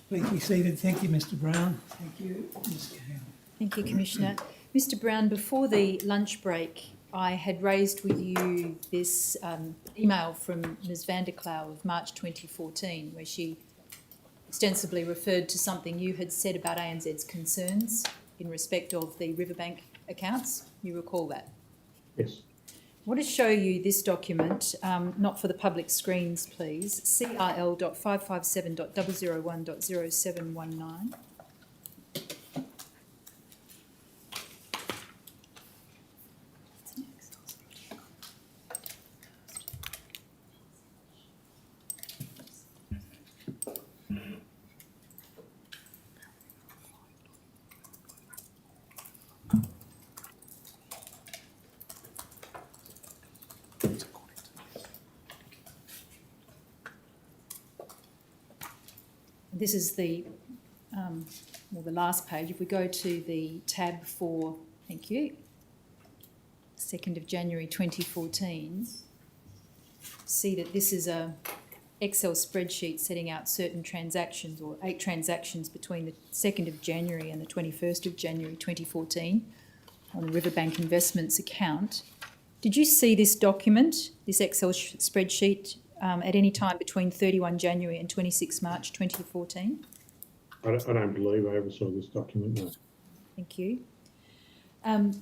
Please be seated. Thank you, Mr Brown. Thank you, Ms Cahill. Thank you, Commissioner. Mr Brown, before the lunch break, I had raised with you this email from Ms van der Klauw of March 2014, where she extensively referred to something you had said about ANZ's concerns in respect of the Riverbank accounts. You recall that? Yes. I want to show you this document, not for the public screens, please, CRL.557.001.0719. This is the last page. If we go to the tab for, thank you, 2nd of January 2014, see that this is a Excel spreadsheet setting out certain transactions, or 8 transactions between the 2nd of January and the 21st of January 2014 on the Riverbank Investments account. Did you see this document, this Excel spreadsheet, at any time between 31 January and 26 March 2014? I don't believe I ever saw this document, no. Thank you. Can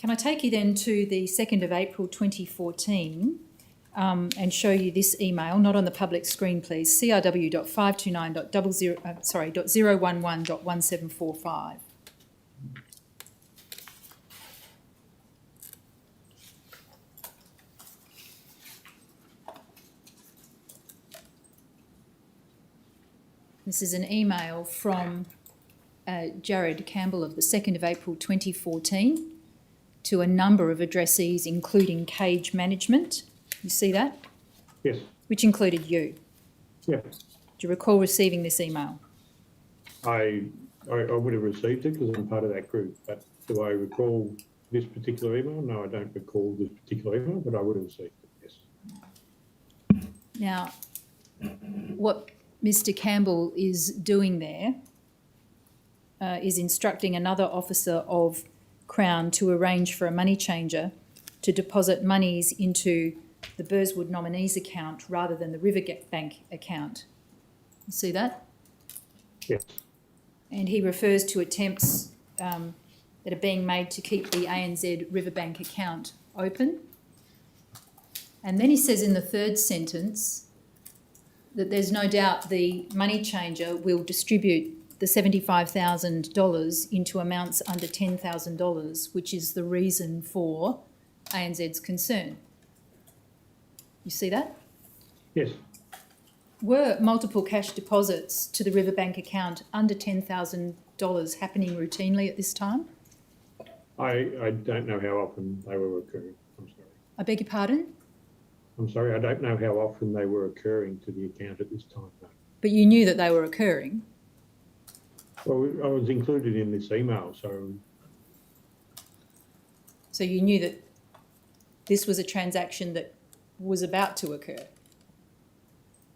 I take you then to the 2nd of April 2014 and show you this email, not on the public screen, please, crw.529.011.1745. This is an email from Jared Campbell of the 2nd of April 2014 to a number of addressees, including Cage Management. You see that? Yes. Which included you. Yeah. Do you recall receiving this email? I would have received it because I'm part of that group, but do I recall this particular email? No, I don't recall this particular email, but I would have received it, yes. Now, what Mr Campbell is doing there is instructing another officer of Crown to arrange for a money changer to deposit monies into the Burswood nominees account rather than the Riverbank account. You see that? Yes. And he refers to attempts that are being made to keep the ANZ Riverbank account open. And then he says in the third sentence that there's no doubt the money changer will distribute the $75,000 into amounts under $10,000, which is the reason for ANZ's concern. You see that? Yes. Were multiple cash deposits to the Riverbank account under $10,000 happening routinely at this time? I don't know how often they were occurring. I'm sorry. I beg your pardon? I'm sorry, I don't know how often they were occurring to the account at this time, no. But you knew that they were occurring? Well, I was included in this email, so... So you knew that this was a transaction that was about to occur?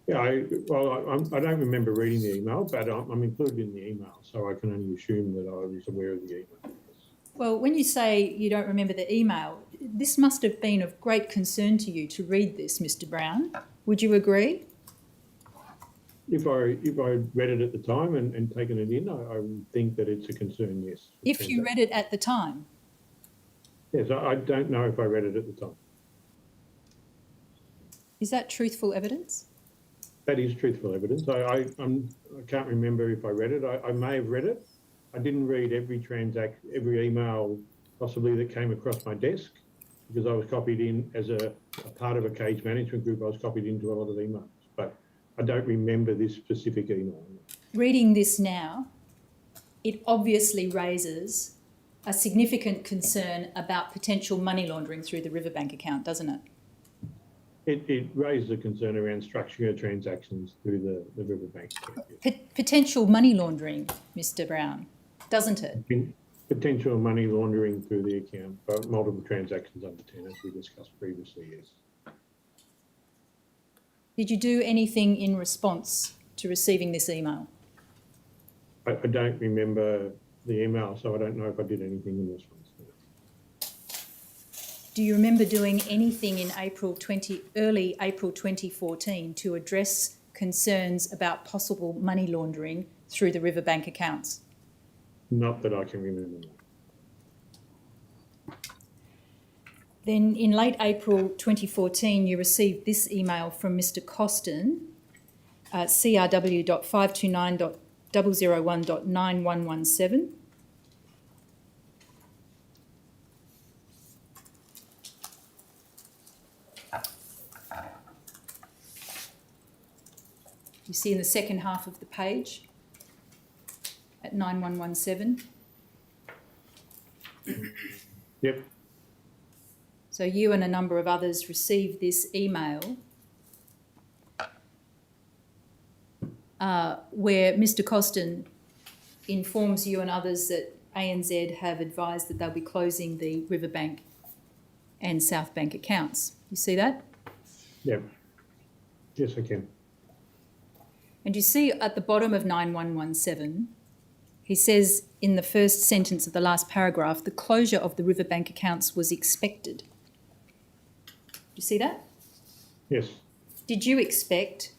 Yeah, I don't remember reading the email, but I'm included in the email, so I can only assume that I was aware of the email. Well, when you say you don't remember the email, this must have been of great concern to you to read this, Mr Brown. Would you agree? If I read it at the time and taken it in, I would think that it's a concern, yes. If you read it at the time? Yes, I don't know if I read it at the time. Is that truthful evidence? That is truthful evidence. I can't remember if I read it. I may have read it. I didn't read every email possibly that came across my desk because I was copied in as a part of a cage management group. I was copied into a lot of emails, but I don't remember this specific email. Reading this now, it obviously raises a significant concern about potential money laundering through the Riverbank account, doesn't it? It raised a concern around structuring transactions through the Riverbank. Potential money laundering, Mr Brown, doesn't it? Potential money laundering through the account, but multiple transactions under 10, as we discussed previously, yes. Did you do anything in response to receiving this email? I don't remember the email, so I don't know if I did anything in response to it. Do you remember doing anything in early April 2014 to address concerns about possible money laundering through the Riverbank accounts? Not that I can remember. Then in late April 2014, you received this email from Mr. Costin, crw.529.001.9117. You see in the second half of the page at 9117. Yep. So you and a number of others received this email where Mr. Costin informs you and others that ANZ have advised that they'll be closing the Riverbank and South Bank accounts. You see that? Yep. Yes, I can. And you see at the bottom of 9117, he says in the first sentence of the last paragraph, the closure of the Riverbank accounts was expected. Do you see that? Yes. Did you expect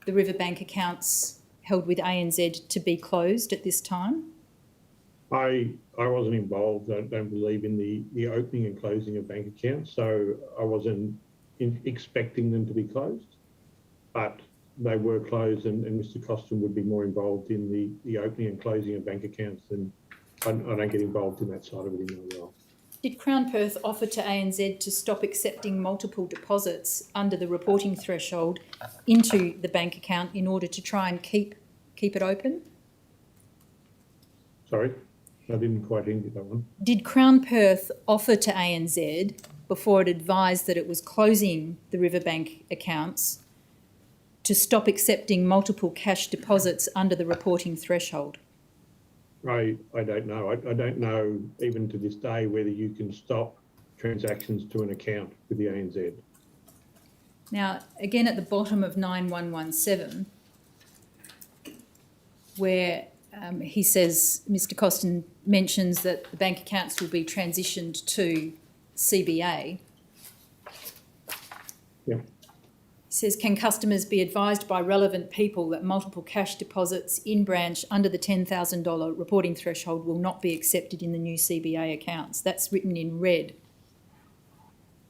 the Riverbank accounts held with ANZ to be closed at this time? I wasn't involved. I don't believe in the opening and closing of bank accounts, so I wasn't expecting them to be closed. But they were closed, and Mr. Costin would be more involved in the opening and closing of bank accounts than I don't get involved in that side of it in my role. Did Crown Perth offer to ANZ to stop accepting multiple deposits under the reporting threshold into the bank account in order to try and keep it open? Sorry, I didn't quite hear that one. Did Crown Perth offer to ANZ, before it advised that it was closing the Riverbank accounts, to stop accepting multiple cash deposits under the reporting threshold? I don't know. I don't know even to this day whether you can stop transactions to an account with the ANZ. Now, again at the bottom of 9117, where he says, Mr. Costin mentions that the bank accounts will be transitioned to CBA. Yeah. He says, can customers be advised by relevant people that multiple cash deposits in branch under the $10,000 reporting threshold will not be accepted in the new CBA accounts? That's written in red.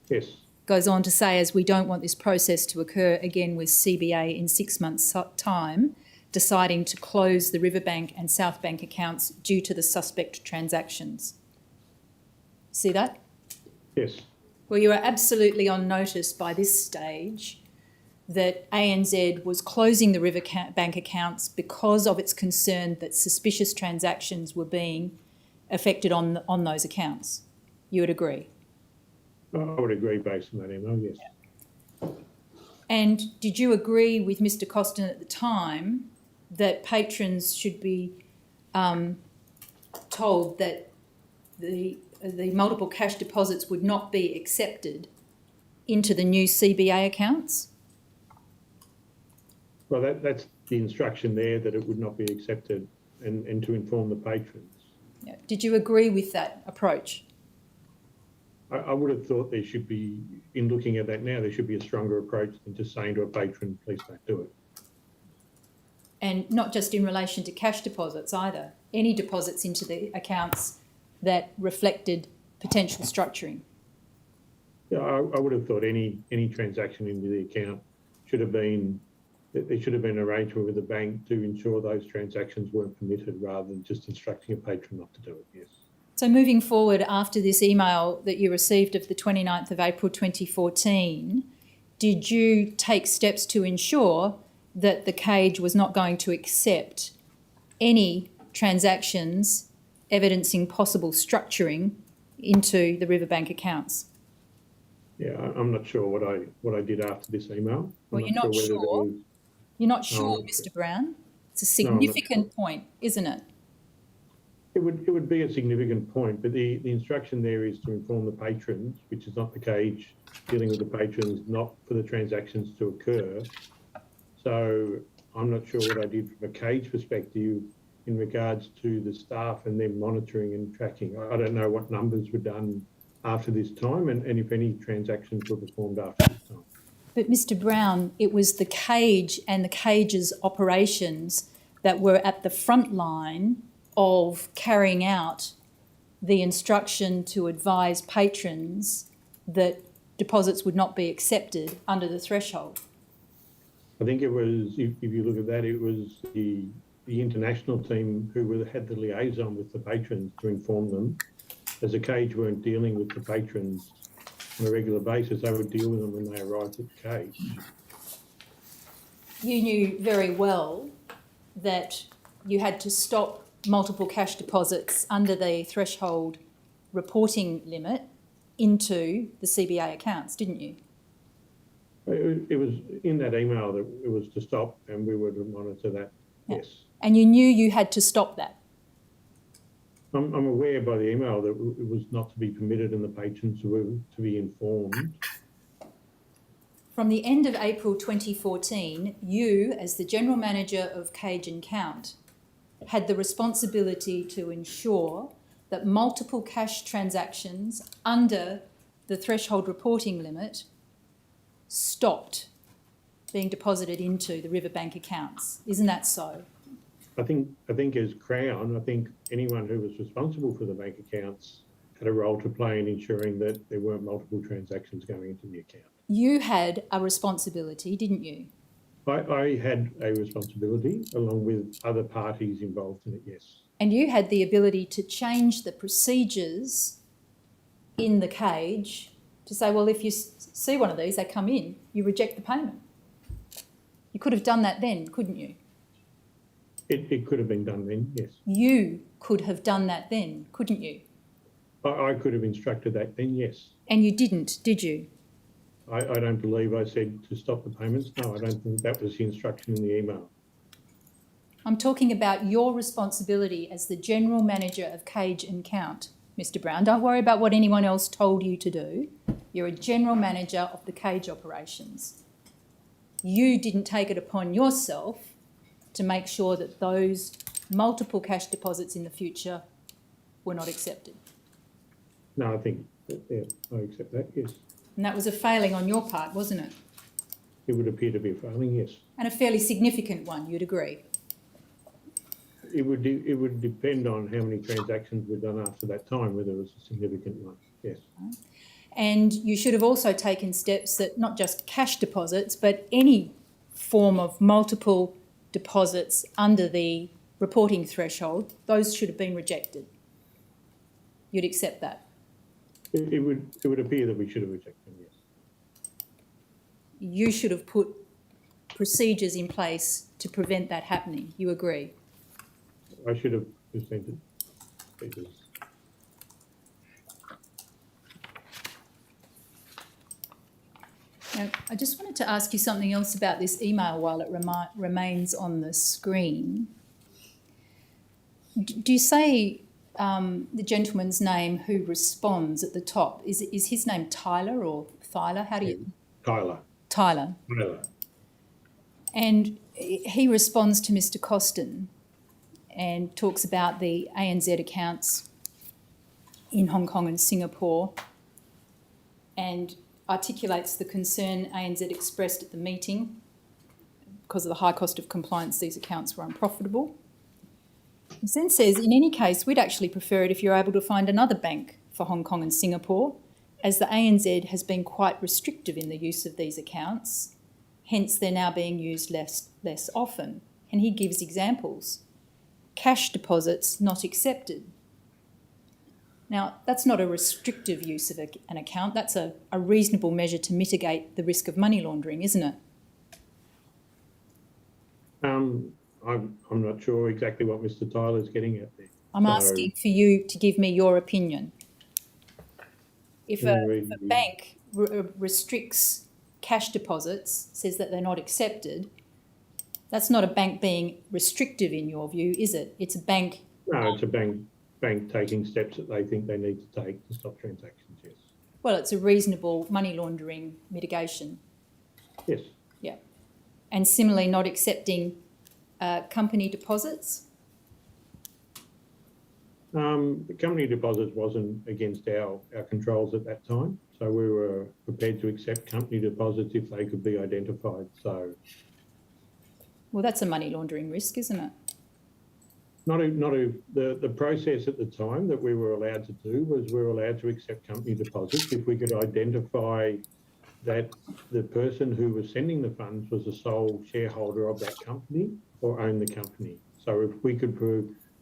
Yes. Goes on to say, as we don't want this process to occur again with CBA in 6 months' time, deciding to close the Riverbank and South Bank accounts due to the suspect transactions. See that? Yes. Well, you are absolutely on notice by this stage that ANZ was closing the Riverbank accounts because of its concern that suspicious transactions were being affected on those accounts. You would agree? I would agree based on that email, yes. And did you agree with Mr. Costin at the time that patrons should be told that the multiple cash deposits would not be accepted into the new CBA accounts? Well, that's the instruction there, that it would not be accepted, and to inform the patrons. Yeah. Did you agree with that approach? I would have thought there should be, in looking at that now, there should be a stronger approach than just saying to a patron, please don't do it. And not just in relation to cash deposits either, any deposits into the accounts that reflected potential structuring. Yeah, I would have thought any transaction into the account should have been, there should have been an arrangement with the bank to ensure those transactions weren't permitted, rather than just instructing a patron not to do it, yes. So moving forward, after this email that you received of the 29th of April 2014, did you take steps to ensure that the cage was not going to accept any transactions evidencing possible structuring into the Riverbank accounts? Yeah, I'm not sure what I did after this email. Well, you're not sure. You're not sure, Mr. Brown. It's a significant point, isn't it? It would be a significant point, but the instruction there is to inform the patrons, which is not the cage dealing with the patrons, not for the transactions to occur. So I'm not sure what I did from a cage perspective in regards to the staff and their monitoring and tracking. I don't know what numbers were done after this time and if any transactions were performed after this time. But Mr Brown, it was the cage and the cage's operations that were at the front line of carrying out the instruction to advise patrons that deposits would not be accepted under the threshold. I think it was, if you look at that, it was the international team who had the liaison with the patrons to inform them. As the cage weren't dealing with the patrons on a regular basis, they would deal with them when they arrived at the cage. You knew very well that you had to stop multiple cash deposits under the threshold reporting limit into the CBA accounts, didn't you? It was in that email that it was to stop, and we were to monitor that, Yeah. yes. And you knew you had to stop that. I'm aware by the email that it was not to be permitted and the patrons were to be informed. From the end of April 2014, you, as the General Manager of Cage and Count, had the responsibility to ensure that multiple cash transactions under the threshold reporting limit stopped being deposited into the Riverbank accounts. Isn't that so? I think as Crown, I think anyone who was responsible for the bank accounts had a role to play in ensuring that there weren't multiple transactions going into the account. You had a responsibility, didn't you? I had a responsibility along with other parties involved in it, yes. And you had the ability to change the procedures in the cage to say, well, if you see one of these, they come in, you reject the payment. You could have done that then, couldn't you? It could have been done then, yes. You could have done that then, couldn't you? I could have instructed that then, yes. And you didn't, did you? I don't believe I said to stop the payments. No, I don't think that was the instruction in the email. I'm talking about your responsibility as the General Manager of Cage and Count, Mr Brown. Don't worry about what anyone else told you to do. You're a General Manager of the cage operations. You didn't take it upon yourself to make sure that those multiple cash deposits in the future were not accepted. No, I think, yeah, I accept that, yes. And that was a failing on your part, wasn't it? It would appear to be a failing, yes. And a fairly significant one, you'd agree. It would depend on how many transactions were done after that time, whether it was a significant one, yes. And you should have also taken steps that not just cash deposits, but any form of multiple deposits under the reporting threshold, those should have been rejected. You'd accept that? It would appear that we should have rejected them, yes. You should have put procedures in place to prevent that happening. You agree? I should have presented papers. Now, I just wanted to ask you something else about this email while it remains on the screen. Do you say the gentleman's name who responds at the top? Is his name Tyler or Thyler? How do you? Tyler. Tyler. Tyler. And he responds to Mr Costin and talks about the ANZ accounts in Hong Kong and Singapore and articulates the concern ANZ expressed at the meeting. Because of the high cost of compliance, these accounts were unprofitable. He then says, in any case, we'd actually prefer it if you're able to find another bank for Hong Kong and Singapore, as the ANZ has been quite restrictive in the use of these accounts. Hence, they're now being used less often. And he gives examples. Cash deposits not accepted. Now, that's not a restrictive use of an account. That's a reasonable measure to mitigate the risk of money laundering, isn't it? I'm not sure exactly what Mr Tyler's getting at there. I'm asking for you to give me your opinion. If a bank restricts cash deposits, says that they're not accepted, that's not a bank being restrictive in your view, is it? It's a bank... No, it's a bank taking steps that they think they need to take to stop transactions, yes. Well, it's a reasonable money laundering mitigation. Yes. Yeah. And similarly, not accepting company deposits? The company deposits wasn't against our controls at that time, so we were prepared to accept company deposits if they could be identified. So Well, that's a money laundering risk, isn't it? the process at the time that we were allowed to do was we were allowed to accept company deposits if we could identify that the person who was sending the funds was the sole shareholder of that company or owned the company. So if we could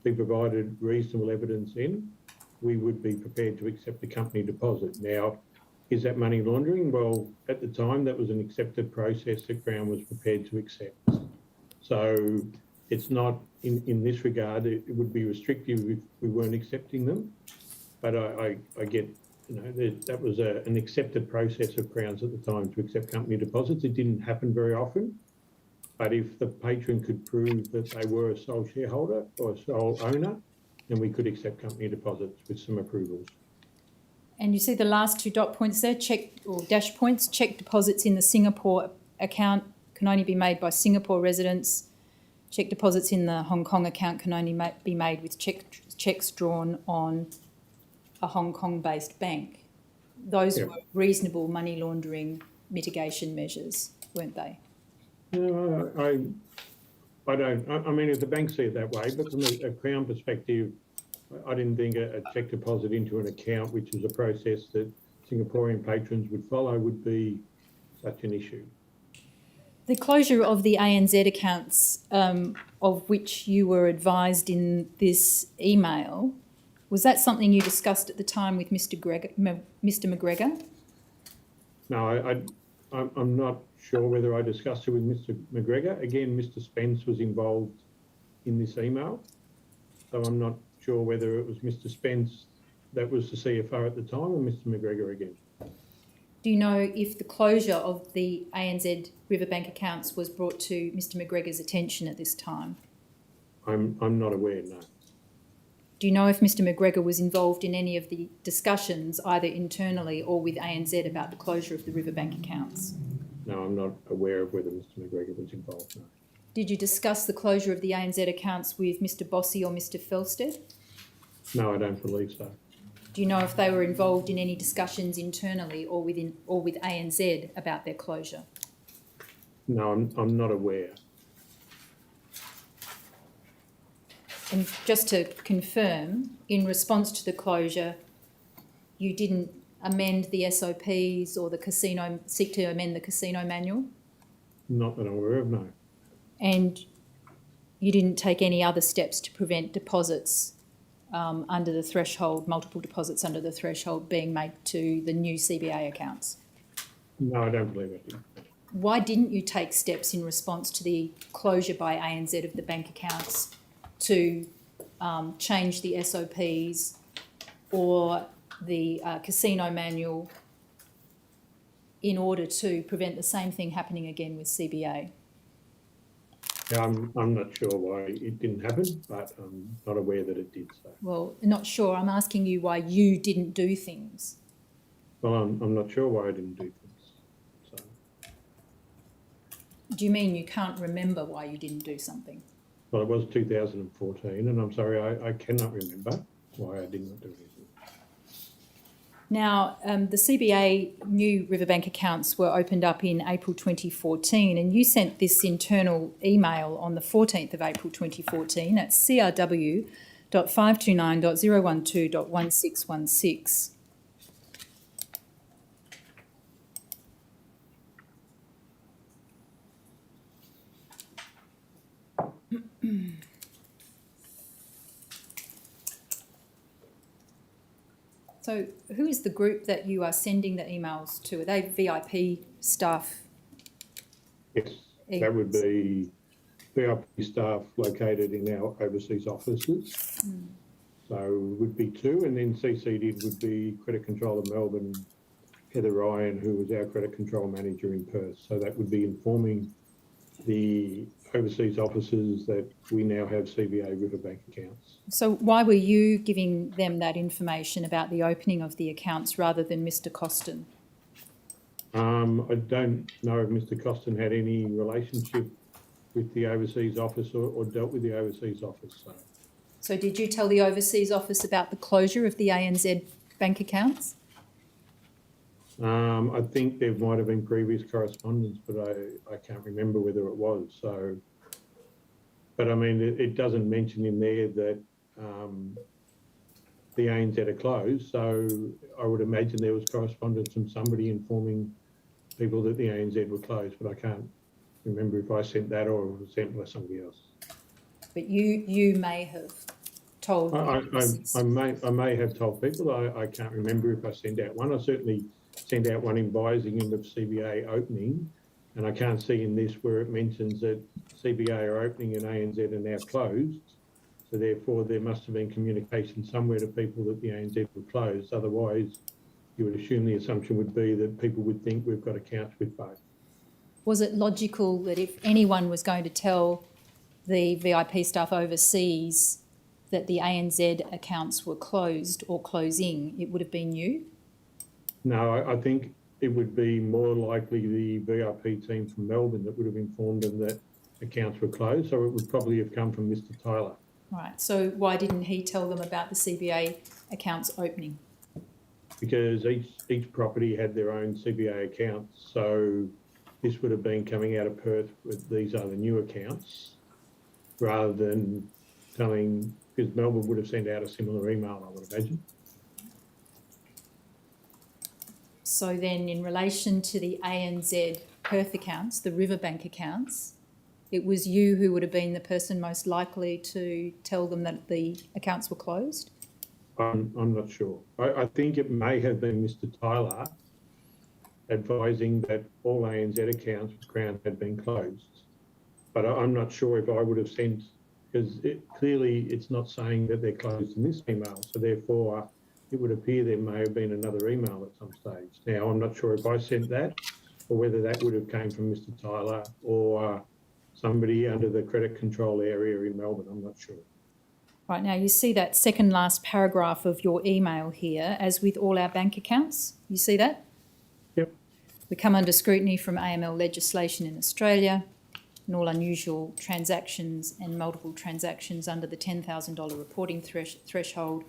be provided reasonable evidence in, we would be prepared to accept the company deposit. Now, is that money laundering? Well, at the time, that was an accepted process that Crown was prepared to accept. So it's not, in this regard, it would be restrictive if we weren't accepting them. But I get, that was an accepted process of Crown's at the time to accept company deposits. It didn't happen very often. But if the patron could prove that they were a sole shareholder or a sole owner, then we could accept company deposits with some approvals. And you see the last two dot points there, check or dash points, check deposits in the Singapore account can only be made by Singapore residents. Check deposits in the Hong Kong account can only be made with checks drawn on a Hong Kong-based bank. Those were reasonable money laundering mitigation measures, weren't they? No, I don't. I mean, if the banks see it that way, but from a Crown perspective, I didn't think a cheque deposit into an account, which is a process that Singaporean patrons would follow, would be such an issue. The closure of the ANZ accounts, of which you were advised in this email, was that something you discussed at the time with Mr. McGregor? No, I'm not sure whether I discussed it with Mr. McGregor. Again, Mr. Spence was involved in this email, so I'm not sure whether it was Mr. Spence that was the CFO at the time or Mr. McGregor again. Do you know if the closure of the ANZ Riverbank accounts was brought to Mr. McGregor's attention at this time? I'm not aware, no. Do you know if Mr. McGregor was involved in any of the discussions, either internally or with ANZ, about the closure of the Riverbank accounts? No, I'm not aware of whether Mr. McGregor was involved, no. Did you discuss the closure of the ANZ accounts with Mr. Bossy or Mr. Felsted? No, I don't believe so. Do you know if they were involved in any discussions internally or with ANZ about their closure? No, I'm not aware. And just to confirm, in response to the closure, you didn't amend the SOPs or seek to amend the casino manual? Not that I'm aware of, no. And you didn't take any other steps to prevent deposits under the threshold, multiple deposits under the threshold being made to the new CBA accounts? No, I don't believe it. Why didn't you take steps in response to the closure by ANZ of the bank accounts to change the SOPs or the casino manual in order to prevent the same thing happening again with CBA? Yeah, I'm not sure why it didn't happen, but I'm not aware that it did so. Well, not sure. I'm asking you why you didn't do things. Well, I'm not sure why I didn't do things. So. Do you mean you can't remember why you didn't do something? Well, it was 2014, and I'm sorry, I cannot remember why I did not do anything. Now, the CBA new Riverbank accounts were opened up in April 2014, and you sent this internal email on the 14th of April 2014 at crw.529.012.1616. So who is the group that you are sending the emails to? Are they VIP staff? Yes, that would be VIP staff located in our overseas offices. So it would be two, and then CC'd would be Credit Controller Melbourne, Heather Ryan, who was our Credit Control Manager in Perth. So that would be informing the overseas offices that we now have CBA Riverbank accounts. So why were you giving them that information about the opening of the accounts rather than Mr. Costin? I don't know if Mr. Costin had any relationship with the overseas office or dealt with the overseas office. So So did you tell the Overseas Office about the closure of the ANZ bank accounts? I think there might have been previous correspondence, but I can't remember whether it was. So, but I mean, it doesn't mention in there that the ANZ are closed. So I would imagine there was correspondence from somebody informing people that the ANZ were closed, but I can't remember if I sent that or it was sent by somebody else. But you may have told. I may have told people. I can't remember if I sent out one. I certainly sent out one advising them of CBA opening, and I can't see in this where it mentions that CBA are opening and ANZ are now closed. So therefore, there must have been communication somewhere to people that the ANZ were closed. Otherwise, you would assume the assumption would be that people would think we've got accounts with both. Was it logical that if anyone was going to tell the VIP staff overseas that the ANZ accounts were closed or closing, it would have been you? No, I think it would be more likely the VIP team from Melbourne that would have informed them that accounts were closed. So it would probably have come from Mr. Tyler. Right. So why didn't he tell them about the CBA accounts opening? Because each property had their own CBA accounts. So this would have been coming out of Perth with these are the new accounts rather than telling, because Melbourne would have sent out a similar email, I would imagine. So then in relation to the ANZ Perth accounts, the Riverbank accounts, it was you who would have been the person most likely to tell them that the accounts were closed? I'm not sure. I think it may have been Mr. Tyler advising that all ANZ accounts with Crown had been closed. But I'm not sure if I would have sent, because clearly it's not saying that they're closed in this email. So therefore, it would appear there may have been another email at some stage. Now, I'm not sure if I sent that or whether that would have came from Mr. Tyler or somebody under the credit control area in Melbourne. I'm not sure. Right, now you see that second last paragraph of your email here, as with all our bank accounts. You see that? Yep. We come under scrutiny from AML legislation in Australia, and all unusual transactions and multiple transactions under the $10,000 reporting threshold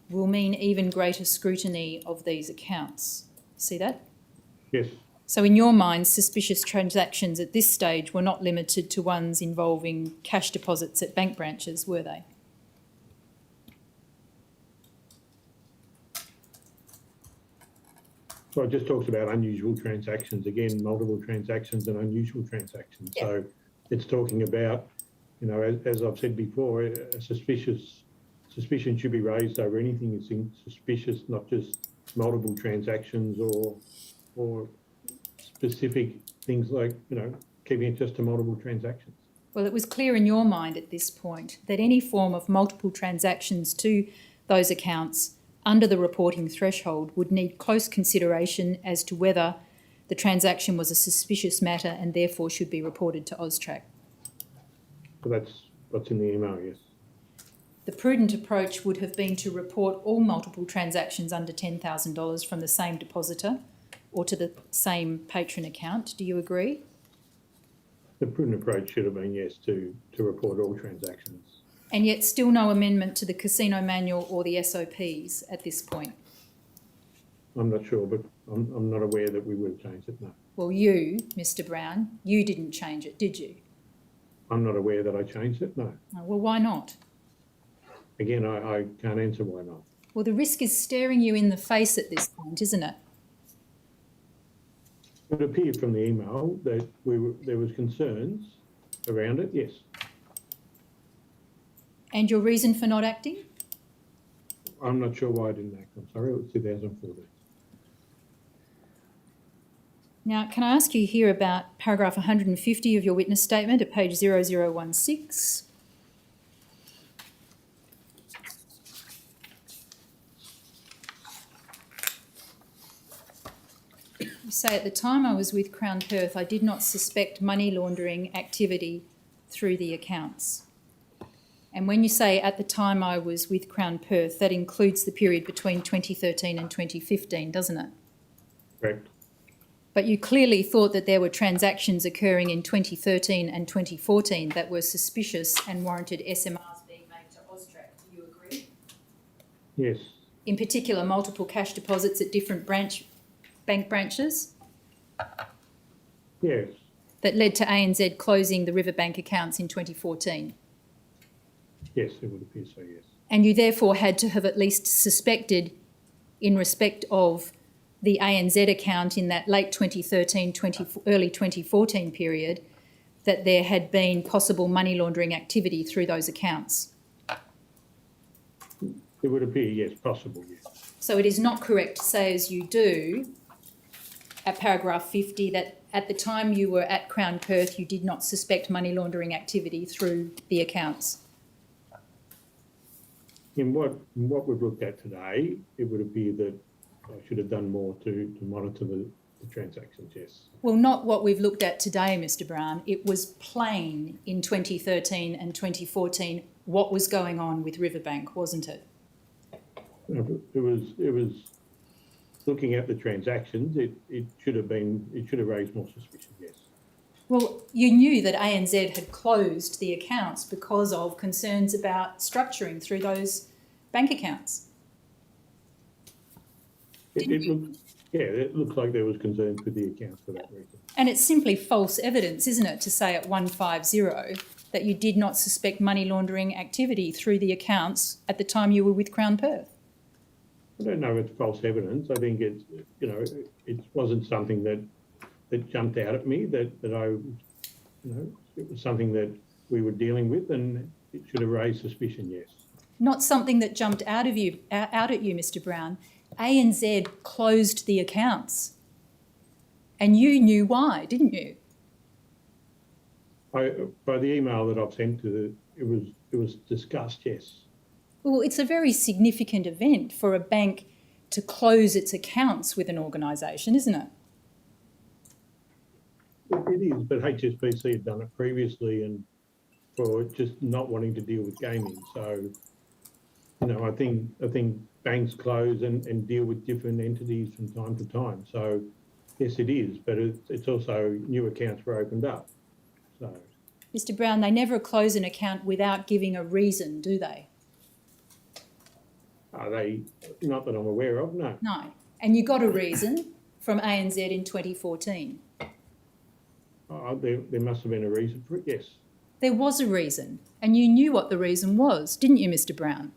will mean even greater scrutiny of these accounts. See that? Yes. So in your mind, suspicious transactions at this stage were not limited to ones involving cash deposits at bank branches, were they? So it just talks about unusual transactions, again, multiple transactions and unusual transactions. Yeah. So it's talking about, you know, as I've said before, a suspicion should be raised over anything that's suspicious, not just multiple transactions or specific things like, you know, keeping it just to multiple transactions. Well, it was clear in your mind at this point that any form of multiple transactions to those accounts under the reporting threshold would need close consideration as to whether the transaction was a suspicious matter and therefore should be reported to AUSTRAC. So that's what's in the email, yes. The prudent approach would have been to report all multiple transactions under $10,000 from the same depositor or to the same patron account. Do you agree? The prudent approach should have been, yes, to report all transactions. And yet still no amendment to the casino manual or the SOPs at this point? I'm not sure, but I'm not aware that we would have changed it, no. Well, you, Mr. Brown, you didn't change it, did you? I'm not aware that I changed it, no. Oh, well, why not? Again, I can't answer why not. Well, the risk is staring you in the face at this point, isn't it? It appeared from the email that there was concerns around it, yes. And your reason for not acting? I'm not sure why I didn't act. I'm sorry, it was 2014. Now, can I ask you here about paragraph 150 of your witness statement at page 0016? You say, at the time I was with Crown Perth, I did not suspect money laundering activity through the accounts. And when you say at the time I was with Crown Perth, that includes the period between 2013 and 2015, doesn't it? Correct. But you clearly thought that there were transactions occurring in 2013 and 2014 that were suspicious and warranted SMRs being made to AUSTRAC. Yes, In particular, multiple cash deposits at different bank branches yes, that led to ANZ closing the Riverbank accounts in 2014. yes, it would appear so, yes. And you therefore had to have at least suspected, in respect of the ANZ account in that late 2013, early 2014 period, that there had been possible money laundering activity through those accounts. It would appear, yes, possible, yes. So it is not correct to say, as you do at paragraph 50, that at the time you were at Crown Perth, you did not suspect money laundering activity through the accounts. In what we've looked at today, it would appear that I should have done more to monitor the transactions, yes. Well, not what we've looked at today, Mr. Brown. It was plain in 2013 and 2014 what was going on with Riverbank, wasn't it? It was looking at the transactions, it should have raised more suspicion, yes. Well, you knew that ANZ had closed the accounts because of concerns about structuring through those bank accounts. It looks like there was concerns with the accounts for that reason. And it's simply false evidence, isn't it, to say at 150 that you did not suspect money laundering activity through the accounts at the time you were with Crown Perth? I don't know if it's false evidence. I think it wasn't something that jumped out at me, that it was something that we were dealing with, and it should have raised suspicion, yes. Not something that jumped out at you, Mr. Brown. ANZ closed the accounts. And you knew why, didn't you? By the email that I've sent it was discussed, yes. Well, it's a very significant event for a bank to close its accounts with an organisation, isn't it? It is, but HSBC had done it previously, and for just not wanting to deal with gaming. So, I think banks close and deal with different entities from time to time. So, yes, it is, but it's also new accounts were opened up. So, Mr. Brown, they never close an account without giving a reason, do they? are they, not that I'm aware of, no. No. And you got a reason from ANZ in 2014? There must have been a reason for it, yes. There was a reason, and you knew what the reason was, didn't you, Mr. Brown?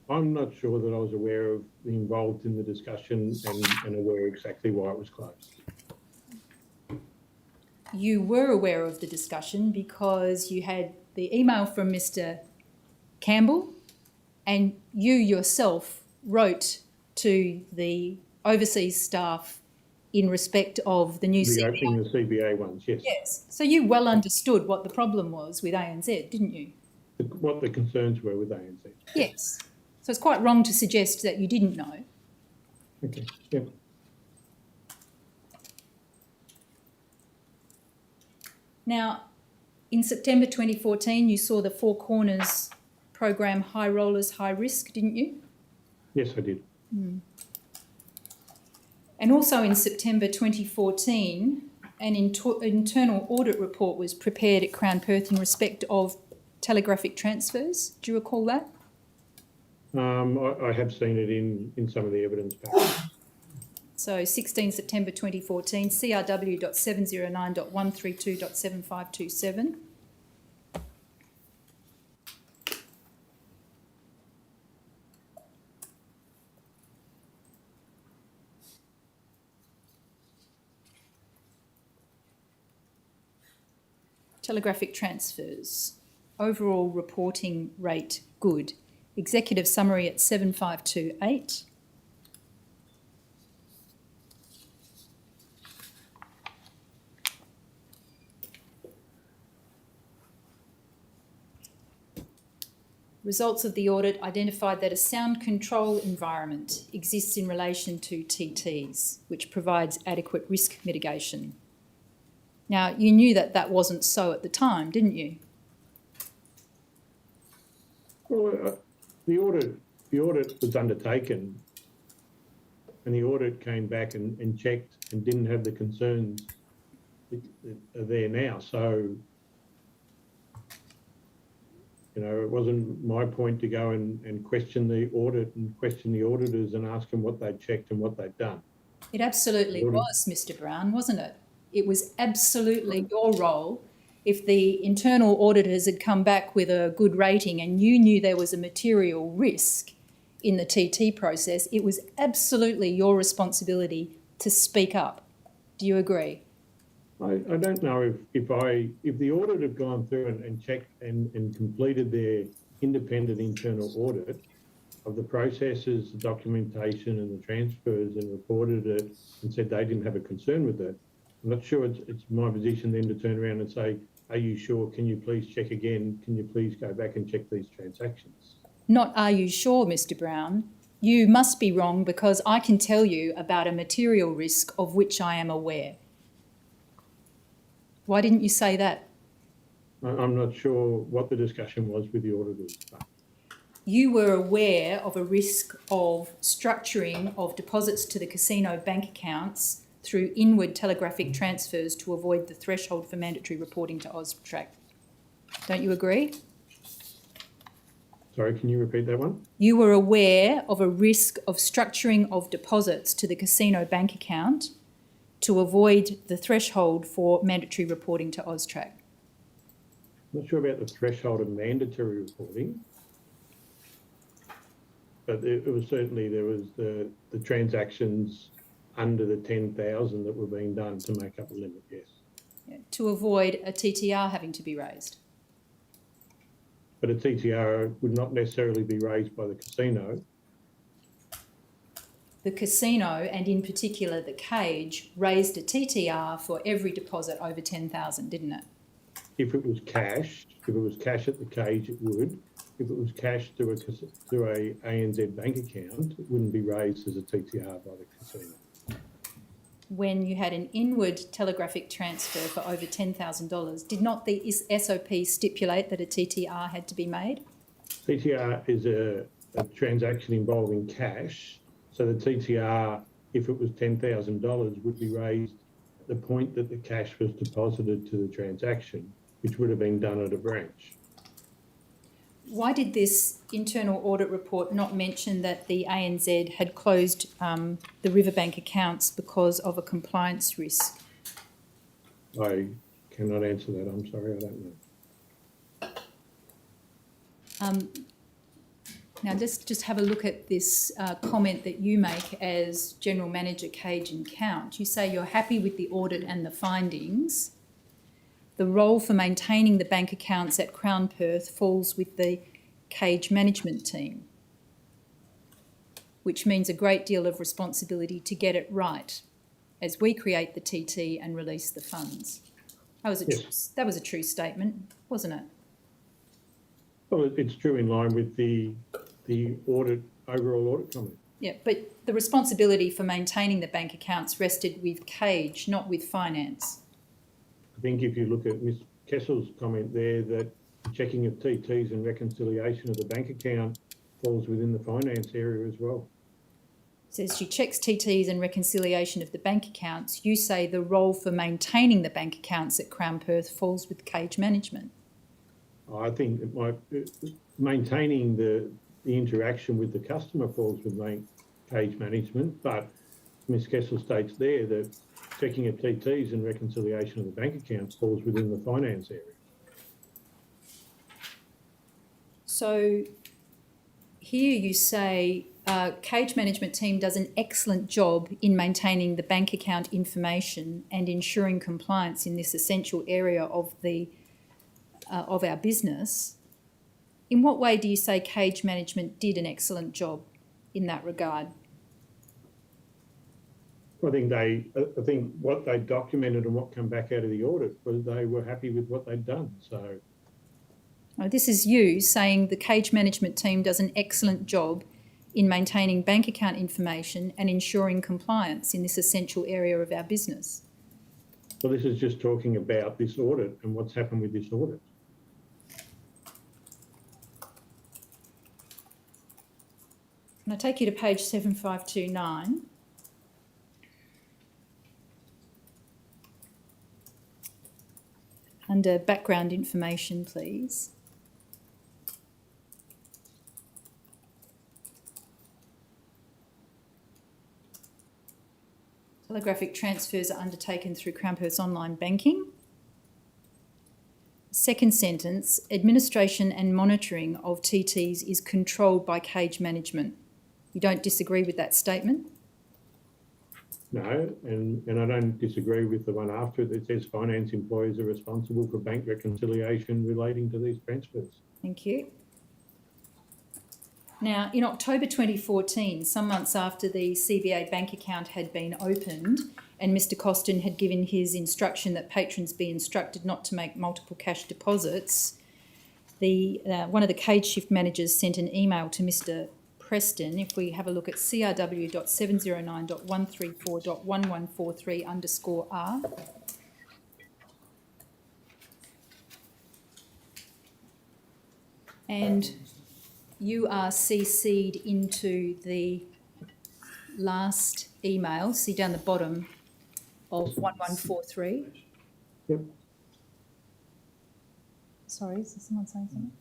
I'm not sure that I was aware of the involved in the discussion and aware exactly why it was closed. You were aware of the discussion because you had the email from Mr. Campbell, and you yourself wrote to the overseas staff in respect of the new Reopening the CBA ones, yes. Yes. So you well understood what the problem was with ANZ, didn't you? What the concerns were with ANZ. Yes. So it's quite wrong to suggest that you didn't know. Okay, yeah. Now, in September 2014, you saw the Four Corners program High Rollers, High Risk, didn't you? Yes, I did. And also in September 2014, an internal audit report was prepared at Crown Perth in respect of telegraphic transfers. Do you recall that? I have seen it in some of the evidence package. So 16 September 2014, CRW.709.132.7527. Telegraphic transfers. Overall reporting rate good. Executive summary at 7528. Results of the audit identified that a sound control environment exists in relation to TTs, which provides adequate risk mitigation. Now, you knew that that wasn't so at the time, didn't you? Well, the audit was undertaken, and the audit came back and checked and didn't have the concerns that are there now. So You know, it wasn't my point to go and question the audit and question the auditors and ask them what they'd checked and what they'd done. It absolutely was, Mr. Brown, wasn't it? It was absolutely your role. If the internal auditors had come back with a good rating and you knew there was a material risk in the TT process, it was absolutely your responsibility to speak up. Do you agree? I don't know if the audit had gone through and checked and completed their independent internal audit of the processes, the documentation and the transfers and reported it and said they didn't have a concern with it. I'm not sure it's my position then to turn around and say, are you sure? Can you please check again? Can you please go back and check these transactions? Not are you sure, Mr. Brown? You must be wrong because I can tell you about a material risk of which I am aware. Why didn't you say that? I'm not sure what the discussion was with the auditors. But you were aware of a risk of structuring of deposits to the casino bank accounts through inward telegraphic transfers to avoid the threshold for mandatory reporting to AUSTRAC. Don't you agree? Sorry, can you repeat that one? You were aware of a risk of structuring of deposits to the casino bank account to avoid the threshold for mandatory reporting to AUSTRAC. I'm not sure about the threshold of mandatory reporting, but it was certainly, there was the transactions under the 10,000 that were being done to make up a limit, yes. Yeah, to avoid a TTR having to be raised. But a TTR would not necessarily be raised by the casino. The casino, and in particular the cage, raised a TTR for every deposit over 10,000, didn't it? If it was cash at the cage, it would. If it was cash through a ANZ bank account, it wouldn't be raised as a TTR by the casino. When you had an inward telegraphic transfer for over $10,000, did not the SOP stipulate that a TTR had to be made? TTR is a transaction involving cash. So the TTR, if it was $10,000, would be raised at the point that the cash was deposited to the transaction, which would have been done at a branch. Why did this internal audit report not mention that the ANZ had closed the Riverbank accounts because of a compliance risk? I cannot answer that. I'm sorry, I don't know. Now, just have a look at this comment that you make as General Manager Cage and Count. You say you're happy with the audit and the findings. The role for maintaining the bank accounts at Crown Perth falls with the Cage management team, which means a great deal of responsibility to get it right as we create the TT and release the funds. That was a true statement, wasn't it? Well, it's true in line with the overall audit comment. Yeah, but the responsibility for maintaining the bank accounts rested with Cage, not with finance. I think if you look at Ms Kessel's comment there, that checking of TTs and reconciliation of the bank account falls within the finance area as well. It says she checks TTs and reconciliation of the bank accounts. You say the role for maintaining the bank accounts at Crown Perth falls with Cage management. I think it might, maintaining the interaction with the customer falls with Cage management, but Ms Kessel states there that checking of TTs and reconciliation of the bank accounts falls within the finance area. So here you say Cage management team does an excellent job in maintaining the bank account information and ensuring compliance in this essential area of our business. In what way do you say Cage management did an excellent job in that regard? I think what they documented and what came back out of the audit was they were happy with what they'd done. So this is you saying the Cage management team does an excellent job in maintaining bank account information and ensuring compliance in this essential area of our business. Well, this is just talking about this audit and what's happened with this audit. Can I take you to page 7529? Under background information, please. Telegraphic transfers are undertaken through Crown Perth's online banking. Second sentence, administration and monitoring of TTs is controlled by cage management. You don't disagree with that statement? No, and I don't disagree with the one after it that says finance employees are responsible for bank reconciliation relating to these transfers. Thank you. Now, in October 2014, some months after the CBA bank account had been opened and Mr Costin had given his instruction that patrons be instructed not to make multiple cash deposits, one of the cage shift managers sent an email to Mr Preston. If we have a look at crw.709.134.1143_R. And you are CC'd into the last email, see down the bottom of 1143. Yep. Sorry, is there someone saying something?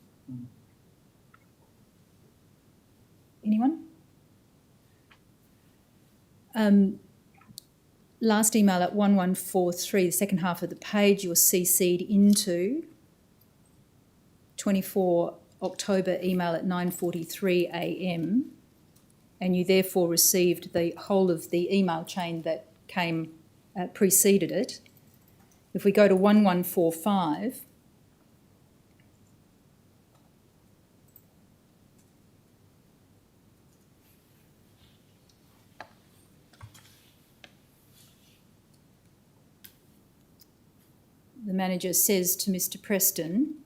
Anyone? Last email at 1143, the second half of the page, you're CC'd into 24 October email at 9:43 a.m. and you therefore received the whole of the email chain that came preceded it. If we go to 1145, the manager says to Mr Preston,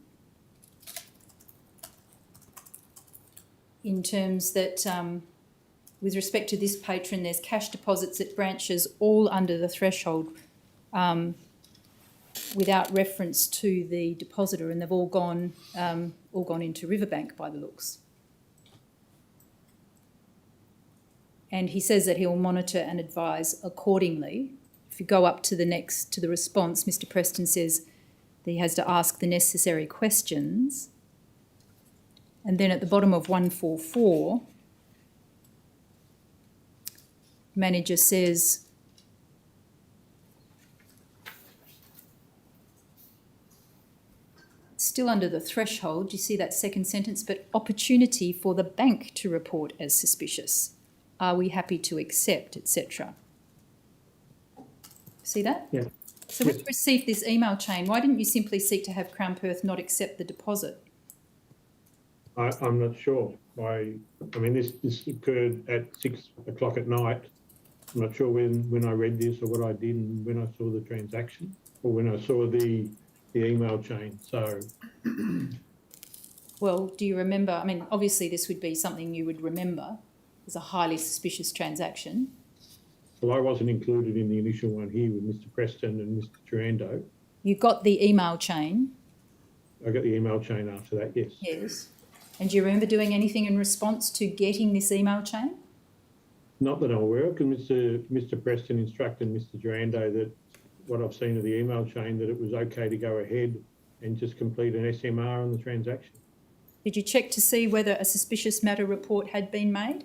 in terms that with respect to this patron, there's cash deposits at branches all under the threshold without reference to the depositor, and they've all gone into Riverbank by the looks. And he says that he'll monitor and advise accordingly. If you go up to the response, Mr Preston says that he has to ask the necessary questions. And then at the bottom of 144, manager says, still under the threshold, you see that second sentence, but opportunity for the bank to report as suspicious. Are we happy to accept, etc.? See that? Yeah. So when you received this email chain, why didn't you simply seek to have Crown Perth not accept the deposit? I'm not sure. I mean, this occurred at 6 o'clock at night. I'm not sure when I read this or what I did and when I saw the transaction or when I saw the email chain. So, well, do you remember? I mean, obviously this would be something you would remember as a highly suspicious transaction. well, I wasn't included in the initial one here with Mr Preston and Mr Durando. You got the email chain? I got the email chain after that, yes. Yes. And do you remember doing anything in response to getting this email chain? Not that I'm aware of, because Mr Preston instructed Mr Durando that what I've seen of the email chain, that it was okay to go ahead and just complete an SMR on the transaction. Did you check to see whether a suspicious matter report had been made?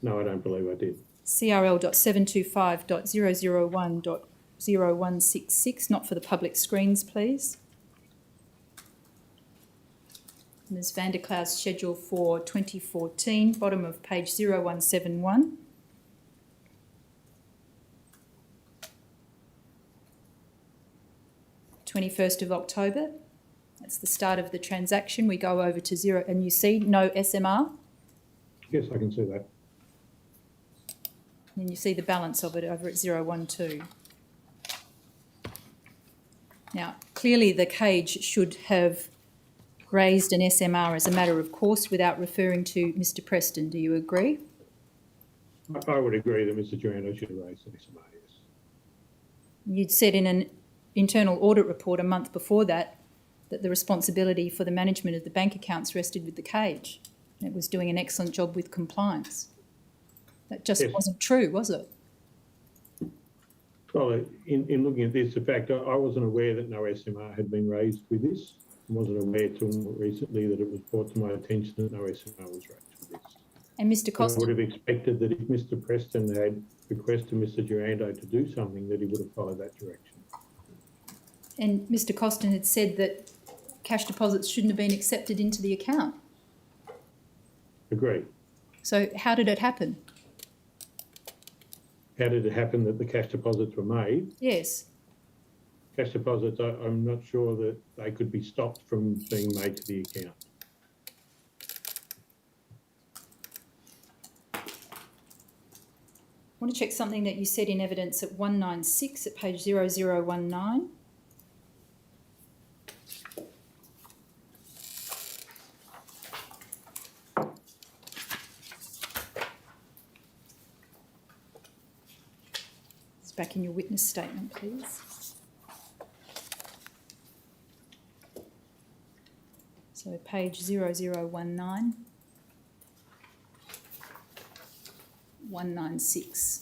No, I don't believe I did. CRL.725.001.0166, not for the public screens, please. Ms Vanderklaas schedule for 2014, bottom of page 0171. October, that's the start of the transaction. We go over to 0 and you see no SMR. Yes, I can see that. And you see the balance of it over at 012. Now, clearly the cage should have raised an SMR as a matter of course without referring to Mr Preston. Do you agree? I would agree that Mr Durando should have raised an SMR, yes. You'd said in an internal audit report a month before that the responsibility for the management of the bank accounts rested with the cage. It was doing an excellent job with compliance. That just wasn't true, was it? Well, in looking at this, the fact I wasn't aware that no SMR had been raised with this. I wasn't aware till more recently that it was brought to my attention that no SMR was raised with this. And Mr. I would Costin, have expected that if Mr. Preston had requested Mr. Durando to do something, that he would have followed that direction. and Mr. Costin had said that cash deposits shouldn't have been accepted into the account. Agreed. So how did it happen? How did it happen that the cash deposits were made? Yes. Cash deposits, I'm not sure that they could be stopped from being made to the account. I want to check something that you said in evidence at 196 at page 0019. It's back in your witness statement, please. So page 0019. 196.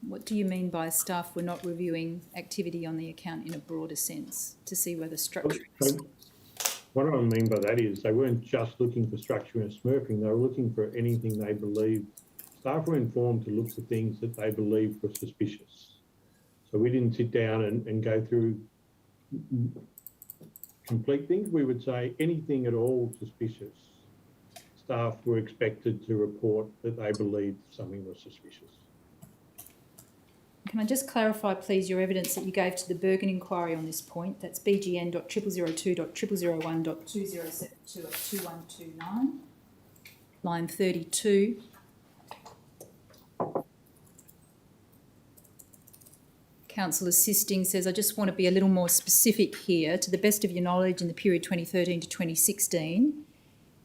What do you mean by staff were not reviewing activity on the account in a broader sense to see whether structure? So what I mean by that is they weren't just looking for structure and smurfing, they were looking for anything they believed. Staff were informed to look for things that they believed were suspicious. So we didn't sit down and go through complete things. We would say anything at all suspicious. Staff were expected to report that they believed something was suspicious. Can I just clarify, please, your evidence that you gave to the Bergen inquiry on this point? That's bgn.002.0001.2072 at 2129, line 32. Council assisting says, I just want to be a little more specific here. To the best of your knowledge, in the period 2013 to 2016,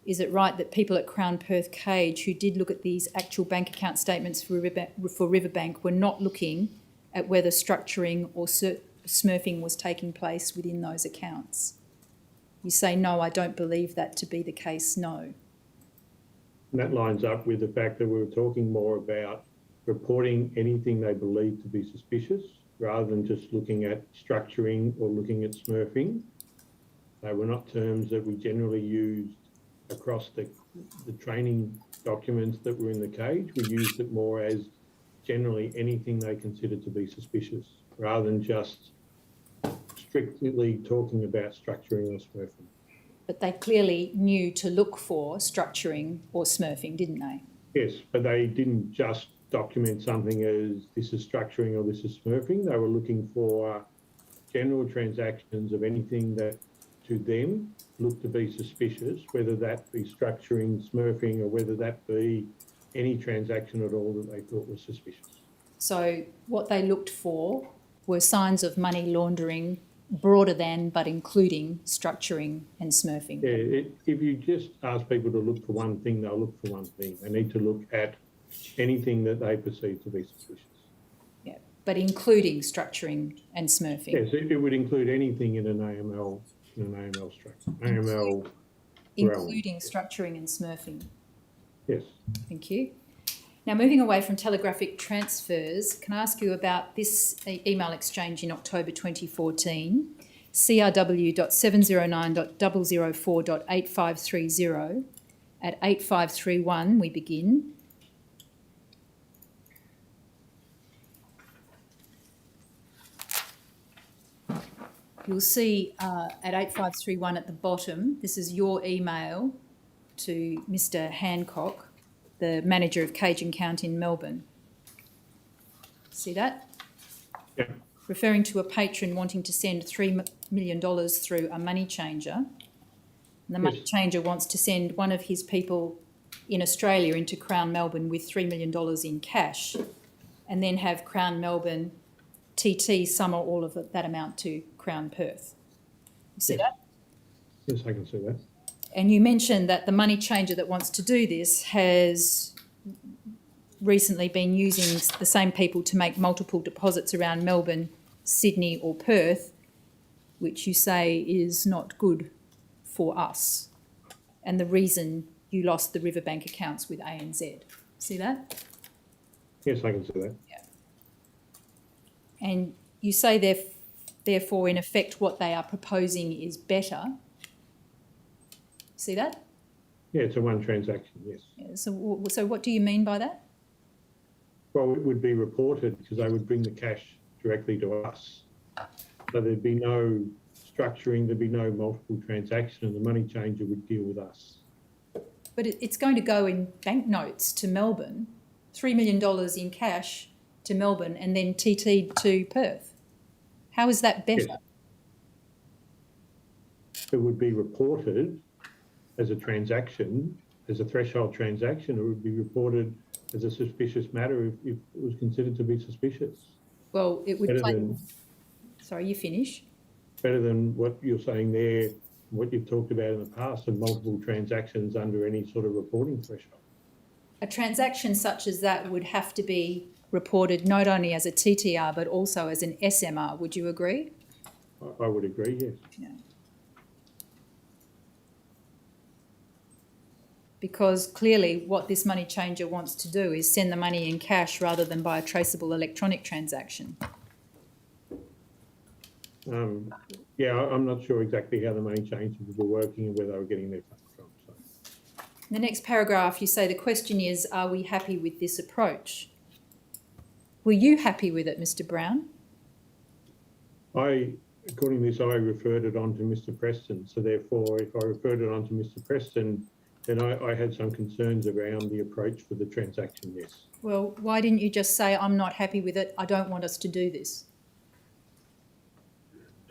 is it right that people at Crown Perth Cage who did look at these actual bank account statements for Riverbank were not looking at whether structuring or smurfing was taking place within those accounts? You say, no, I don't believe that to be the case, no. And that lines up with the fact that we were talking more about reporting anything they believed to be suspicious rather than just looking at structuring or looking at smurfing. They were not terms that we generally used across the training documents that were in the cage. We used it more as generally anything they considered to be suspicious rather than just strictly talking about structuring or smurfing. But they clearly knew to look for structuring or smurfing, didn't they? Yes, but they didn't just document something as this is structuring or this is smurfing. They were looking for general transactions of anything that to them looked to be suspicious, whether that be structuring, smurfing, or whether that be any transaction at all that they thought was suspicious. So what they looked for were signs of money laundering broader than but including structuring and smurfing. Yeah, if you just ask people to look for one thing, they'll look for one thing. They need to look at anything that they perceive to be suspicious. Yeah, but including structuring and smurfing. Yes, it would include anything in an AML structure. AML including structuring and smurfing. Yes. Thank you. Now, moving away from telegraphic transfers, can I ask you about this email exchange in October 2014, crw.709.004.8530 at 8531 we begin. You'll see at 8531 at the bottom, this is your email to Mr. Hancock, the manager of Cage and Count in Melbourne. See that? Yeah. Referring to a patron wanting to send $3 million through a money changer. And the money changer wants to send one of his people in Australia into Crown Melbourne with $3 million in cash and then have Crown Melbourne TT sum all of that amount to Crown Perth. You see that? Yes, I can see that. And you mentioned that the money changer that wants to do this has recently been using the same people to make multiple deposits around Melbourne, Sydney or Perth, which you say is not good for us. And the reason you lost the Riverbank accounts with ANZ. See that? Yes, I can see that. Yeah. And you say therefore, in effect, what they are proposing is better See that? Yeah, it's a one transaction, yes. Yeah, so what do you mean by that? Well, it would be reported because they would bring the cash directly to us. So there'd be no structuring, there'd be no multiple transaction, and the money changer would deal with us. But it's going to go in banknotes to Melbourne, $3 million in cash to Melbourne, and then TT'd to Perth. How is that better? Yes. It would be reported as a transaction, as a threshold transaction. It would be reported as a suspicious matter if it was considered to be suspicious. Well, it would Better play... than, Sorry, you finish. better than what you're saying there, what you've talked about in the past, of multiple transactions under any sort of reporting threshold. A transaction such as that would have to be reported not only as a TTR but also as an SMR. Would you agree? I would agree, yes. Yeah. Because clearly what this money changer wants to do is send the money in cash rather than by a traceable electronic transaction. Yeah, I'm not sure exactly how the money changers were working and where they were getting their funds from. So. In the next paragraph, you say the question is, are we happy with this approach? Were you happy with it, Mr. Brown? According to this, I referred it on to Mr. Preston. So therefore, if I referred it on to Mr. Preston, then I had some concerns around the approach for the transaction, yes. Well, why didn't you just say, I'm not happy with it, I don't want us to do this?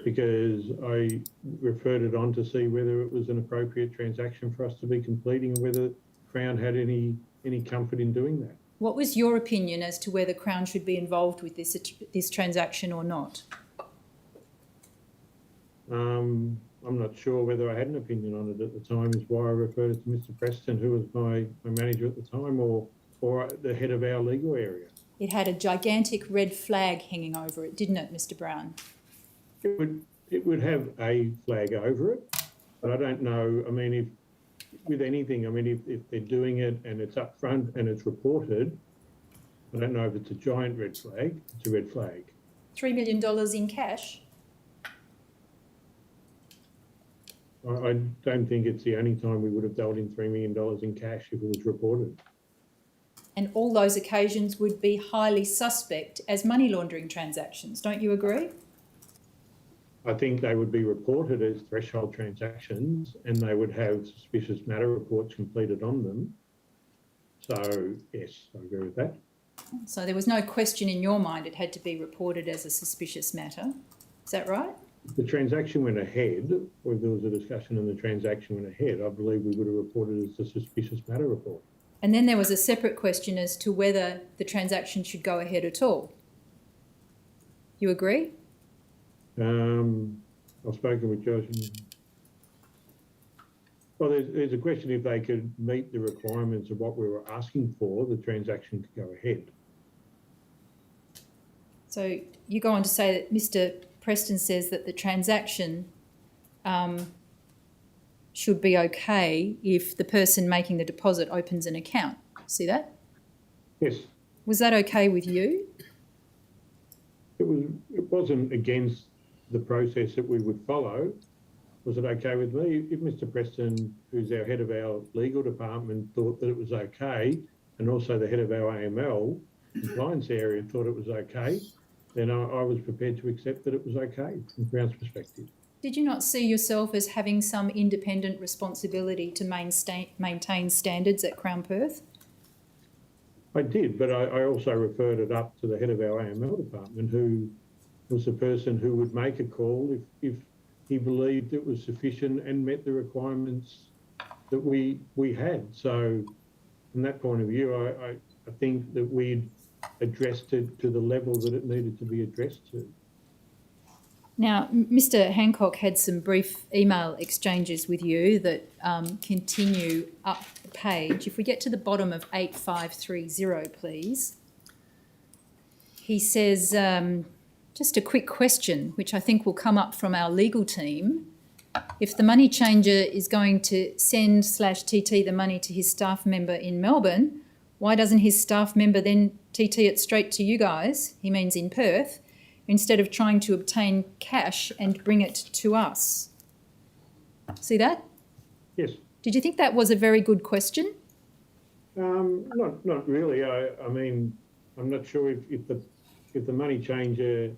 Because I referred it on to see whether it was an appropriate transaction for us to be completing and whether Crown had any comfort in doing that. What was your opinion as to whether Crown should be involved with this transaction or not? I'm not sure whether I had an opinion on it at the time, is why I referred it to Mr. Preston, who was my manager at the time, or the head of our legal area. It had a gigantic red flag hanging over it, didn't it, Mr. Brown? It would have a flag over it, but I don't know. I mean, if they're doing it and it's up front and it's reported, I don't know if it's a giant red flag. It's a red flag. $3 million in cash? I don't think it's the only time we would have dealt in $3 million in cash if it was reported. And all those occasions would be highly suspect as money laundering transactions. Don't you agree? I think they would be reported as threshold transactions and they would have suspicious matter reports completed on them. So, yes, I agree with that. So there was no question in your mind it had to be reported as a suspicious matter. Is that right? If the transaction went ahead, or if there was a discussion and the transaction went ahead, I believe we would have reported it as a suspicious matter report. And then there was a separate question as to whether the transaction should go ahead at all. You agree? I've spoken with Josh. Well, there's a question if they could meet the requirements of what we were asking for, the transaction could go ahead. So you go on to say that Mr. Preston says that the transaction should be okay if the person making the deposit opens an account. See that? Yes. Was that okay with you? It wasn't against the process that we would follow. Was it okay with me? If Mr. Preston, who's our head of our legal department, thought that it was okay, and also the head of our AML compliance area thought it was okay, then I was prepared to accept that it was okay from Crown's perspective. Did you not see yourself as having some independent responsibility to maintain standards at Crown Perth? I did, but I also referred it up to the head of our AML department, who was the person who would make a call if he believed it was sufficient and met the requirements that we had. So from that point of view, I think that we'd addressed it to the level that it needed to be addressed to. Now, Mr. Hancock had some brief email exchanges with you that continue up the page. If we get to the bottom of 8530, please. He says, just a quick question, which I think will come up from our legal team. If the money changer is going to send/TT the money to his staff member in Melbourne, why doesn't his staff member then TT it straight to you guys, he means in Perth, instead of trying to obtain cash and bring it to us? See that? Yes. Did you think that was a very good question? Not really. I mean, I'm not sure if the money changer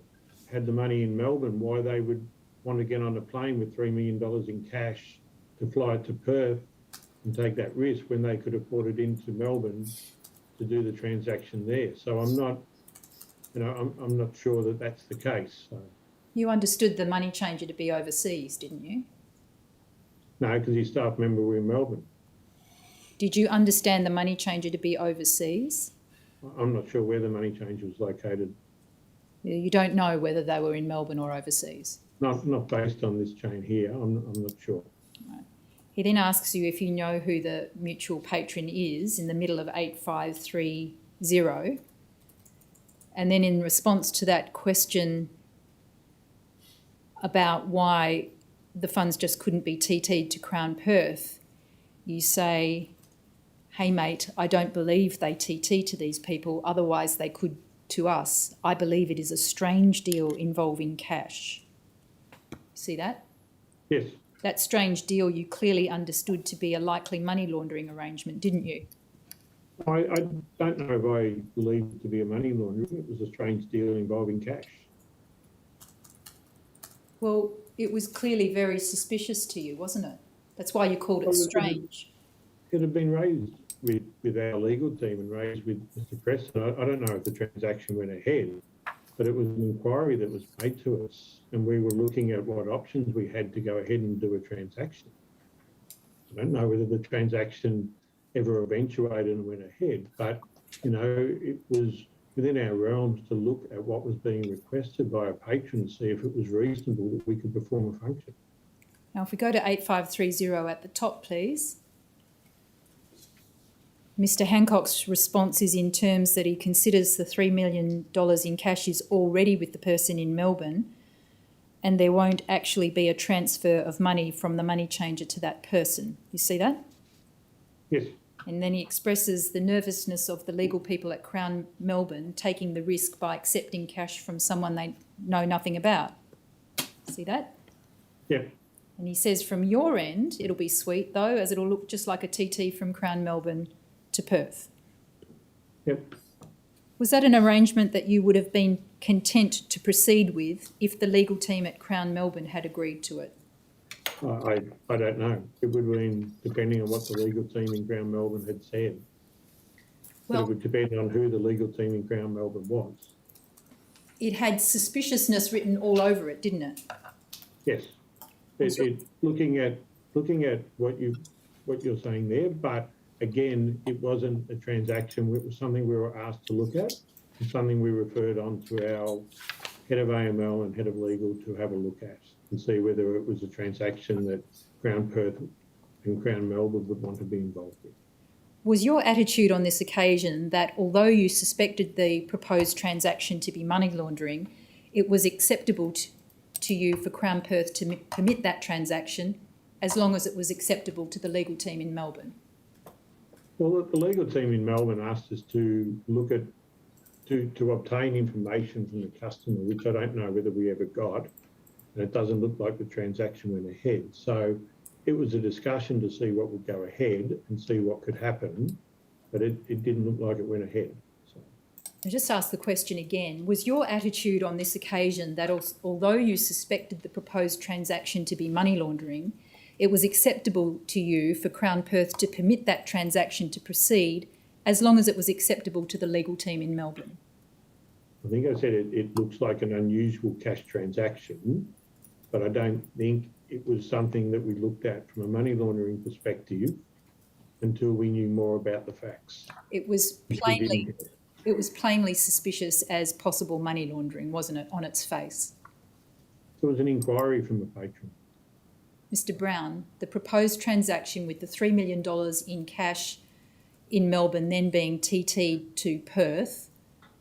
had the money in Melbourne, why they would want to get on a plane with $3 million in cash to fly it to Perth and take that risk when they could have brought it into Melbourne to do the transaction there. So I'm not sure that that's the case. So. You understood the money changer to be overseas, didn't you? No, because his staff member were in Melbourne. Did you understand the money changer to be overseas? I'm not sure where the money changer was located. You don't know whether they were in Melbourne or overseas? Not based on this chain here. I'm not sure. Right. He then asks you if you know who the mutual patron is in the middle of 8530. And then in response to that question about why the funds just couldn't be TT'd to Crown Perth, you say, hey mate, I don't believe they TT to these people, otherwise they could to us. I believe it is a strange deal involving cash. See that? Yes. That strange deal you clearly understood to be a likely money laundering arrangement, didn't you? I don't know if I believe it to be a money laundering. It was a strange deal involving cash. Well, it was clearly very suspicious to you, wasn't it? That's why you called it strange. It had been raised with our legal team and raised with Mr. Preston. I don't know if the transaction went ahead, but it was an inquiry that was made to us and we were looking at what options we had to go ahead and do a transaction. I don't know whether the transaction ever eventuated and went ahead, but, it was within our realms to look at what was being requested by a patron and see if it was reasonable that we could perform a function. Now, if we go to 8530 at the top, please. Mr. Hancock's response is in terms that he considers the $3 million in cash is already with the person in Melbourne and there won't actually be a transfer of money from the money changer to that person. You see that? Yes. And then he expresses the nervousness of the legal people at Crown Melbourne taking the risk by accepting cash from someone they know nothing about. See that? Yeah. And he says from your end, it'll be sweet though, as it'll look just like a TT from Crown Melbourne to Perth. Yep. Was that an arrangement that you would have been content to proceed with if the legal team at Crown Melbourne had agreed to it? I don't know. It would have been depending on what the legal team in Crown Melbourne had said. Well, it would depend on who the legal team in Crown Melbourne was. It had suspiciousness written all over it, didn't it? Yes. Looking at what you're saying there, but again, it wasn't a transaction. It was something we were asked to look at and something we referred on to our head of AML and head of legal to have a look at and see whether it was a transaction that Crown Perth and Crown Melbourne would want to be involved in. Was your attitude on this occasion that although you suspected the proposed transaction to be money laundering, it was acceptable to you for Crown Perth to permit that transaction as long as it was acceptable to the legal team in Melbourne? Well, the legal team in Melbourne asked us to look at, to obtain information from the customer, which I don't know whether we ever got, and it doesn't look like the transaction went ahead. So it was a discussion to see what would go ahead and see what could happen, but it didn't look like it went ahead. So. I'll just ask the question again. Was your attitude on this occasion that although you suspected the proposed transaction to be money laundering, it was acceptable to you for Crown Perth to permit that transaction to proceed as long as it was acceptable to the legal team in Melbourne? I think I said it looks like an unusual cash transaction, but I don't think it was something that we looked at from a money laundering perspective until we knew more about the facts. It was plainly suspicious as possible money laundering, wasn't it, on its face? There was an inquiry from the patron. Mr. Brown, the proposed transaction with the $3 million in cash in Melbourne then being TT'd to Perth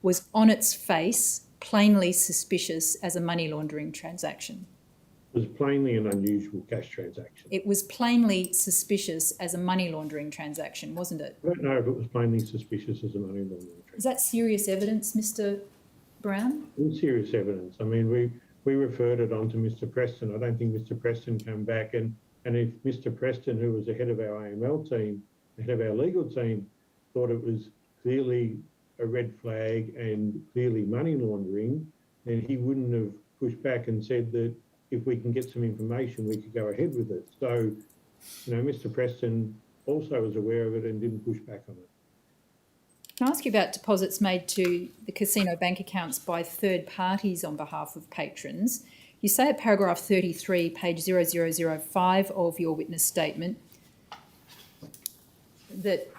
was on its face plainly suspicious as a money laundering transaction. It was plainly an unusual cash transaction. It was plainly suspicious as a money laundering transaction, wasn't it? I don't know if it was plainly suspicious as a money laundering transaction. Is that serious evidence, Mr. Brown? It was serious evidence. I mean, we referred it on to Mr. Preston. I don't think Mr. Preston came back and And if Mr. Preston, who was the head of our AML team, the head of our legal team, thought it was clearly a red flag and clearly money laundering, then he wouldn't have pushed back and said that if we can get some information, we could go ahead with it. So, Mr. Preston also was aware of it and didn't push back on it. Can I ask you about deposits made to the casino bank accounts by third parties on behalf of patrons? You say at paragraph 33, page 0005 of your witness statement, that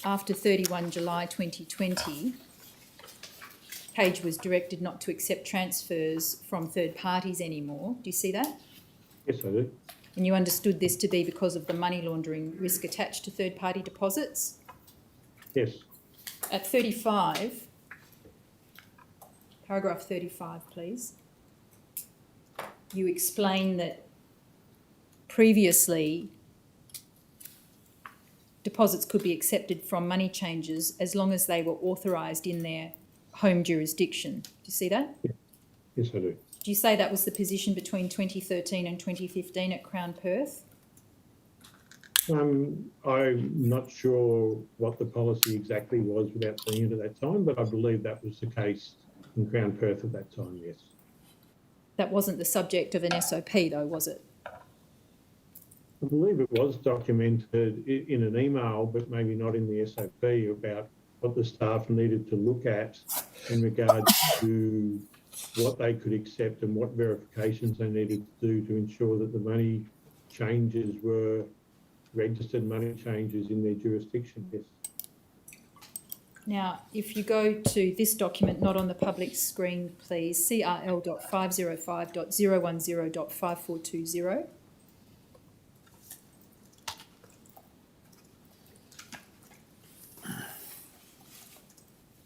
after 31 July 2020, Page was directed not to accept transfers from third parties anymore. Do you see that? Yes, I do. And you understood this to be because of the money laundering risk attached to third party deposits? Yes. At 35, paragraph 35, please, you explain that previously deposits could be accepted from money changers as long as they were authorised in their home jurisdiction. Do you see that? Yes, I do. Do you say that was the position between 2013 and 2015 at Crown Perth? I'm not sure what the policy exactly was without seeing it at that time, but I believe that was the case in Crown Perth at that time, yes. That wasn't the subject of an SOP though, was it? I believe it was documented in an email, but maybe not in the SOP, about what the staff needed to look at in regards to what they could accept and what verifications they needed to do to ensure that the money changes were registered money changes in their jurisdiction, yes. Now, if you go to this document, not on the public screen, please, CRL.505.010.5420.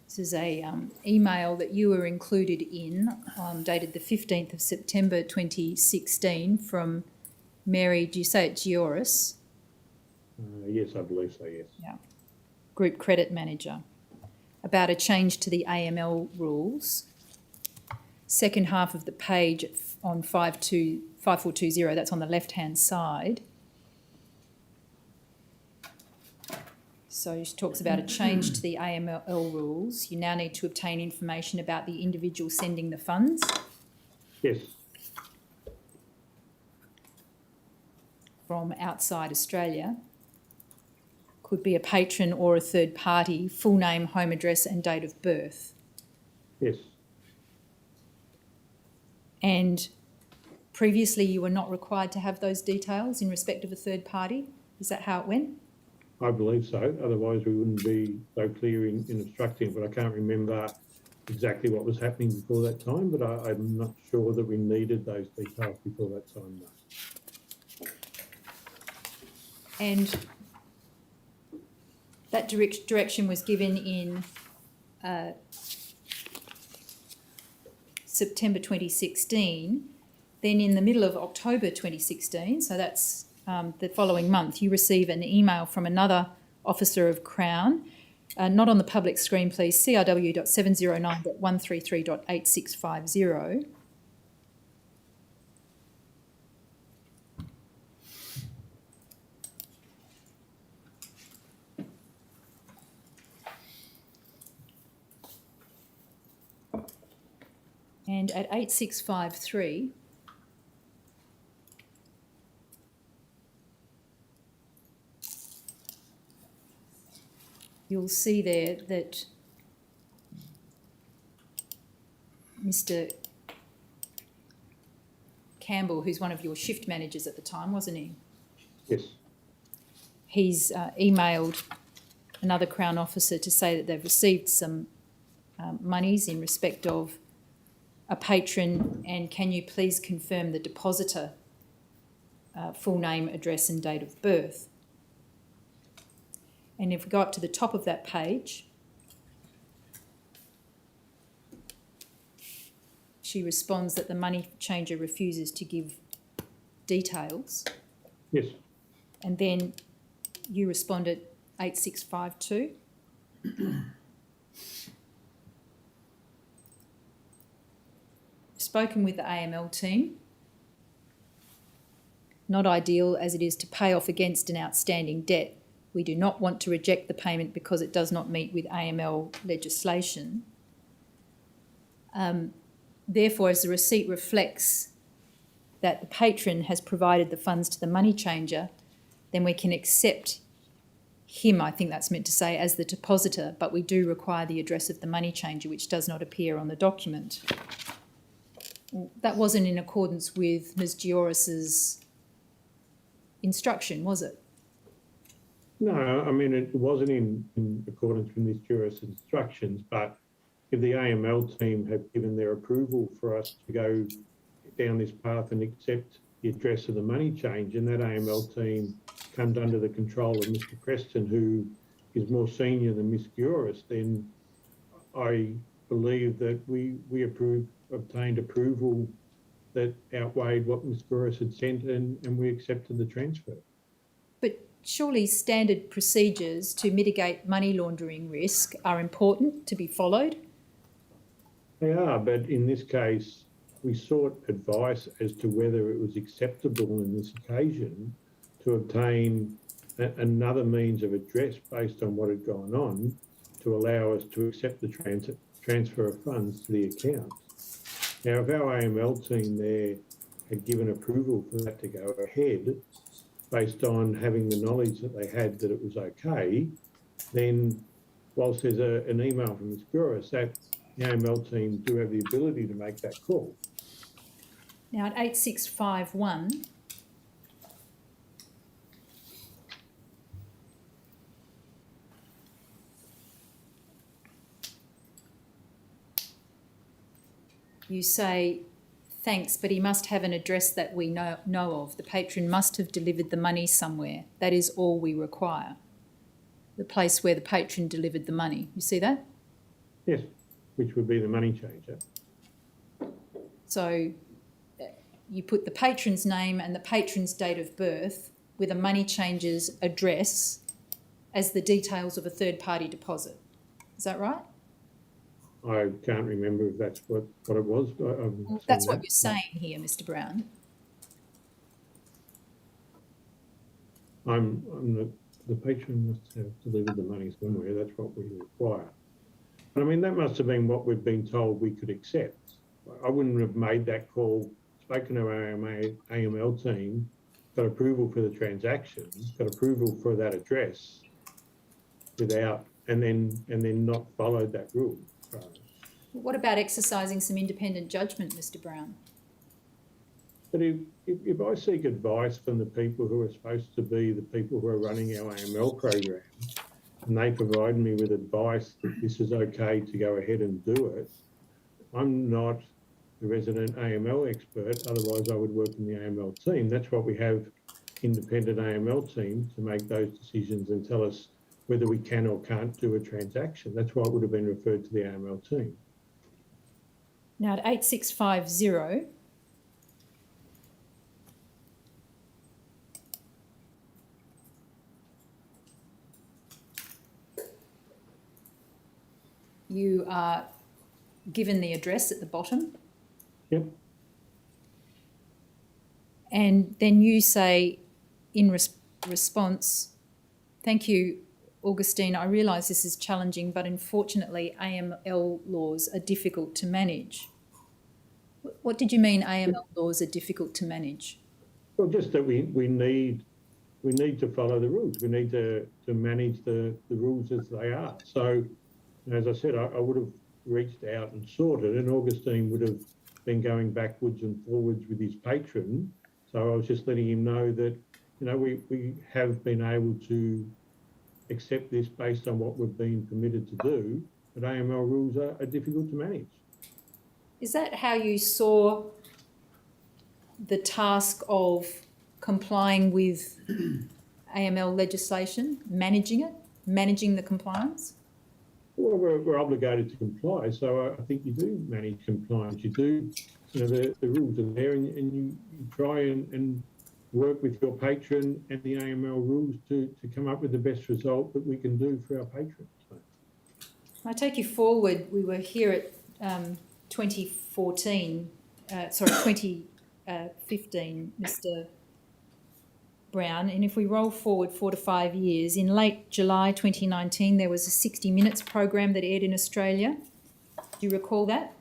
This is a email that you were included in, dated the 15th of September 2016 from Mary, do you say it Gioris? Yes, I believe so, yes. Yeah. Group Credit Manager, about a change to the AML rules. Second half of the page on 5420, that's on the left-hand side. So she talks about a change to the AML rules. You now need to obtain information about the individual sending the funds. Yes. From outside Australia. Could be a patron or a third party, full name, home address and date of birth. Yes. And previously you were not required to have those details in respect of a third party. Is that how it went? I believe so. Otherwise we wouldn't be so clear in instructing, but I can't remember exactly what was happening before that time, but I'm not sure that we needed those details before that time. No. And that direction was given in September 2016. Then in the middle of October 2016, so that's the following month, you receive an email from another officer of Crown, not on the public screen please, CRW.709.133.8650. And at 8653, you'll see there that Mr. Campbell, who's one of your shift managers at the time, wasn't he? Yes. He's emailed another Crown officer to say that they've received some monies in respect of a patron, and can you please confirm the depositor full name, address and date of birth. And if we go up to the top of that page, she responds that the money changer refuses to give details. Yes. And then you respond at 8652. Spoken with the AML team. not ideal as it is to pay off against an outstanding debt. We do not want to reject the payment because it does not meet with AML legislation. Therefore, as the receipt reflects that the patron has provided the funds to the money changer, then we can accept him, I think that's meant to say, as the depositor, but we do require the address of the money changer, which does not appear on the document. That wasn't in accordance with Ms. Gioris's instruction, was it? No, I mean, it wasn't in accordance with Ms. Juris' instructions, but if the AML team have given their approval for us to go down this path and accept the address of the money change, and that AML team comes under the control of Mr. Preston, who is more senior than Ms. Juris, then I believe that we obtained approval that outweighed what Ms. Juris had sent, and we accepted the transfer. But surely standard procedures to mitigate money laundering risk are important to be followed? They are, but in this case, we sought advice as to whether it was acceptable in this occasion to obtain another means of address based on what had gone on to allow us to accept the transfer of funds to the account. Now, if our AML team there had given approval for that to go ahead, based on having the knowledge that they had that it was okay, then whilst there's an email from Ms. Juris, that the AML team do have the ability to make that call. Now at 8651, you say, thanks, but he must have an address that we know of. The patron must have delivered the money somewhere. That is all we require. The place where the patron delivered the money. You see that? Yes, which would be the money changer. So you put the patron's name and the patron's date of birth with a money changer's address as the details of a third-party deposit. Is that right? I can't remember if that's what it was. That's what you're saying here, Mr. Brown. The patron must have delivered the money somewhere. That's what we require. But I mean, that must have been what we've been told we could accept. I wouldn't have made that call, spoken to our AML team, got approval for the transaction, got approval for that address without, and then not followed that rule. What about exercising some independent judgment, Mr. Brown? But if I seek advice from the people who are supposed to be the people who are running our AML program, and they provide me with advice that this is okay to go ahead and do it, I'm not the resident AML expert, otherwise I would work in the AML team. That's what we have independent AML team to make those decisions and tell us whether we can or can't do a transaction. That's why it would have been referred to the AML team. Now at 8650, you are given the address at the bottom. Yep. And then you say in response, thank you, Augustine, I realise this is challenging, but unfortunately AML laws are difficult to manage. What did you mean AML laws are difficult to manage? Well, just that we need to follow the rules. We need to manage the rules as they are. So, as I said, I would have reached out and sought it, and Augustine would have been going backwards and forwards with his patron. So I was just letting him know that, you know, we have been able to accept this based on what we've been permitted to do, but AML rules are difficult to manage. Is that how you saw the task of complying with AML legislation, managing it, managing the compliance? Well, we're obligated to comply, so I think you do manage compliance. You do, you know, the rules are there, and you try and work with your patron and the AML rules to come up with the best result that we can do for our patrons. I take you forward. We were here at 2015, Mr. Brown, and if we roll forward 4 to 5 years, in late July 2019, there was a 60 Minutes program that aired in Australia. Do you recall that?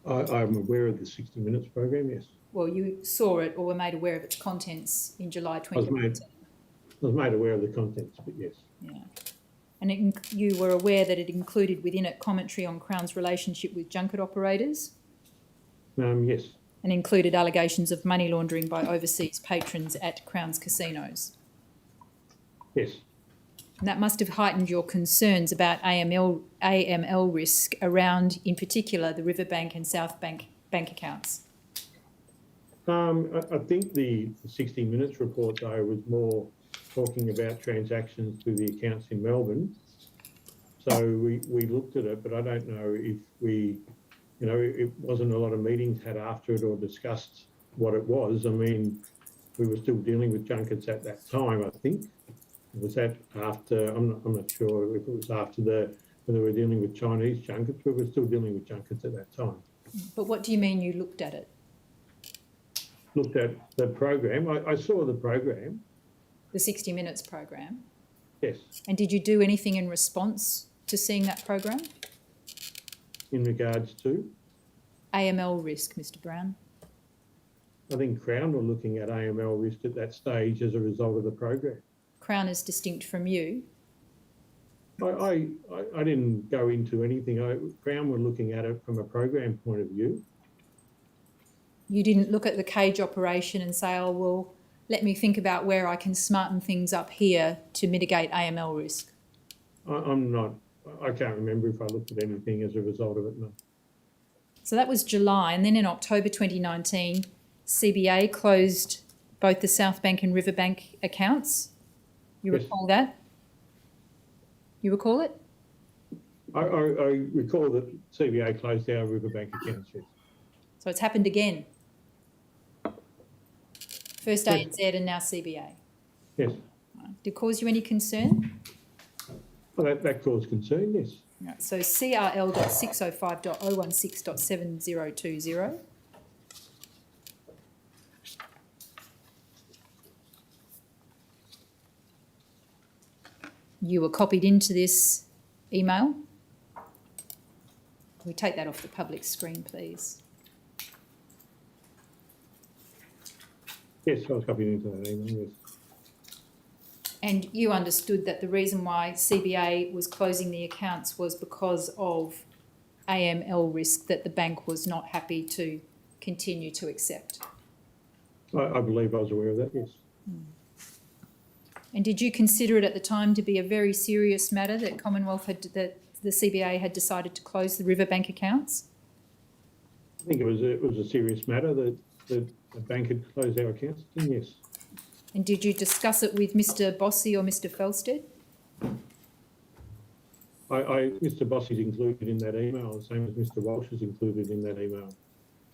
I'm aware of the 60 Minutes program, yes. Well, you saw it or were made aware of its contents in July 2019. I was made aware of the contents, but yes. Yeah. And you were aware that it included within it commentary on Crown's relationship with junket operators? Yes. And included allegations of money laundering by overseas patrons at Crown's casinos? Yes. And that must have heightened your concerns about AML risk around, in particular, the Riverbank and South Bank bank accounts. I think the 60 Minutes report, though, was more talking about transactions through the accounts in Melbourne. So we looked at it, but I don't know if we, it wasn't a lot of meetings had after it or discussed what it was. I mean, we were still dealing with junkets at that time, I think. Was that after, I'm not sure if it was after whether we were dealing with Chinese junkets, but we're still dealing with junkets at that time. But what do you mean you looked at it? Looked at the program. I saw the program. The 60 Minutes program? Yes. And did you do anything in response to seeing that program? In regards to? AML risk, Mr. Brown. I think Crown were looking at AML risk at that stage as a result of the program. Crown is distinct from you. I didn't go into anything. Crown were looking at it from a program point of view. You didn't look at the cage operation and say, oh, well, let me think about where I can smarten things up here to mitigate AML risk. I can't remember if I looked at anything as a result of it, no. So that was July, and then in October 2019, CBA closed both the South Bank and Riverbank accounts. You Yes. recall that? You recall it? I recall that CBA closed our Riverbank accounts, yes. So it's happened again. First Yes. ANZ and now CBA. Yes. Did it cause you any concern? Well, that caused concern, yes. Right, so CRL.605.016.7020. You were copied into this email. Can we take that off the public screen, please? Yes, I was copied into that email, yes. And you understood that the reason why CBA was closing the accounts was because of AML risk that the bank was not happy to continue to accept. I believe I was aware of that, yes. And did you consider it at the time to be a very serious matter that that the CBA had decided to close the Riverbank accounts? I think it was a serious matter that the bank had closed our accounts, and yes. And did you discuss it with Mr. Bossy or Mr. Felsted? Mr. Bossy's included in that email, the same as Mr. Walsh is included in that email.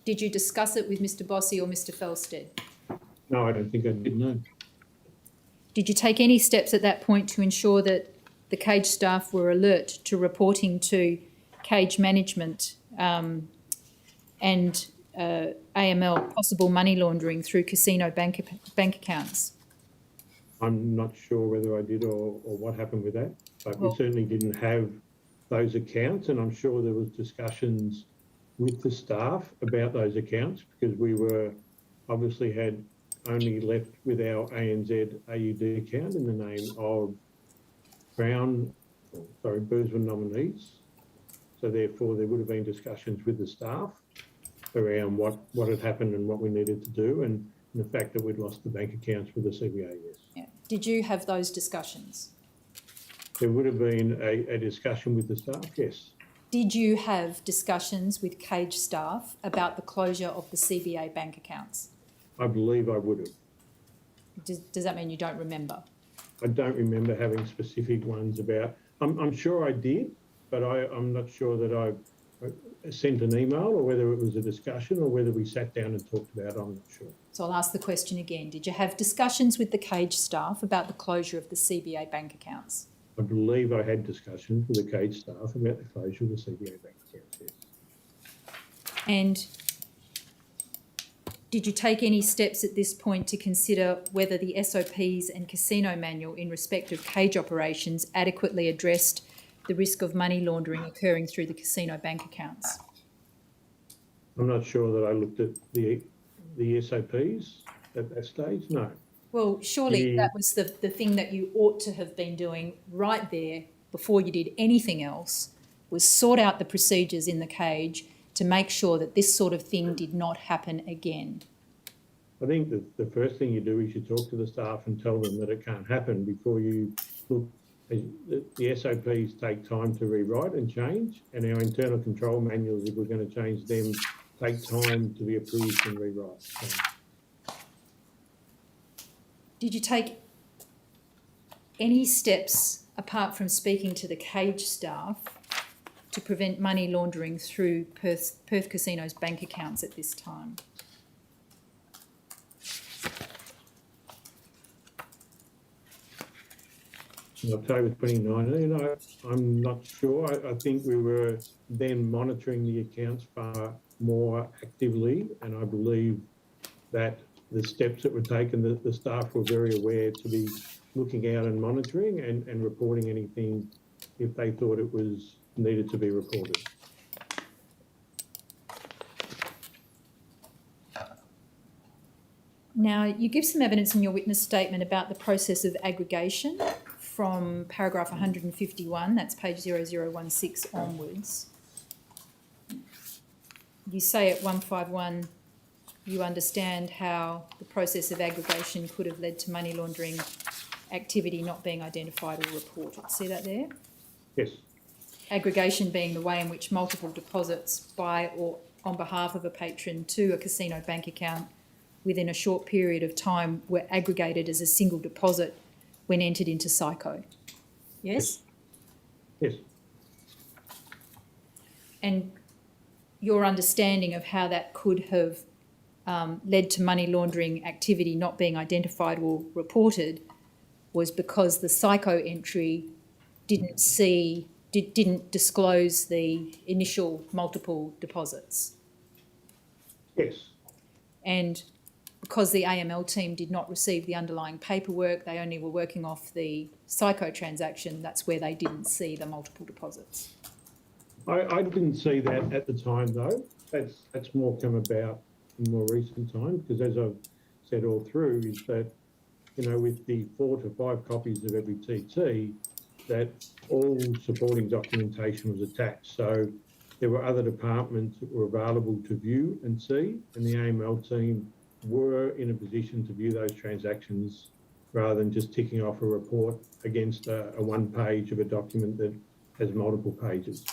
Did you discuss it with Mr. Bossy or Mr. Felsted? No, I don't think I did, no. Did you take any steps at that point to ensure that the cage staff were alert to reporting to cage management and AML possible money laundering through casino bank accounts? I'm not sure whether I did or what happened with that, but we certainly didn't have those accounts, and I'm sure there was discussions with the staff about those accounts because we were obviously had only left with our ANZ AUD account in the name of Bursman nominees. So therefore there would have been discussions with the staff around what had happened and what we needed to do, and the fact that we'd lost the bank accounts with the CBA, yes. Yeah. Did you have those discussions? There would have been a discussion with the staff, yes. Did you have discussions with cage staff about the closure of the CBA bank accounts? I believe I would have. Does that mean you don't remember? I don't remember having specific ones about. I'm sure I did, but I'm not sure that I sent an email or whether it was a discussion or whether we sat down and talked about it. I'm not sure. So I'll ask the question again. Did you have discussions with the cage staff about the closure of the CBA bank accounts? I believe I had discussions with the cage staff about the closure of the CBA bank accounts, yes. And Did you take any steps at this point to consider whether the SOPs and casino manual in respect of cage operations adequately addressed the risk of money laundering occurring through the casino bank accounts? I'm not sure that I looked at the SOPs at that stage, no. Well, surely that was the thing that you ought to have been doing right there before you did anything else, was sort out the procedures in the cage to make sure that this sort of thing did not happen again. I think that the first thing you do is you talk to the staff and tell them that it can't happen before you look. The SOPs take time to rewrite and change, and our internal control manuals, if we're going to change them, take time to be approved and rewrite. So. Did you take any steps, apart from speaking to the cage staff, to prevent money laundering through Perth Casino's bank accounts at this time? In October 2019, I'm not sure. I think we were then monitoring the accounts far more actively, and I believe that the steps that were taken, the staff were very aware to be looking out and monitoring and reporting anything if they thought it was needed to be reported. Now, you give some evidence in your witness statement about the process of aggregation from paragraph 151, that's page 0016 onwards. You say at 151, you understand how the process of aggregation could have led to money laundering activity not being identified or reported. See that there? Yes. Aggregation being the way in which multiple deposits by or on behalf of a patron to a casino bank account within a short period of time were aggregated as a single deposit when entered into psycho. Yes? Yes. And your understanding of how that could have led to money laundering activity not being identified or reported was because the psycho entry didn't disclose the initial multiple deposits. Yes. And because the AML team did not receive the underlying paperwork, they only were working off the psycho transaction, that's where they didn't see the multiple deposits. I didn't see that at the time though. That's more come about in more recent times, because as I've said all through is that, you know, with the 4 to 5 copies of every TT, that all supporting documentation was attached. So there were other departments that were available to view and see, and the AML team were in a position to view those transactions rather than just ticking off a report against a one page of a document that has multiple pages.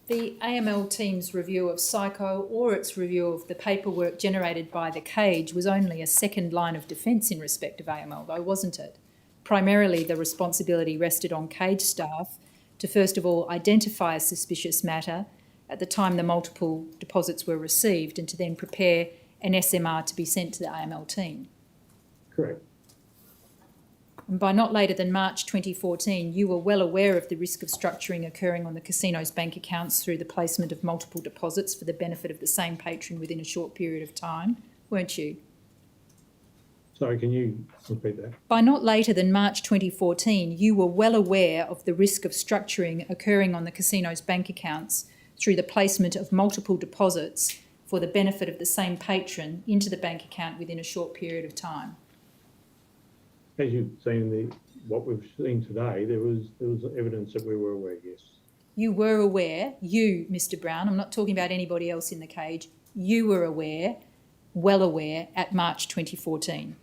The AML team's review of psycho or its review of the paperwork generated by the cage was only a second line of defence in respect of AML, though, wasn't it? Primarily, the responsibility rested on cage staff to first of all identify a suspicious matter at the time the multiple deposits were received and to then prepare an SMR to be sent to the AML team. Correct. And by not later than March 2014, you were well aware of the risk of structuring occurring on the casino's bank accounts through the placement of multiple deposits for the benefit of the same patron within a short period of time, weren't you? Sorry, can you repeat that? By not later than March 2014, you were well aware of the risk of structuring occurring on the casino's bank accounts through the placement of multiple deposits for the benefit of the same patron into the bank account within a short period of time. As you've seen what we've seen today, there was evidence that we were aware, yes. You were aware, you, Mr. Brown, I'm not talking about anybody else in the cage, you were aware, well aware, at March 2014.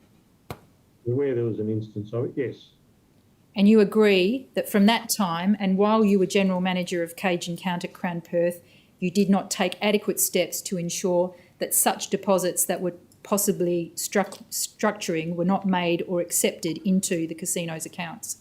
Aware there was an instance of it, yes. And you agree that from that time, and while you were General Manager of Cage and Count at Crown Perth, you did not take adequate steps to ensure that such deposits that were possibly structuring were not made or accepted into the casino's accounts.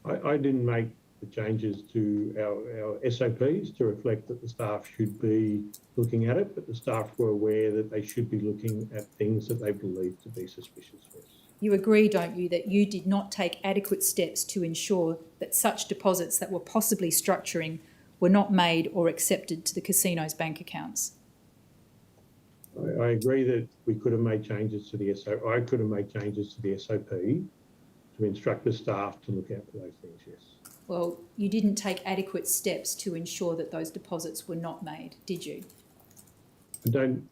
I didn't make the changes to our SOPs to reflect that the staff should be looking at it, but the staff were aware that they should be looking at things that they believed to be suspicious. Yes. You agree, don't you, that you did not take adequate steps to ensure that such deposits that were possibly structuring were not made or accepted to the casino's bank accounts? I agree that we could have made changes to the I could have made changes to the SOP to instruct the staff to look out for those things, yes. Well, you didn't take adequate steps to ensure that those deposits were not made, did you?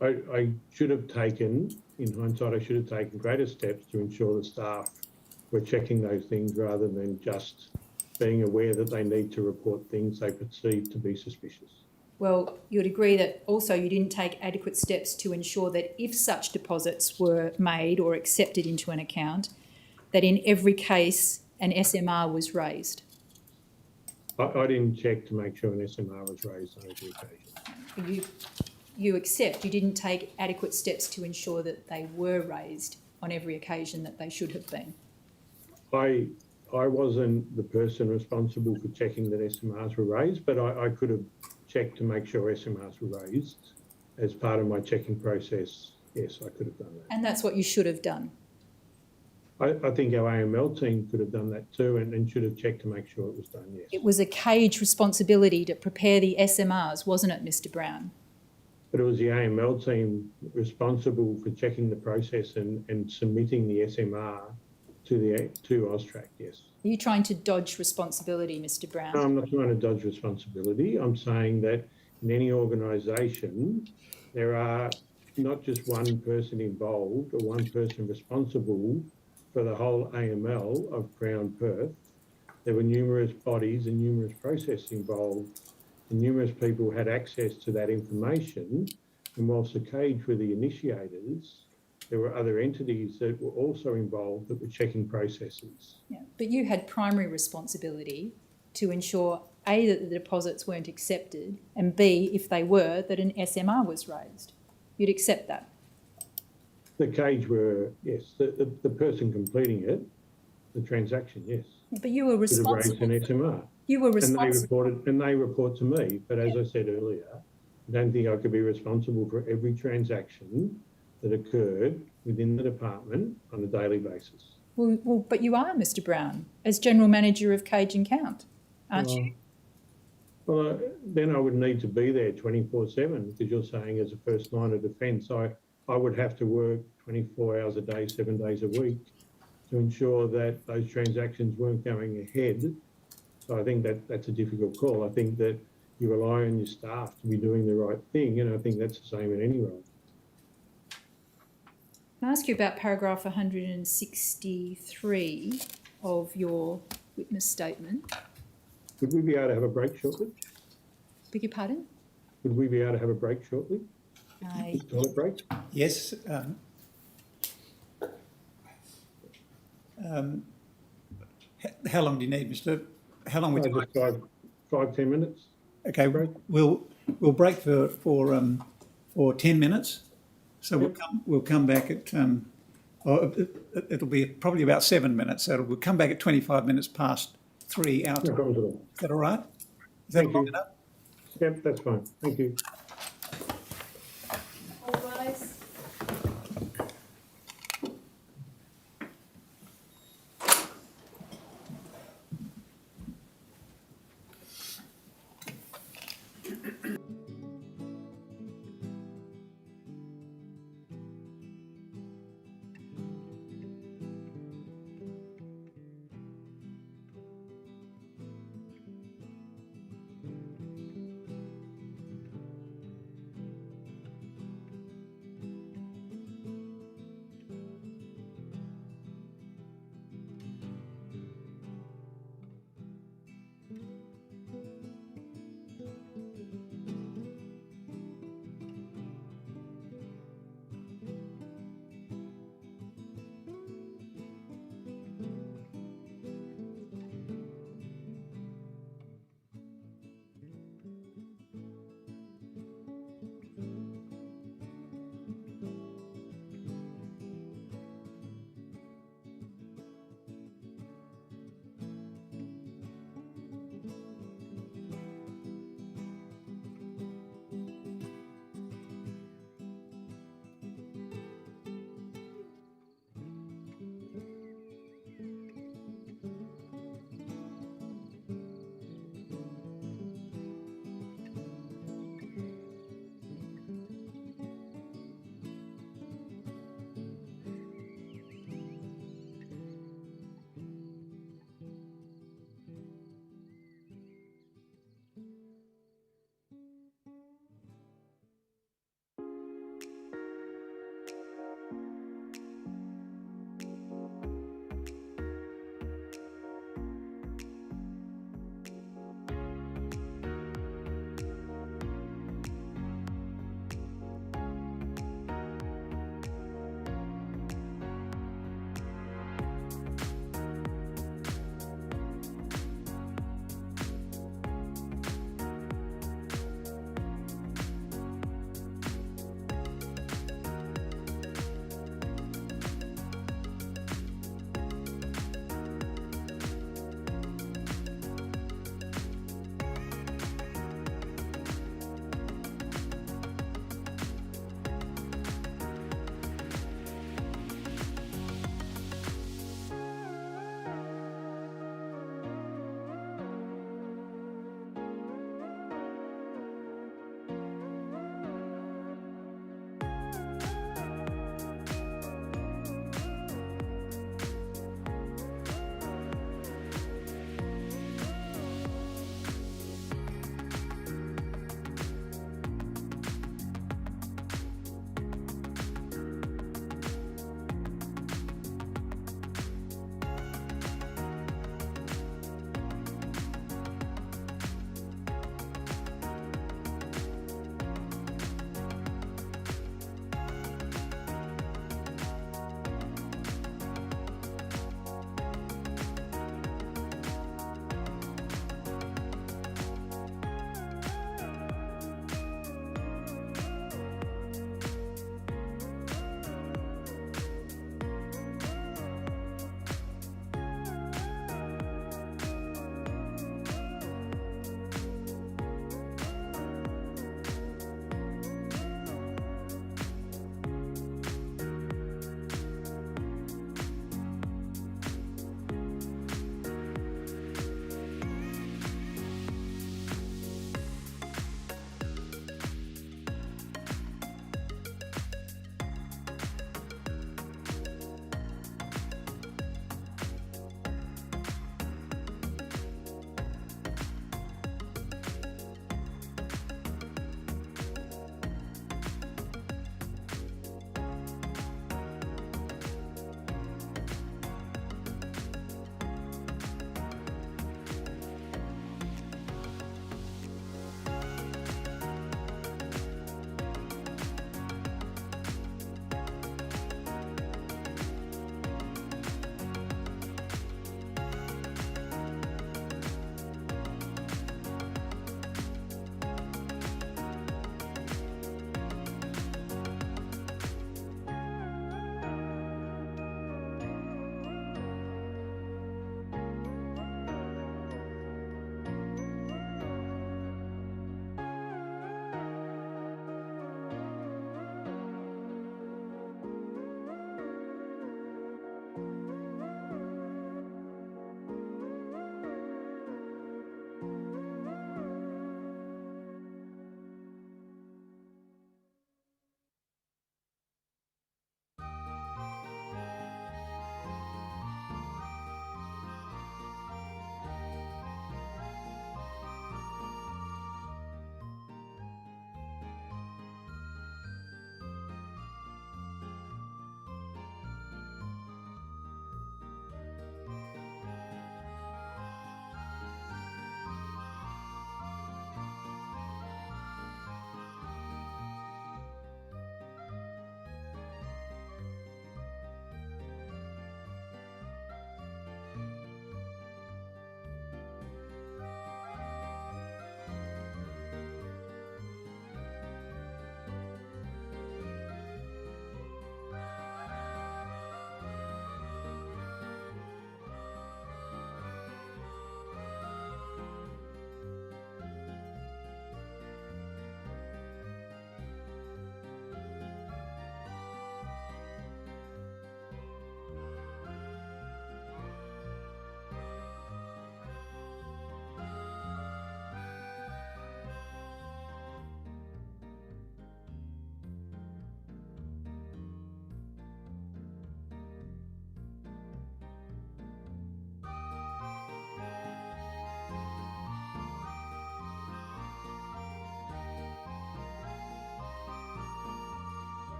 I should have taken, in hindsight, I should have taken greater steps to ensure the staff were checking those things rather than just being aware that they need to report things they perceive to be suspicious. Well, you'd agree that also you didn't take adequate steps to ensure that if such deposits were made or accepted into an account, that in every case an SMR was raised. I didn't check to make sure an SMR was raised on every occasion. You accept you didn't take adequate steps to ensure that they were raised on every occasion that they should have been. I wasn't the person responsible for checking that SMRs were raised, but I could have checked to make sure SMRs were raised as part of my checking process. Yes, I could have done that. And that's what you should have done. I think our AML team could have done that too and should have checked to make sure it was done, yes. It was a cage responsibility to prepare the SMRs, wasn't it, Mr. Brown? But it was the AML team responsible for checking the process and submitting the SMR to Austrac, yes. Are you trying to dodge responsibility, Mr. Brown? No, I'm not trying to dodge responsibility. I'm saying that in any organisation, there are not just one person involved or one person responsible for the whole AML of Crown Perth. There were numerous bodies and numerous processes involved, and numerous people had access to that information. And whilst the cage were the initiators, there were other entities that were also involved that were checking processes. Yeah, but you had primary responsibility to ensure A, that the deposits weren't accepted, and B, if they were, that an SMR was raised. You'd accept that? The cage were, yes, the person completing it, the transaction, yes. Yeah, but you were responsible. Could have raised an SMR. You were responsible. And they report to me. But as I said earlier, I don't think I could be responsible for every transaction that occurred within the department on a daily basis. Well, but you are, Mr. Brown, as General Manager of Cage and Count, aren't you? Well, then I would need to be there 24/7 because you're saying as a first line of defence, I would have to work 24 hours a day, 7 days a week to ensure that those transactions weren't going ahead. So I think that's a difficult call. I think that you rely on your staff to be doing the right thing, and I think that's the same in any role. Can I ask you about paragraph 163 of your witness statement? Would we be able to have a break shortly? Beg your pardon? Would we be able to have a break shortly? Toilet break? Yes. How long do you need, Mr.? How long would you like? Just 5-10 minutes. Okay, we'll break for 10 minutes. So we'll come back at it'll be probably about 7 minutes. So we'll come back at 25 minutes past 3 our time. No problems at all. Is that all right? Is that long enough? Yep, that's fine. Thank you. All rise.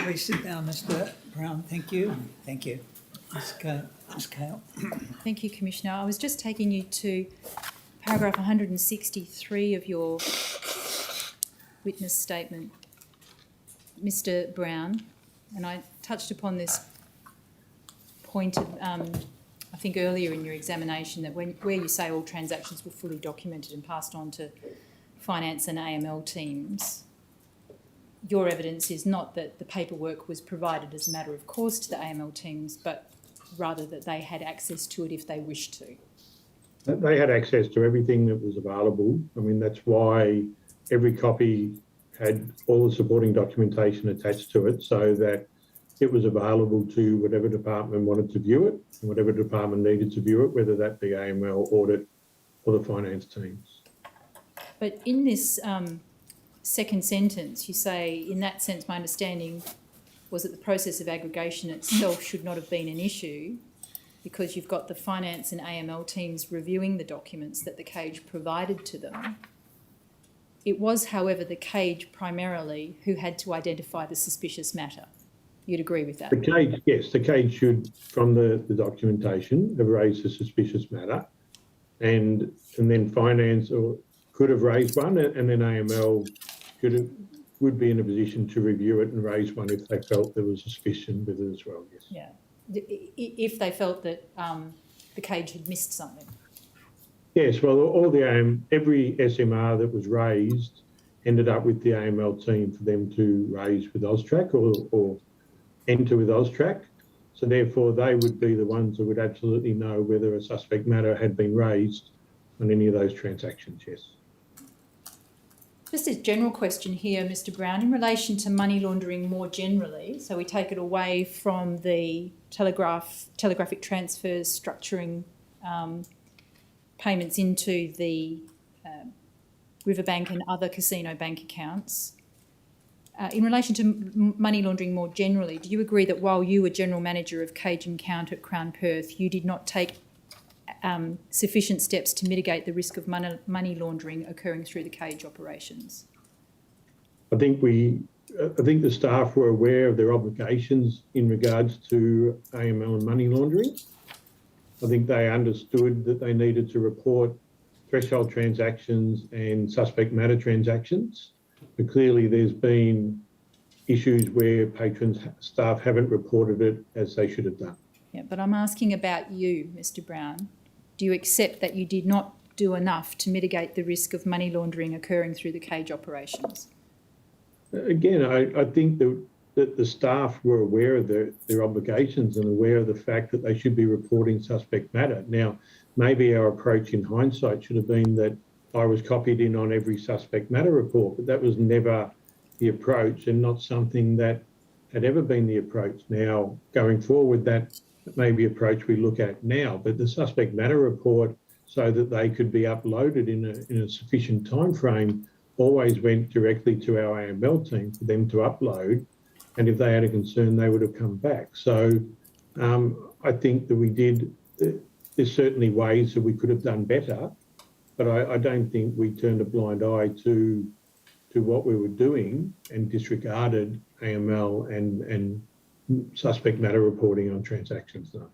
Please sit down, Mr. Brown. Thank you. Thank you. Ms. Kale. Thank you, Commissioner. I was just taking you to paragraph 163 of your witness statement, Mr. Brown, and I touched upon this point, I think earlier in your examination, that where you say all transactions were fully documented and passed on to finance and AML teams, your evidence is not that the paperwork was provided as a matter of course to the AML teams, but rather that they had access to it if they wished to. They had access to everything that was available. I mean, that's why every copy had all the supporting documentation attached to it so that it was available to whatever department wanted to view it and whatever department needed to view it, whether that be AML, audit or the finance teams. But in this second sentence, you say, in that sense, my understanding was that the process of aggregation itself should not have been an issue because you've got the finance and AML teams reviewing the documents that the cage provided to them. It was, however, the cage primarily who had to identify the suspicious matter. You'd agree with that? The cage, yes, the cage should, from the documentation, have raised a suspicious matter, and then finance could have raised one, and then AML would be in a position to review it and raise one if they felt there was suspicion with it as well. Yes. Yeah, if they felt that the cage had missed something. Yes, well, every SMR that was raised ended up with the AML team for them to raise with AUSTRAC or enter with AUSTRAC. So therefore, they would be the ones that would absolutely know whether a suspect matter had been raised on any of those transactions. Yes. Just a general question here, Mr. Brown, in relation to money laundering more generally. So we take it away from the telegraphic transfers structuring payments into the Riverbank and other casino bank accounts. In relation to money laundering more generally, do you agree that while you were General Manager of Cage and Count at Crown Perth, you did not take sufficient steps to mitigate the risk of money laundering occurring through the cage operations? I think the staff were aware of their obligations in regards to AML and money laundering. I think they understood that they needed to report threshold transactions and suspect matter transactions. But clearly there's been issues where staff haven't reported it as they should have done. Yeah, but I'm asking about you, Mr. Brown. Do you accept that you did not do enough to mitigate the risk of money laundering occurring through the cage operations? Again, I think that the staff were aware of their obligations and aware of the fact that they should be reporting suspect matter. Now, maybe our approach in hindsight should have been that I was copied in on every suspect matter report, but that was never the approach and not something that had ever been the approach. Now, going forward, that may be the approach we look at now, but the suspect matter report, so that they could be uploaded in a sufficient time frame, always went directly to our AML team for them to upload, and if they had a concern, they would have come back. So I think that there's certainly ways that we could have done better, but I don't think we turned a blind eye to what we were doing and disregarded AML and suspect matter reporting on transactions. No.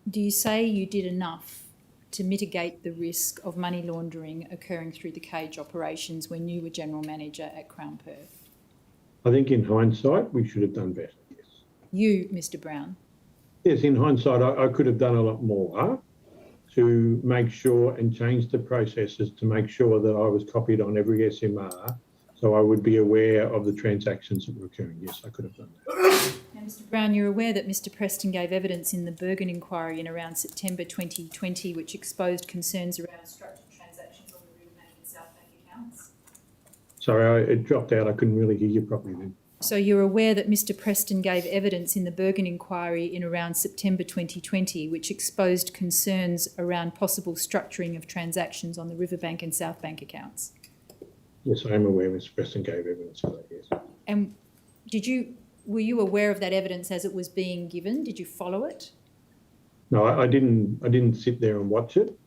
Do you say you did enough to mitigate the risk of money laundering occurring through the cage operations when you were General Manager at Crown Perth? I think in hindsight, we should have done better, yes. You, Mr. Brown? Yes, in hindsight, I could have done a lot more to make sure and change the processes to make sure that I was copied on every SMR, so I would be aware of the transactions that were occurring. Yes, I could have done that. Now, Mr. Brown, you're aware that Mr. Preston gave evidence in the Bergen inquiry in around September 2020 which exposed concerns around structured transactions on the Riverbank and South Bank accounts? Sorry, it dropped out. I couldn't really hear you properly then. So you're aware that Mr. Preston gave evidence in the Bergen inquiry in around September 2020 which exposed concerns around possible structuring of transactions on the Riverbank and South Bank accounts? Yes, I am aware Mr. Preston gave evidence for that, yes. And were you aware of that evidence as it was being given? Did you follow it? No, I didn't sit there and watch it.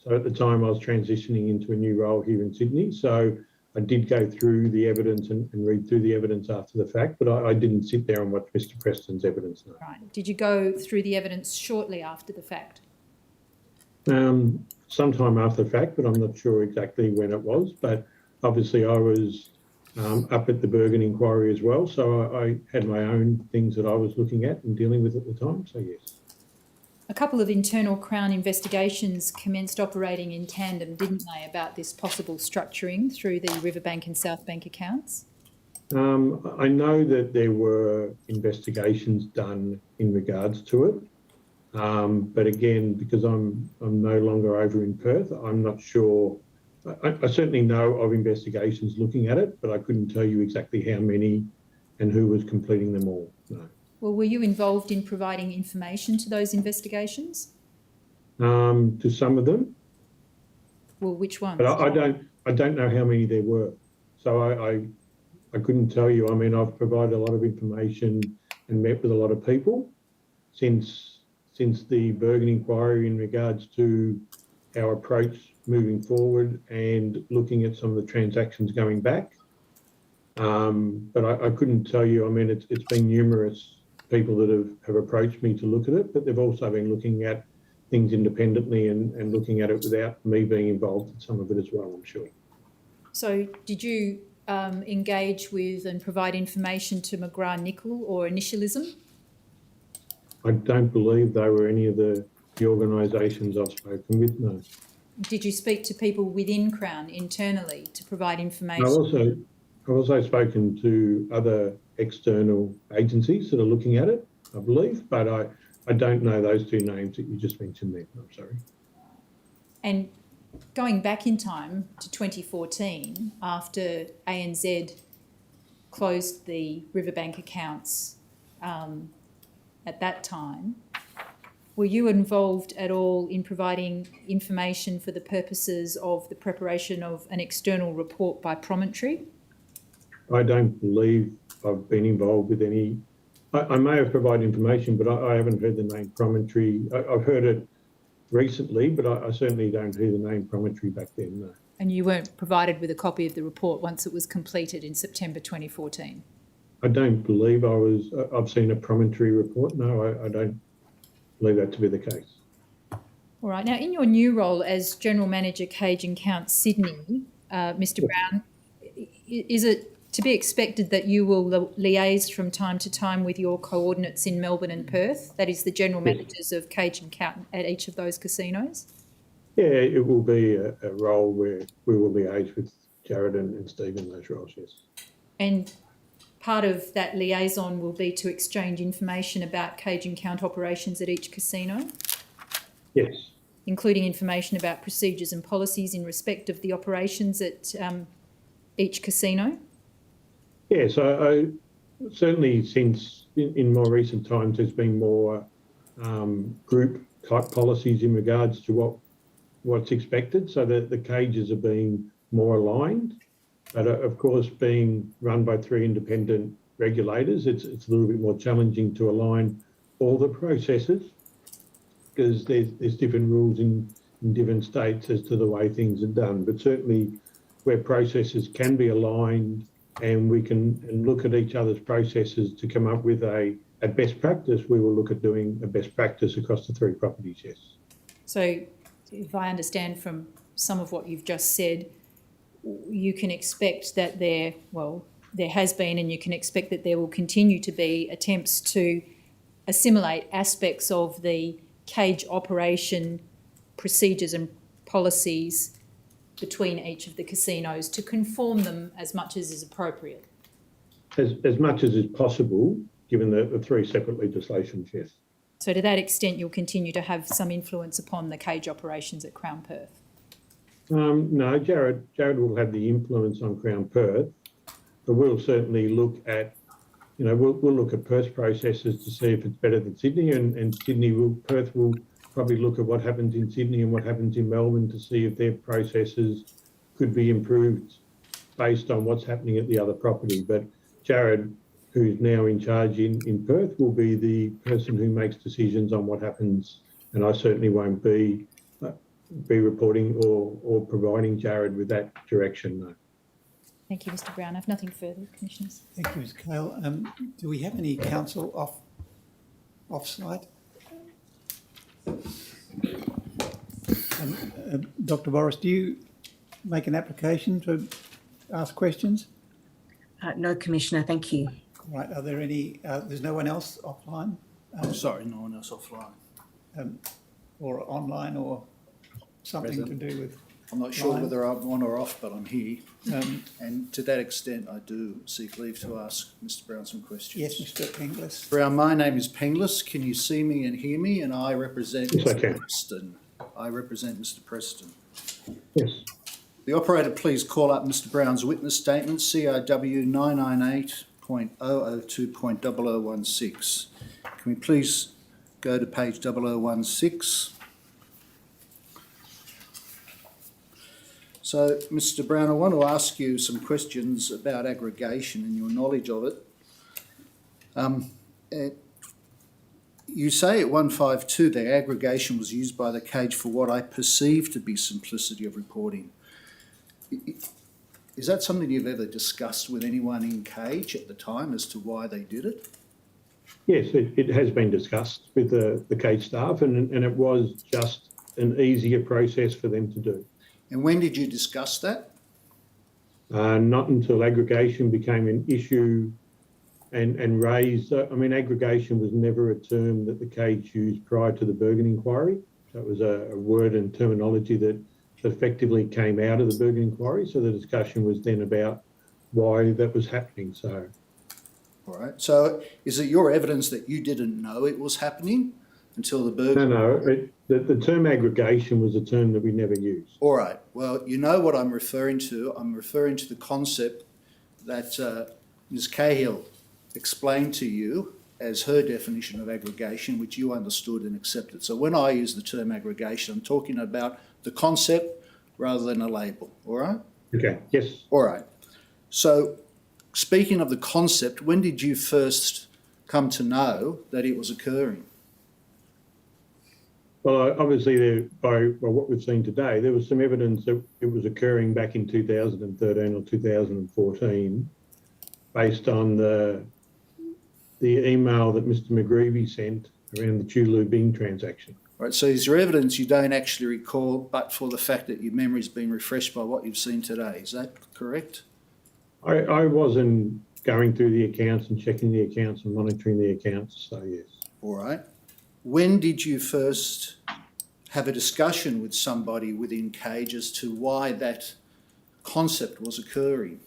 So at the time I was transitioning into a new role here in Sydney. So I did go through the evidence and read through the evidence after the fact, but I didn't sit there and watch Mr. Preston's evidence. No. Right. Did you go through the evidence shortly after the fact? Sometime after the fact, but I'm not sure exactly when it was. But obviously I was up at the Bergen inquiry as well, so I had my own things that I was looking at and dealing with at the time, so yes. A couple of internal Crown investigations commenced operating in tandem, didn't they, about this possible structuring through the Riverbank and South Bank accounts? I know that there were investigations done in regards to it, but again, because I'm no longer over in Perth, I'm not sure. I certainly know of investigations looking at it, but I couldn't tell you exactly how many and who was completing them all. No. Well, were you involved in providing information to those investigations? To some of them, Well, which ones? but I don't know how many there were, so I couldn't tell you. I mean, I've provided a lot of information and met with a lot of people since the Bergen inquiry in regards to our approach moving forward and looking at some of the transactions going back. But I couldn't tell you. I mean, it's been numerous people that have approached me to look at it, but they've also been looking at things independently and looking at it without me being involved in some of it as well, I'm sure. So did you engage with and provide information to McGrath Nickel or Initialism? I don't believe they were any of the organisations I've spoken with, no. Did you speak to people within Crown internally to provide information? I've also spoken to other external agencies that are looking at it, I believe, but I don't know those two names that you just mentioned there. I'm sorry. And going back in time to 2014, after ANZ closed the Riverbank accounts at that time, were you involved at all in providing information for the purposes of the preparation of an external report by Promontory? I don't believe I've been involved with any. I may have provided information, but I haven't heard the name Promontory. I've heard it recently, but I certainly don't hear the name Promontory back then, no. And you weren't provided with a copy of the report once it was completed in September 2014? I don't believe I've seen a Promontory report. No, I don't believe that to be the case. All right. Now, in your new role as General Manager, Cage and Count Sydney, Mr. Brown, is it to be expected that you will liaise from time to time with your coordinates in Melbourne and Perth, that is the general managers of Cage and Count at each of those casinos? Yeah, it will be a role where we will liaise with Jared and Steve in those roles, yes. And part of that liaison will be to exchange information about Cage and Count operations at each casino? Yes. Including information about procedures and policies in respect of the operations at each casino? Yes, I certainly since in more recent times there's been more group type policies in regards to what's expected, so that the cages are being more aligned. But of course, being run by 3 independent regulators, it's a little bit more challenging to align all the processes because there's different rules in different states as to the way things are done. But certainly where processes can be aligned and we can look at each other's processes to come up with a best practice, we will look at doing a best practice across the 3 properties, yes. So if I understand from some of what you've just said, you can expect that there has been and you can expect that there will continue to be attempts to assimilate aspects of the cage operation procedures and policies between each of the casinos to conform them as much as is appropriate. As much as is possible, given the 3 separate legislations, yes. So to that extent, you'll continue to have some influence upon the cage operations at Crown Perth? No, Jared will have the influence on Crown Perth, but we'll certainly look at, we'll look at Perth's processes to see if it's better than Sydney, and Perth will probably look at what happens in Sydney and what happens in Melbourne to see if their processes could be improved based on what's happening at the other property. But Jared, who's now in charge in Perth, will be the person who makes decisions on what happens, and I certainly won't be reporting or providing Jared with that direction, no. Thank you, Mr Brown. I have nothing further, Commissioners. Thank you, Ms Cale. Do we have any council off-site? Dr Boris, do you make an application to ask questions? No, Commissioner, thank you. Right, are there any, there's no one else offline? Sorry, no one else offline. Or online or something to do with? I'm not sure Right. whether I'm on or off, but I'm here. Um, And to that extent, I do seek leave to ask Mr Brown some questions. yes, Mr Inglis. Brown, my name is Penglis. Can you see me and hear me? And I represent Yes, I Mr can. Preston. I represent Mr Preston. Yes. The operator, please call up Mr Brown's witness statement, CRW 998.002.0016. Can we please go to page 0016? So, Mr Brown, I want to ask you some questions about aggregation and your knowledge of it. You say at 152 that aggregation was used by the cage for what I perceive to be simplicity of reporting. Is that something you've ever discussed with anyone in cage at the time as to why they did it? Yes, it has been discussed with the cage staff, and it was just an easier process for them to do. And when did you discuss that? Not until aggregation became an issue and raised. I mean, aggregation was never a term that the cage used prior to the Bergen inquiry. That was a word and terminology that effectively came out of the Bergen inquiry. So the discussion was then about why that was happening. So, All right. So is it your evidence that you didn't know it was happening until the Bergen? no, the term aggregation was a term that we never used. All right. Well, you know what I'm referring to. I'm referring to the concept that Ms Cahill explained to you as her definition of aggregation, which you understood and accepted. So when I use the term aggregation, I'm talking about the concept rather than a label. All right? Okay. Yes. All right. So speaking of the concept, when did you first come to know that it was occurring? Well, obviously, by what we've seen today, there was some evidence that it was occurring back in 2013 or 2014, based on the email that Mr McGreevy sent around the Tulu Bing transaction. All right. So is there evidence you don't actually recall, but for the fact that your memory's been refreshed by what you've seen today? Is that correct? I wasn't going through the accounts and checking the accounts and monitoring the accounts, so yes. All right. When did you first have a discussion with somebody within Cage as to why that concept was occurring?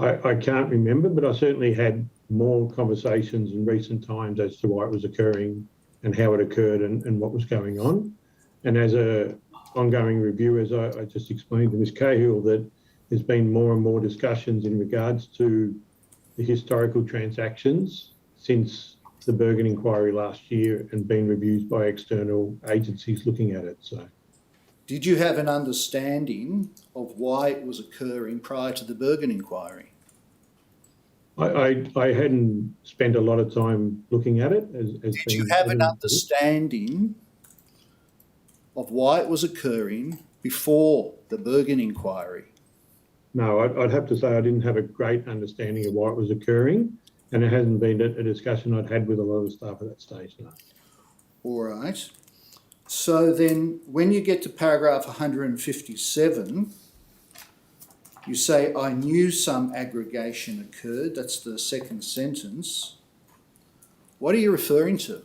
I can't remember, but I certainly had more conversations in recent times as to why it was occurring and how it occurred and what was going on. And as a ongoing review, as I just explained to Ms Cahill, that there's been more and more discussions in regards to the historical transactions since the Bergen inquiry last year and been reviewed by external agencies looking at it. So, Did you have an understanding of why it was occurring prior to the Bergen inquiry? I hadn't spent a lot of time looking at it. Did you have an understanding of why it was occurring before the Bergen inquiry? No, I'd have to say I didn't have a great understanding of why it was occurring, and it hasn't been a discussion I'd had with a lot of the staff at that stage, no. All right. So then when you get to paragraph 157, you say, I knew some aggregation occurred. That's the second sentence. What are you referring to?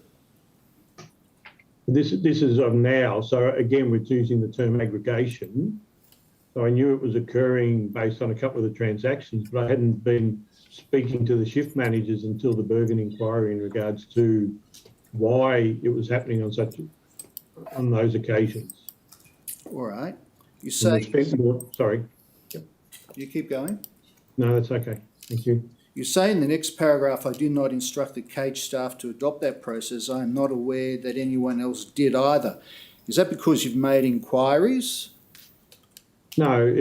This is of now, so again, we're using the term aggregation. So I knew it was occurring based on a couple of the transactions, but I hadn't been speaking to the shift managers until the Bergen inquiry in regards to why it was happening on those occasions. All right. You say, Sorry. you keep going. No, that's okay. Thank you. You say in the next paragraph, I did not instruct the Cage staff to adopt that process. I am not aware that anyone else did either. Is that because you've made inquiries? No,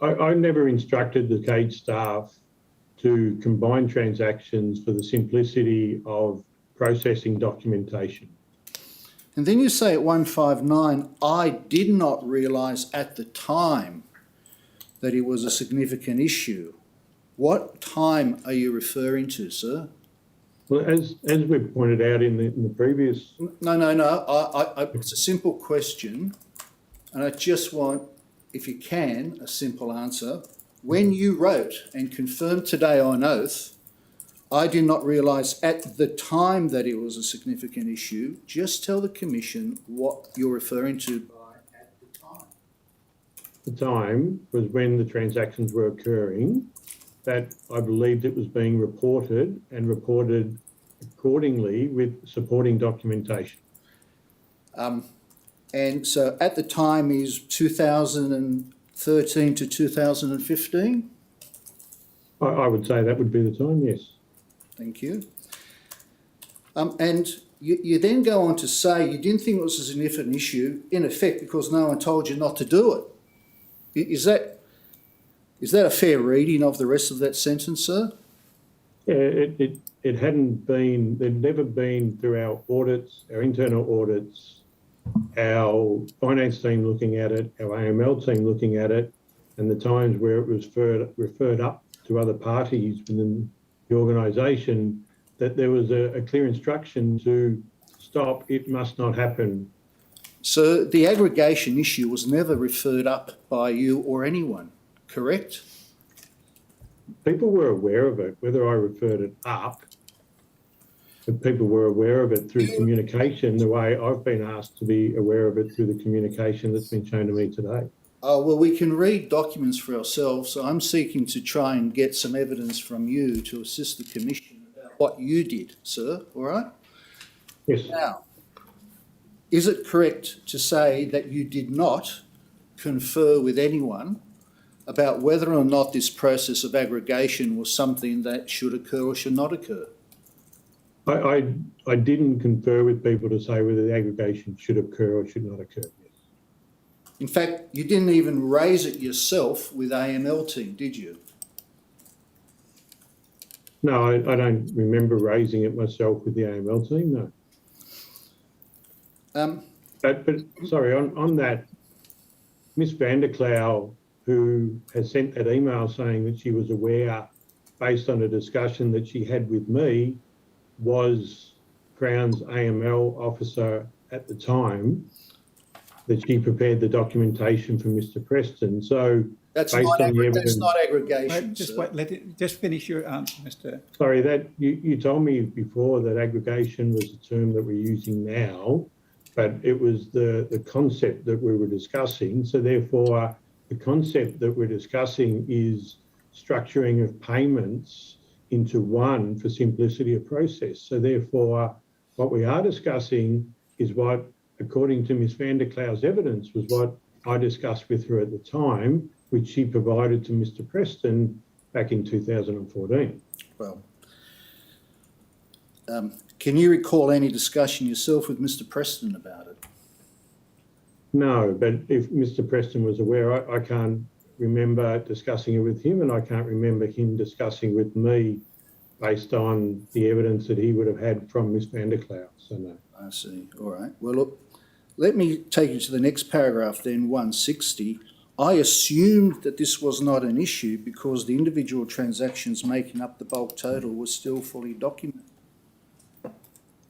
I never instructed the Cage staff to combine transactions for the simplicity of processing documentation. And then you say at 159, I did not realise at the time that it was a significant issue. What time are you referring to, sir? Well, as we've pointed out in the previous, No. It's a simple question, and I just want, if you can, a simple answer. When you wrote and confirmed today on oath, I did not realise at the time that it was a significant issue. Just tell the Commission what you're referring to by at the time. the time was when the transactions were occurring, that I believed it was being reported and reported accordingly with supporting documentation. And so at the time is 2013 to 2015? I would say that would be the time, yes. Thank you. And you then go on to say you didn't think it was a significant issue, in effect, because no one told you not to do it. Is that a fair reading of the rest of that sentence, sir? Yeah, it hadn't been, there'd never been through our audits, our internal audits, our finance team looking at it, our AML team looking at it, and the times where it was referred up to other parties within the organisation, that there was a clear instruction to stop, it must not happen. So the aggregation issue was never referred up by you or anyone, correct? People were aware of it, whether I referred it up, but people were aware of it through communication, the way I've been asked to be aware of it through the communication that's been shown to me today. Well, we can read documents for ourselves, so I'm seeking to try and get some evidence from you to assist the Commission about what you did, sir, all right? Yes. Now, is it correct to say that you did not confer with anyone about whether or not this process of aggregation was something that should occur or should not occur? I didn't confer with people to say whether the aggregation should occur or should not occur. Yes. In fact, you didn't even raise it yourself with AML team, did you? No, I don't remember raising it myself with the AML team, no. But sorry, on that, Miss Vanderclough, who has sent that email saying that she was aware, based on a discussion that she had with me, was Crown's AML officer at the time, that she prepared the documentation for Mr. Preston. So That's based not on the evidence, that's not aggregation, Just sir. wait, just finish your answer, Mr. sorry, that you told me before that aggregation was a term that we're using now, but it was the concept that we were discussing. So therefore, the concept that we're discussing is structuring of payments into one for simplicity of process. So therefore, what we are discussing is what, according to Ms Vanderclough's evidence, was what I discussed with her at the time, which she provided to Mr Preston back in 2014. Well, can you recall any discussion yourself with Mr Preston about it? No, but if Mr Preston was aware, I can't remember discussing it with him, and I can't remember him discussing with me based on the evidence that he would have had from Ms Vanderclough, so no. I see, all right. Well, look, let me take you to the next paragraph then, 160. I assumed that this was not an issue because the individual transactions making up the bulk total was still fully documented.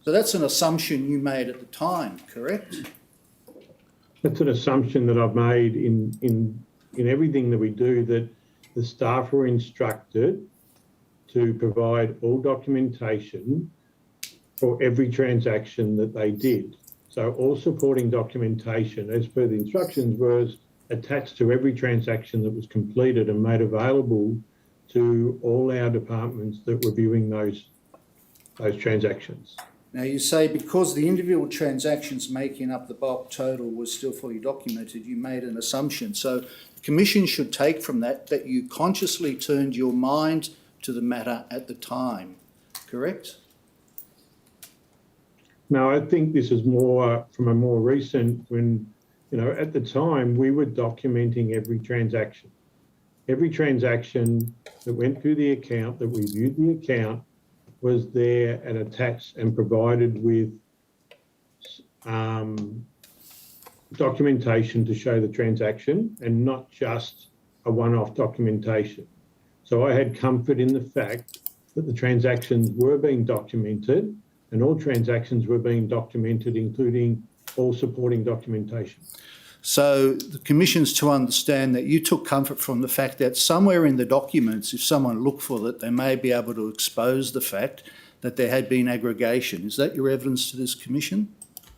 So that's an assumption you made at the time, correct? That's an assumption that I've made in everything that we do, that the staff were instructed to provide all documentation for every transaction that they did. So all supporting documentation, as per the instructions, was attached to every transaction that was completed and made available to all our departments that were viewing those transactions. Now you say because the individual transactions making up the bulk total was still fully documented, you made an assumption. So the Commission should take from that that you consciously turned your mind to the matter at the time, correct? No, I think this is more from a more recent, when, you know, at the time we were documenting every transaction. Every transaction that went through the account, that we viewed the account, was there and attached and provided with documentation to show the transaction, and not just a one-off documentation. So I had comfort in the fact that the transactions were being documented and all transactions were being documented, including all supporting documentation. So the Commission's to understand that you took comfort from the fact that somewhere in the documents, if someone looked for it, they may be able to expose the fact that there had been aggregation. Is that your evidence to this Commission?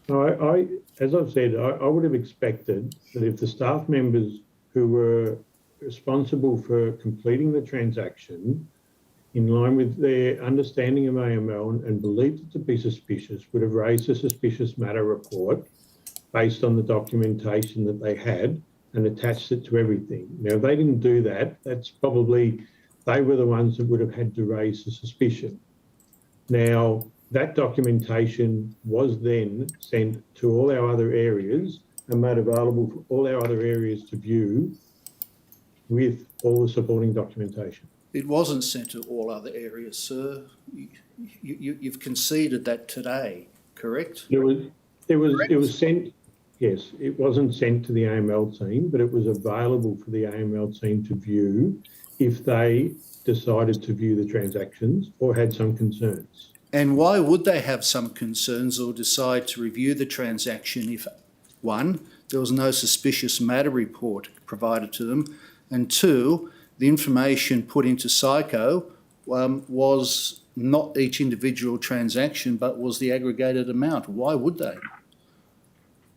As I've said, I would have expected that if the staff members who were responsible for completing the transaction, in line with their understanding of AML and believed it to be suspicious, would have raised a suspicious matter report based on the documentation that they had and attached it to everything. Now, if they didn't do that, that's probably, they were the ones that would have had to raise the suspicion. Now, that documentation was then sent to all our other areas and made available for all our other areas to view with all the supporting documentation. It wasn't sent to all other areas, sir. You've conceded that today, correct? It was sent, yes, it wasn't sent to the AML team, but it was available for the AML team to view if they decided to view the transactions or had some concerns. And why would they have some concerns or decide to review the transaction if, one, there was no suspicious matter report provided to them, and two, the information put into Psycho was not each individual transaction, but was the aggregated amount? Why would they?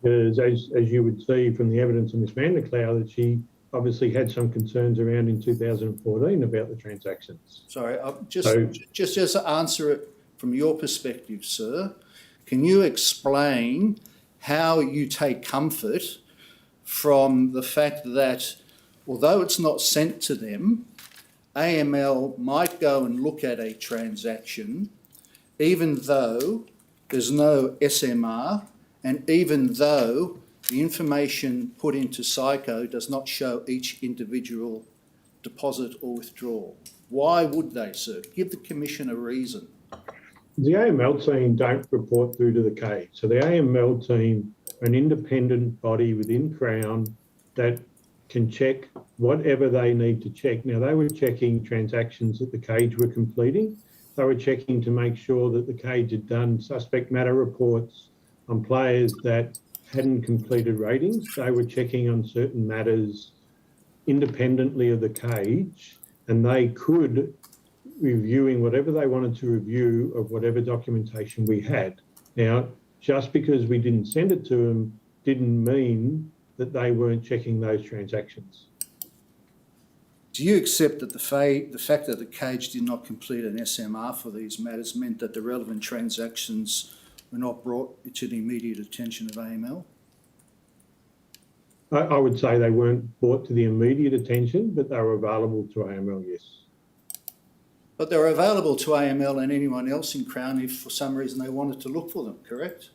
Because as you would see from the evidence of Ms Vanderclough, that she obviously had some concerns around in 2014 about the transactions. Sorry, just answer it from your perspective, sir. Can you explain how you take comfort from the fact that although it's not sent to them, AML might go and look at a transaction even though there's no SMR and even though the information put into Psycho does not show each individual deposit or withdrawal? Why would they, sir? Give the Commission a reason. The AML team don't report through to the cage. So the AML team are an independent body within Crown that can check whatever they need to check. Now, they were checking transactions that the cage were completing. They were checking to make sure that the cage had done suspect matter reports on players that hadn't completed ratings. They were checking on certain matters independently of the cage, and they could reviewing whatever they wanted to review of whatever documentation we had. Now, just because we didn't send it to them didn't mean that they weren't checking those transactions. Do you accept that the fact that the cage did not complete an SMR for these matters meant that the relevant transactions were not brought to the immediate attention of AML? I would say they weren't brought to the immediate attention, but they were available to AML, yes. But they were available to AML and anyone else in Crown if for some reason they wanted to look for them, correct?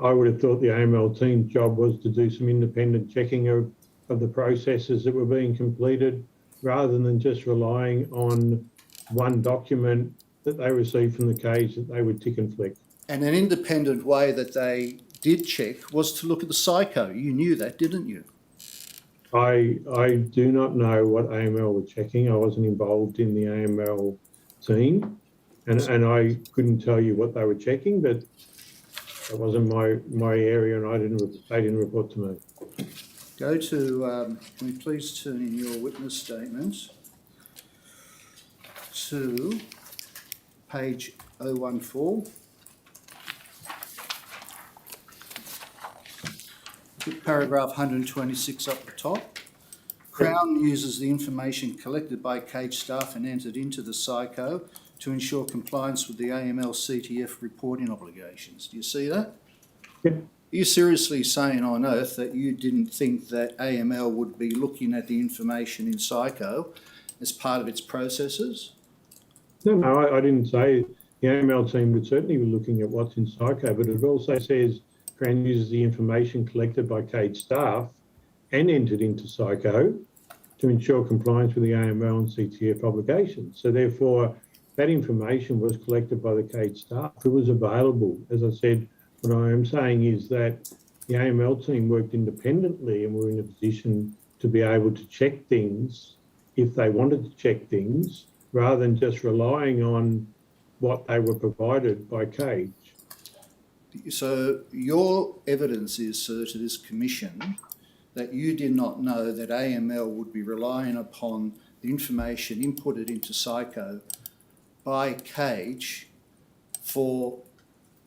I would have thought the AML team's job was to do some independent checking of the processes that were being completed rather than just relying on one document that they received from the cage that they would tick and flick. And an independent way that they did check was to look at the Psycho. You knew that, didn't you? I do not know what AML were checking. I wasn't involved in the AML team and I couldn't tell you what they were checking, but it wasn't my area and they didn't report to me. Go to, can we please turn in your witness statement to page 014. Paragraph 126 up the top. Crown uses the information collected by cage staff and entered into the Psycho to ensure compliance with the AML CTF reporting obligations. Do you see that? Yep. Are you seriously saying on oath that you didn't think that AML would be looking at the information in Psycho as part of its processes? No, I didn't say the AML team would certainly be looking at what's in Psycho, but it also says Crown uses the information collected by cage staff and entered into Psycho to ensure compliance with the AML and CTF obligations. So therefore, that information was collected by the cage staff. It was available. As I said, what I am saying is that the AML team worked independently and were in a position to be able to check things if they wanted to check things, rather than just relying on what they were provided by Cage. So your evidence is, sir, to this commission that you did not know that AML would be relying upon the information inputted into Psycho by Cage for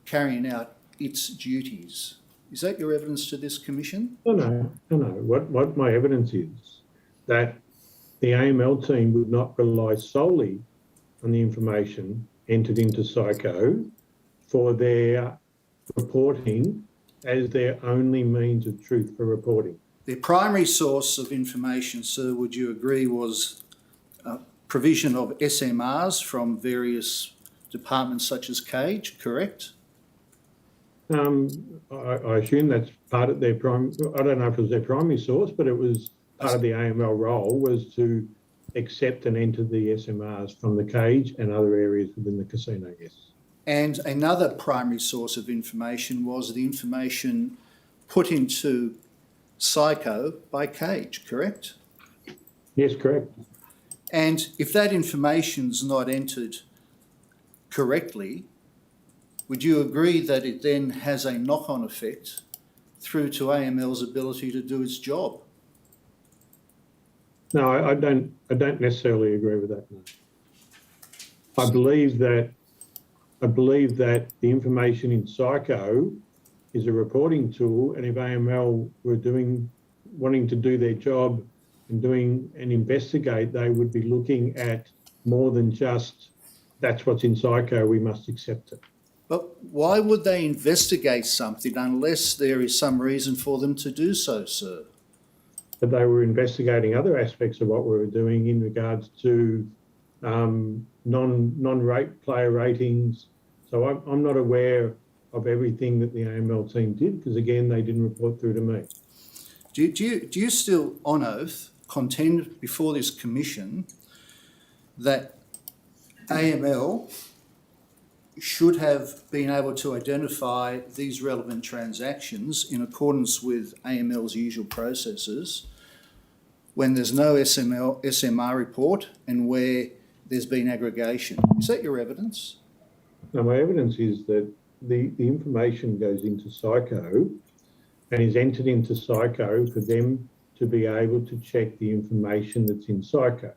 carrying out its duties. Is that your evidence to this commission? No. What my evidence is that the AML team would not rely solely on the information entered into Psycho for their reporting as their only means of truth for reporting. Their primary source of information, sir, would you agree, was provision of SMRs from various departments such as Cage, correct? I assume that's part of their I don't know if it was their primary source, but it was part of the AML role was to accept and enter the SMRs from the Cage and other areas within the casino, yes. And another primary source of information was the information put into Psycho by Cage, correct? Yes, correct. And if that information's not entered correctly, would you agree that it then has a knock-on effect through to AML's ability to do its job? No, I don't necessarily agree with that. No. I believe that the information in Psycho is a reporting tool, and if AML were wanting to do their job and investigate, they would be looking at more than just that's what's in Psycho, we must accept it. But why would they investigate something unless there is some reason for them to do so, sir? But they were investigating other aspects of what we were doing in regards to non-rate player ratings. So I'm not aware of everything that the AML team did because, again, they didn't report through to me. Do you still, on oath, contend before this commission that AML should have been able to identify these relevant transactions in accordance with AML's usual processes when there's no SMR report and where there's been aggregation? Is that your evidence? Now, my evidence is that the information goes into Psycho and is entered into Psycho for them to be able to check the information that's in Psycho.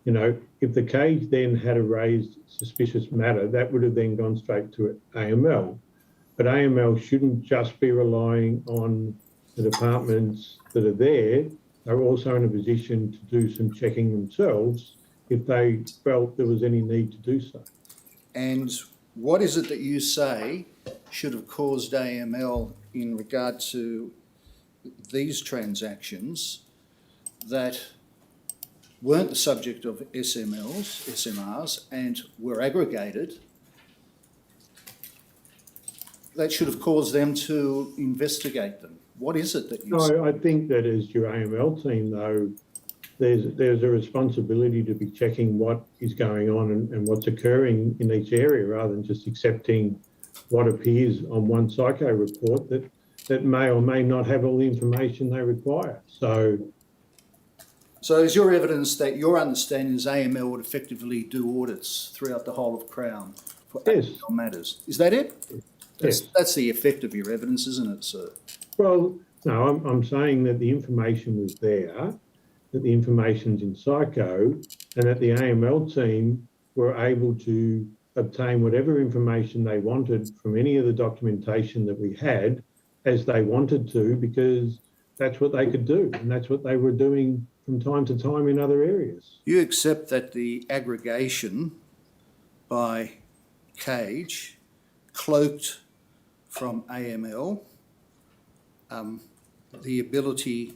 You know, if the Cage then had a raised suspicious matter, that would have then gone straight to AML. But AML shouldn't just be relying on the departments that are there. They're also in a position to do some checking themselves if they felt there was any need to do so. And what is it that you say should have caused AML in regard to these transactions that weren't the subject of SMRs, and were aggregated, that should have caused them to investigate them? What is it that you say? No, I think that as your AML team, though, there's a responsibility to be checking what is going on and what's occurring in each area rather than just accepting what appears on one Psycho report that may or may not have all the information they require. So is your evidence that your understanding is AML would effectively do audits throughout the whole of Crown for Yes. AML matters? Is that it? Yes. That's the effect of your evidence, isn't it, sir? Well, no, I'm saying that the information was there, that the information's in Psycho, and that the AML team were able to obtain whatever information they wanted from any of the documentation that we had as they wanted to, because that's what they could do, and that's what they were doing from time to time in other areas. You accept that the aggregation by Cage, cloaked from AML, the ability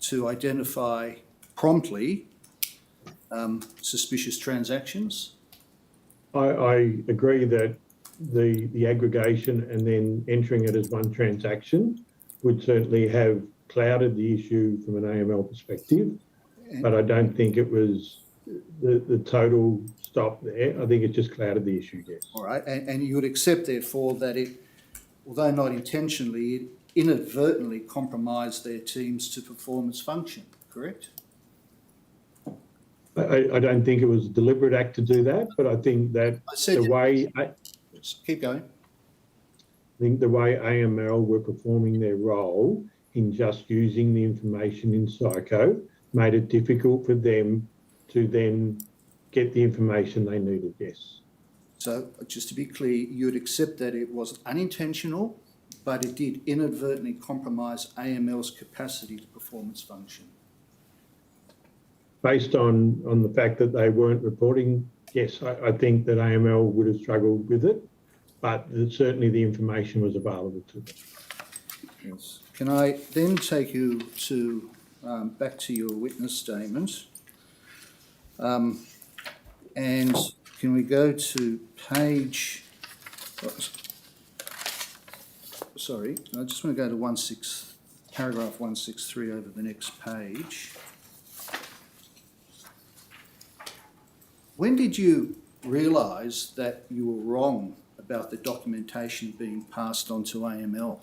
to identify promptly suspicious transactions? I agree that the aggregation and then entering it as one transaction would certainly have clouded the issue from an AML perspective, but I don't think it was the total stop there. I think it just clouded the issue, yes. All right, and you would accept, therefore, that it, although not intentionally, inadvertently compromised their teams to perform its function, correct? I don't think it was a deliberate act to do that, but I think that I said, the way keep going. I think the way AML were performing their role in just using the information in Psycho made it difficult for them to then get the information they needed, yes. So just to be clear, you'd accept that it was unintentional, but it did inadvertently compromise AML's capacity to perform its function. Based on the fact that they weren't reporting, yes, I think that AML would have struggled with it, but certainly the information was available to them. Yes. Can I then take you to back to your witness statement? And can we go to page? Sorry, I just want to go to paragraph 163 over the next page. When did you realise that you were wrong about the documentation being passed on to AML?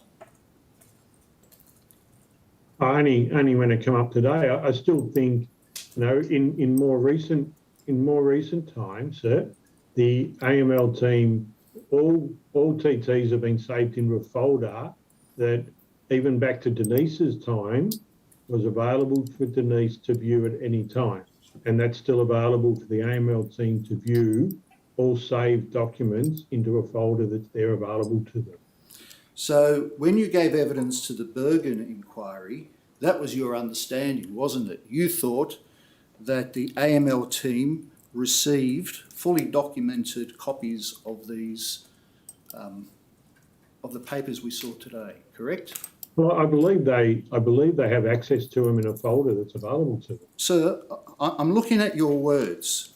Only when it came up today. I still think, you know, in more recent times, the AML team, all TTs have been saved into a folder that even back to Denise's time was available for Denise to view at any time. And that's still available for the AML team to view all saved documents into a folder that's there available to them. So when you gave evidence to the Bergen inquiry, that was your understanding, wasn't it? You thought that the AML team received fully documented copies of these, of the papers we saw today, correct? Well, I believe they have access to them in a folder that's available to them. Sir, I'm looking at your words.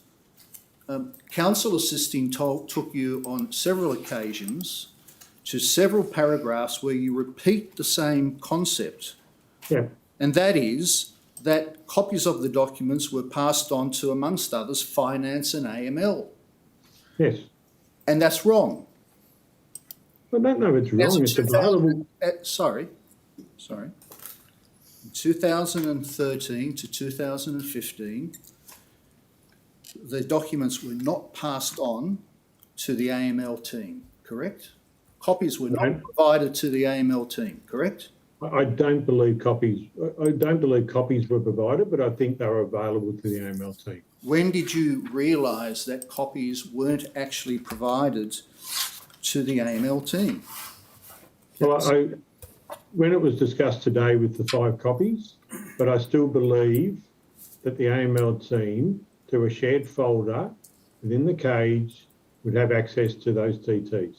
Counsel assisting took you on several occasions to several paragraphs where you repeat the same concept. Yeah. And that is that copies of the documents were passed on to, amongst others, Finance and AML. Yes. And that's wrong. I don't know if it's wrong. It's available. Sorry. In 2013 to 2015, the documents were not passed on to the AML team, correct? Copies were not provided to the AML team, correct? I don't believe copies were provided, but I think they were available to the AML team. When did you realise that copies weren't actually provided to the AML team? Well, when it was discussed today with the 5 copies, but I still believe that the AML team, through a shared folder within the cage, would have access to those TTs.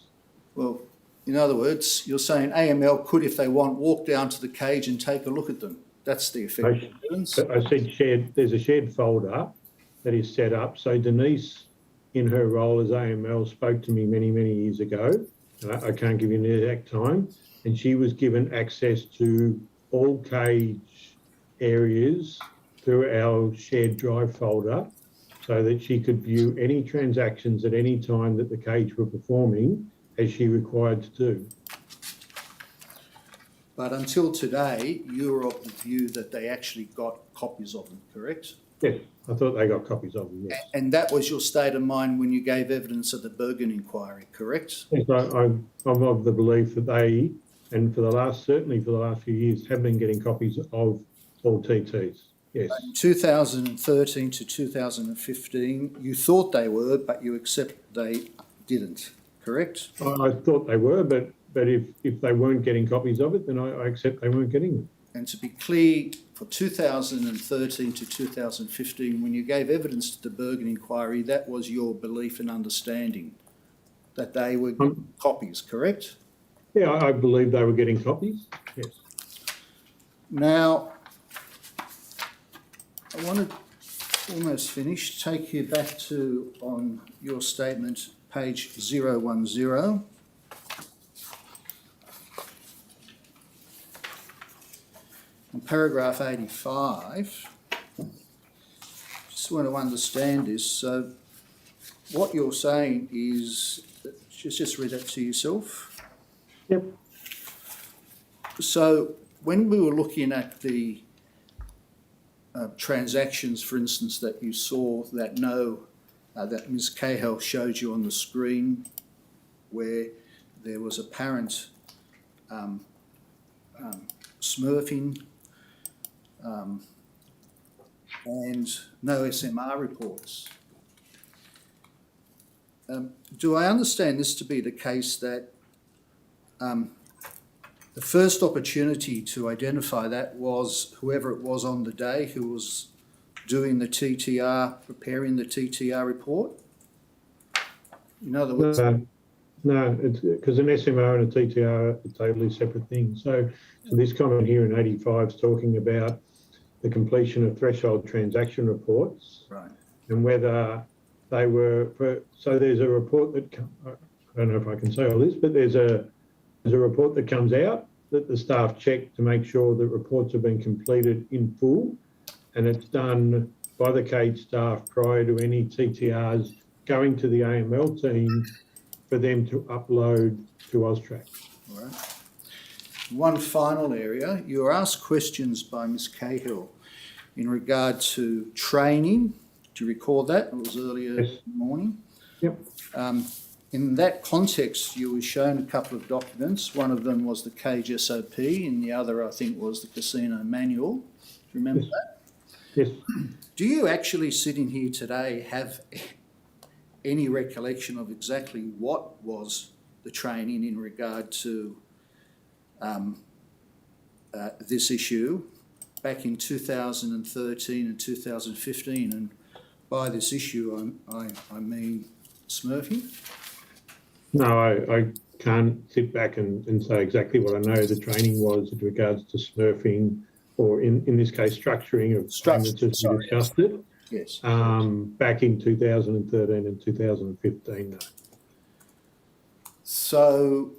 Well, in other words, you're saying AML could, if they want, walk down to the cage and take a look at them. That's the effect of evidence. I said shared. There's a shared folder that is set up. So Denise, in her role as AML, spoke to me many, many years ago. I can't give you an exact time. And she was given access to all cage areas through our shared drive folder so that she could view any transactions at any time that the cage were performing as she required to do. But until today, you were of the view that they actually got copies of them, correct? Yes, I thought they got copies of them, yes. And that was your state of mind when you gave evidence at the Bergen inquiry, correct? Yes, I'm of the belief that they, and certainly for the last few years, have been getting copies of all TTs, yes. In 2013 to 2015, you thought they were, but you accept they didn't, correct? I thought they were, but if they weren't getting copies of it, then I accept they weren't getting them. And to be clear, for 2013 to 2015, when you gave evidence to the Bergen inquiry, that was your belief and understanding that they were copies, correct? Yeah, I believe they were getting copies, yes. Now, I want to almost finish, take you back to, on your statement, page 010. In paragraph 85, just want to understand this. So what you're saying is, just read that to yourself. Yep. So when we were looking at the transactions, for instance, that you saw that that Ms. Cahill showed you on the screen, where there was apparent smurfing and no SMR reports. Do I understand this to be the case that the first opportunity to identify that was whoever it was on the day who was doing the TTR, preparing the TTR report? In other words, No, it's because an SMR and a TTR are totally separate things. So this comment here in 85 is talking about the completion of threshold transaction reports, right, and whether they were. So there's a report that I don't know if I can say all this, but there's a report that comes out that the staff check to make sure that reports have been completed in full, and it's done by the CAGE staff prior to any TTRs going to the AML team for them to upload to AUSTRAC. all right. One final area, you were asked questions by Ms. Cahill in regard to training. Do you recall that? It was earlier Yes. in the morning. Yep. In that context, you were shown a couple of documents. One of them was the CAGE SOP and the other, I think, was the casino manual. Do you remember Yes. that? Yes. Do you actually, sitting here today, have any recollection of exactly what was the training in regard to this issue back in 2013 and 2015? And by this issue, I mean smurfing. No, I can't sit back and say exactly what I know the training was with regards to smurfing, or in this case, structuring of payments as we discussed it. Yes. Back in 2013 and 2015. No. So,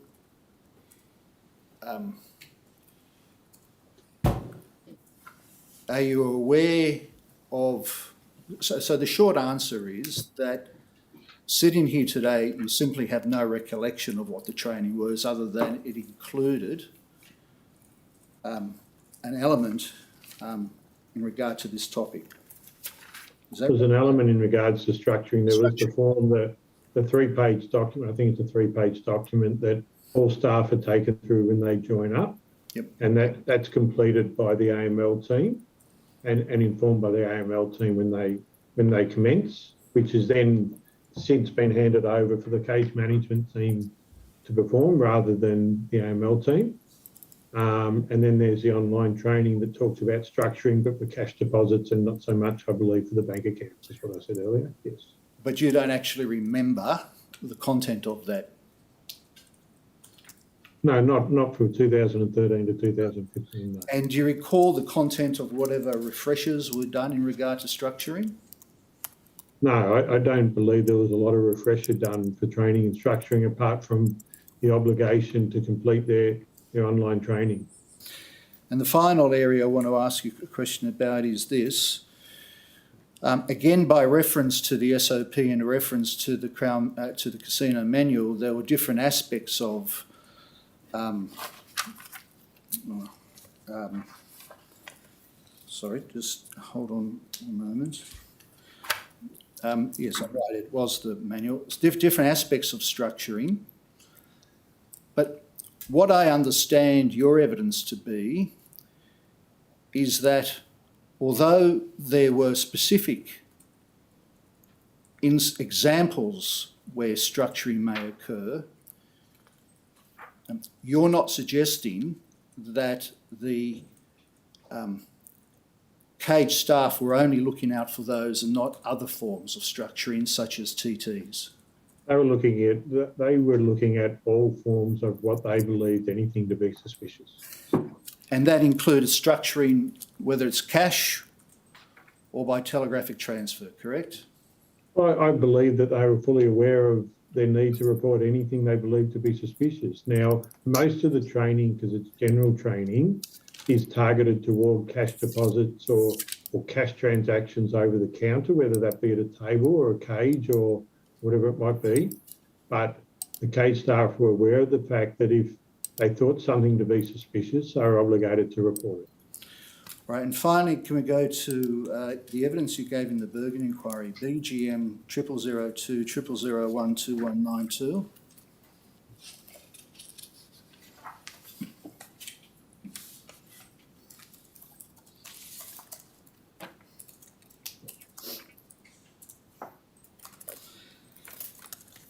are you aware of, so the short answer is that sitting here today, you simply have no recollection of what the training was, other than it included an element in regard to this topic. There was an element in regards to structuring. There was the form, the 3-page document. I think it's a 3-page document that all staff are taken through when they join up. Yep. And that's completed by the AML team and informed by the AML team when they commence, which has then since been handed over for the case management team to perform rather than the AML team. And then there's the online training that talks about structuring, but for cash deposits and not so much, I believe, for the bank accounts, is what I said earlier. Yes. But you don't actually remember the content of that? No, not from 2013 to 2015. No. And do you recall the content of whatever refreshers were done in regard to structuring? No, I don't believe there was a lot of refresher done for training and structuring, apart from the obligation to complete their online training. And the final area I want to ask you a question about is this. Again, by reference to the SOP and a reference to the to the casino manual, there were different aspects of sorry, just hold on a moment. Yes, I'm right, it was the manual. It's different aspects of structuring. But what I understand your evidence to be is that although there were specific examples where structuring may occur, you're not suggesting that the CAGE staff were only looking out for those and not other forms of structuring such as TTs. They were looking at all forms of what they believed anything to be suspicious. And that included structuring, whether it's cash or by telegraphic transfer, correct? I believe that they were fully aware of their need to report anything they believed to be suspicious. Now, most of the training, because it's general training, is targeted toward cash deposits or cash transactions over the counter, whether that be at a table or a cage or whatever it might be. But the cage staff were aware of the fact that if they thought something to be suspicious, they were obligated to report it. Right, and finally, can we go to the evidence you gave in the Bergen inquiry, BGM 0002 0001 2192?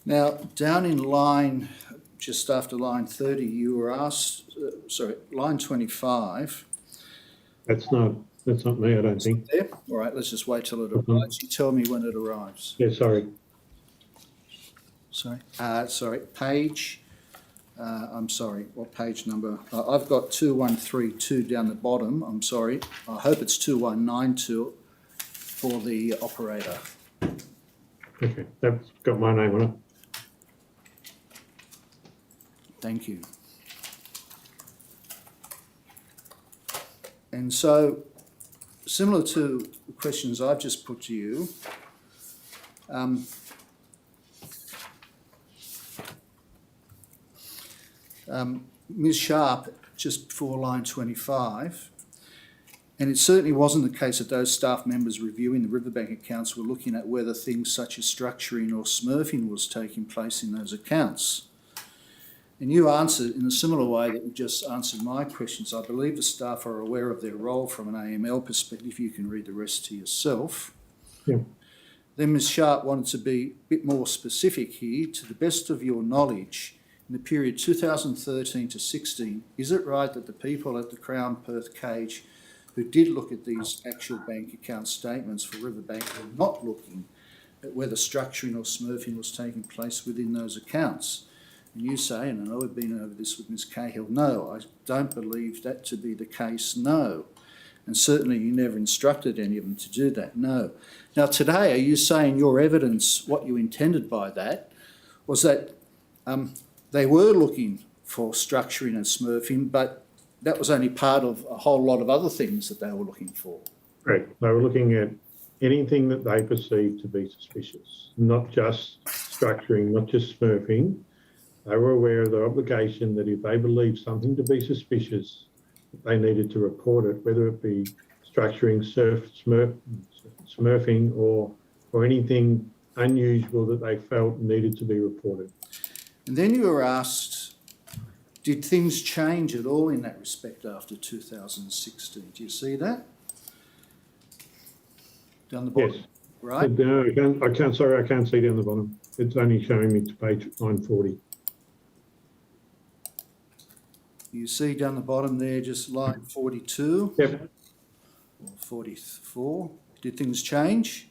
Now, down in line, just after line 30, you were asked, line 25. That's not me, I don't think. There? All right, let's just wait till it arrives. You tell me when it arrives. Yeah, sorry. Sorry, page, I'm sorry, what page number? I've got 2132 down the bottom, I'm sorry. I hope it's 2192 for the operator. Okay, that's got my name on it. Thank you. And so, similar to the questions I've just put to you, Ms. Sharp, just before line 25, and it certainly wasn't the case that those staff members reviewing the riverbank accounts were looking at whether things such as structuring or smurfing was taking place in those accounts. And you answered in a similar way that you just answered my questions. I believe the staff are aware of their role from an AML perspective. You can read the rest to yourself. Yeah. Then Ms. Sharp wanted to be a bit more specific here. To the best of your knowledge, in the period 2013 to 16, is it right that the people at the Crown Perth Cage who did look at these actual bank account statements for Riverbank were not looking at whether structuring or smurfing was taking place within those accounts? And you say, and I know we've been over this with Ms. Cahill, no, I don't believe that to be the case, no. And certainly you never instructed any of them to do that, no. Now today, are you saying your evidence, what you intended by that, was that they were looking for structuring and smurfing, but that was only part of a whole lot of other things that they were looking for? Correct. They were looking at anything that they perceived to be suspicious, not just structuring, not just smurfing. They were aware of their obligation that if they believed something to be suspicious, they needed to report it, whether it be structuring, smurfing or anything unusual that they felt needed to be reported. And then you were asked, did things change at all in that respect after 2016? Do you see that? Down the bottom, Yes. right? No, I can't see down the bottom. It's only showing me to page 940. You see down the bottom there, just line 42 Yep. or 44. Did things change?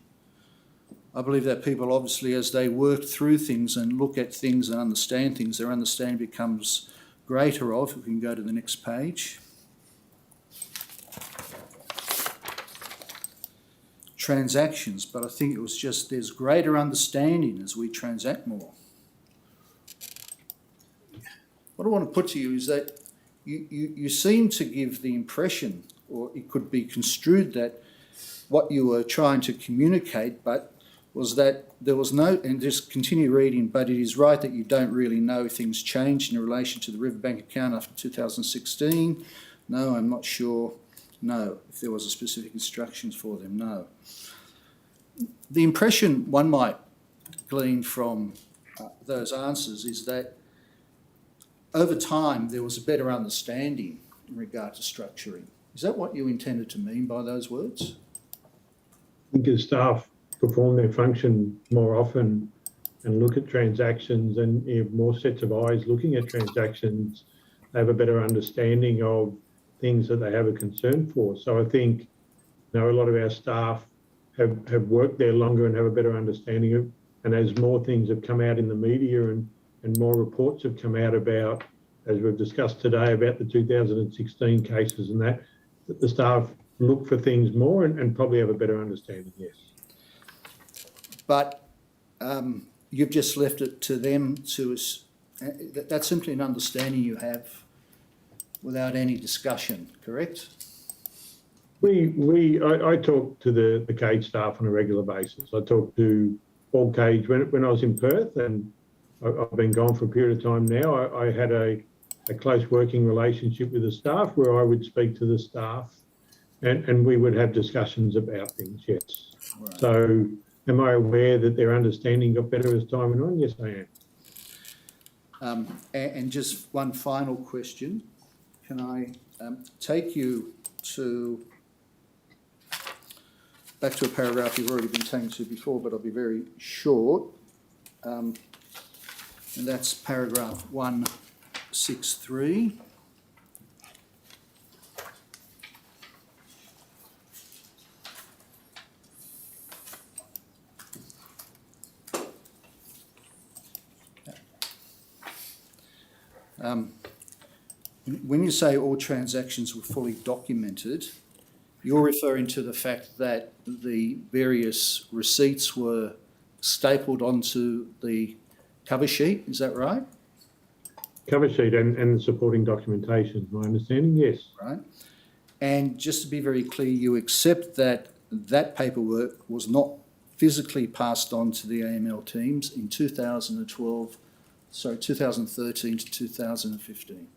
I believe that people obviously, as they work through things and look at things and understand things, their understanding becomes greater of. We can go to the next page. Transactions, but I think it was just there's greater understanding as we transact more. What I want to put to you is that you seem to give the impression, or it could be construed that what you were trying to communicate, but was that there was no, and just continue reading, but it is right that you don't really know if things changed in relation to the Riverbank account after 2016. No, I'm not sure. No, if there was a specific instructions for them, no. The impression one might glean from those answers is that over time there was a better understanding in regard to structuring. Is that what you intended to mean by those words? I think as staff perform their function more often and look at transactions and you have more sets of eyes looking at transactions, they have a better understanding of things that they have a concern for. So I think, a lot of our staff have worked there longer and have a better understanding of, and as more things have come out in the media and more reports have come out about, as we've discussed today, about the 2016 cases and that the staff look for things more and probably have a better understanding, yes. But you've just left it to them to, that's simply an understanding you have without any discussion, correct? I talk to the cage staff on a regular basis. I talk to all cage when I was in Perth, and I've been gone for a period of time now. I had a a close working relationship with the staff where I would speak to the staff and we would have discussions about things, yes. Right. So am I aware that their understanding got better as time went on? Yes, I am. And just one final question. Can I take you back to a paragraph you've already been taken to before, but I'll be very short. And that's paragraph 163. When you say all transactions were fully documented, you're referring to the fact that the various receipts were stapled onto the cover sheet, is that right? Cover sheet and the supporting documentation, my understanding, yes. Right. And just to be very clear, you accept that that paperwork was not physically passed on to the AML teams in 2013 to 2015.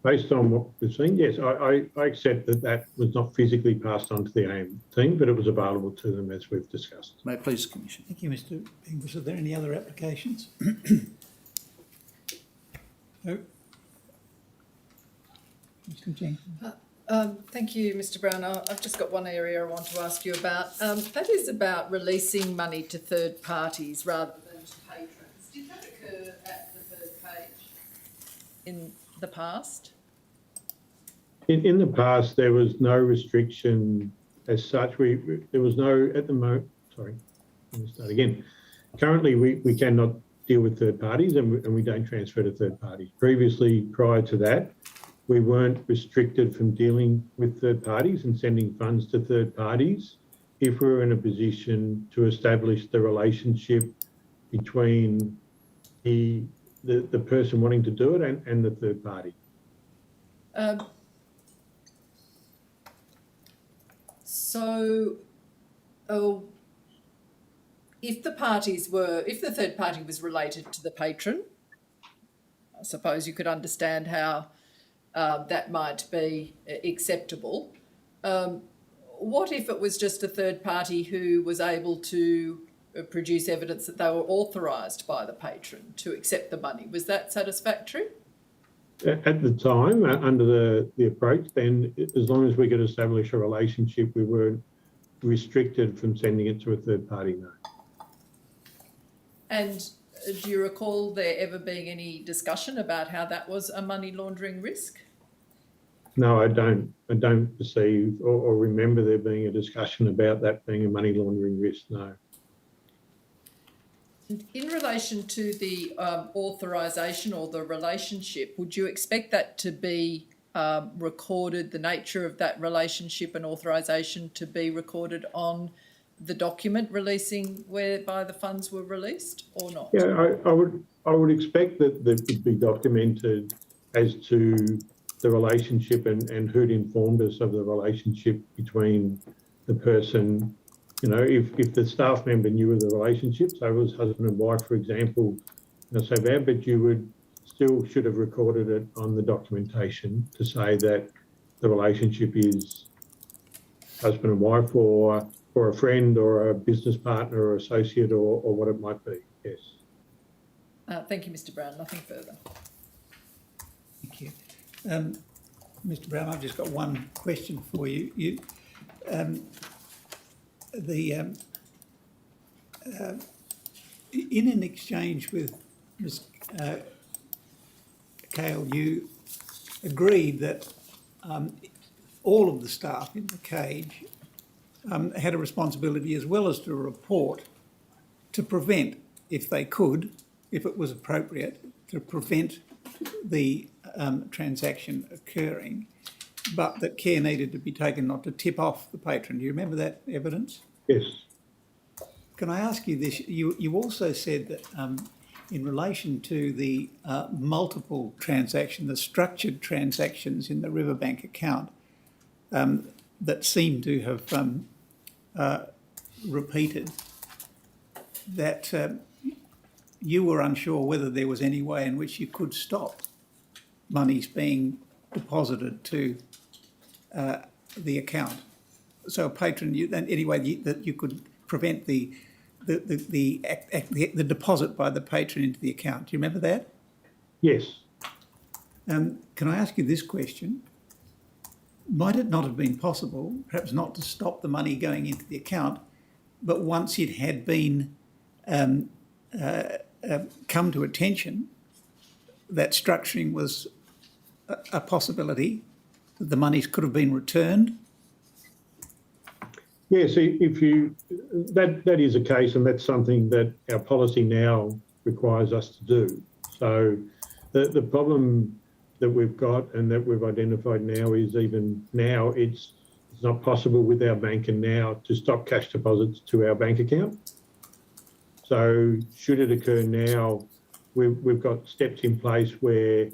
Based on what we've seen, yes, I accept that that was not physically passed on to the AIM team, but it was available to them as we've discussed. May it please the Commission. Thank you, Mr. Inglis. Are there any other applications? No? Mr. Jenkins? Thank you, Mr. Brown. I've just got one area I want to ask you about. That is about releasing money to third parties rather than to patrons. Did that occur at the third page in the past? In the past, there was no restriction as such. There was no, at the moment, sorry, let me start again. Currently, we cannot deal with third parties and we don't transfer to third parties. Previously, prior to that, we weren't restricted from dealing with third parties and sending funds to third parties if we were in a position to establish the relationship between the person wanting to do it and the third party. If the third party was related to the patron, I suppose you could understand how that might be acceptable. What if it was just a third party who was able to produce evidence that they were authorised by the patron to accept the money? Was that satisfactory? At the time, under the approach, then as long as we could establish a relationship, we weren't restricted from sending it to a third party, no. And do you recall there ever being any discussion about how that was a money laundering risk? No, I don't perceive or remember there being a discussion about that being a money laundering risk, no. In relation to the authorisation or the relationship, would you expect that to be recorded, the nature of that relationship and authorisation to be recorded on the document releasing whereby the funds were released or not? Yeah, I would expect that would be documented as to the relationship and who'd informed us of the relationship between the person. You know, if the staff member knew of the relationship, so it was husband and wife, for example, not so bad, but you should have recorded it on the documentation to say that the relationship is husband and wife or a friend or a business partner or associate or what it might be, yes. Thank you, Mr. Brown. Nothing further. Thank you. Mr. Brown, I've just got one question for you. In an exchange with Ms. Cale, you agreed that all of the staff in the cage had a responsibility as well as to report to prevent, if they could, if it was appropriate, to prevent the transaction occurring, but that care needed to be taken not to tip off the patron. Do you remember that evidence? Yes. Can I ask you this? You also said that in relation to the multiple transaction, the structured transactions in the Riverbank account that seem to have repeated, that you were unsure whether there was any way in which you could stop monies being deposited to the account. So a patron, that you could prevent the deposit by the patron into the account. Do you remember that? Yes. Can I ask you this question? Might it not have been possible, perhaps not to stop the money going into the account, but once it had been come to attention that structuring was a possibility, that the monies could have been returned? Yes, that is a case, and that's something that our policy now requires us to do. So the problem that we've got and that we've identified now is even now it's not possible with our banker now to stop cash deposits to our bank account. So should it occur now, we've got steps in place where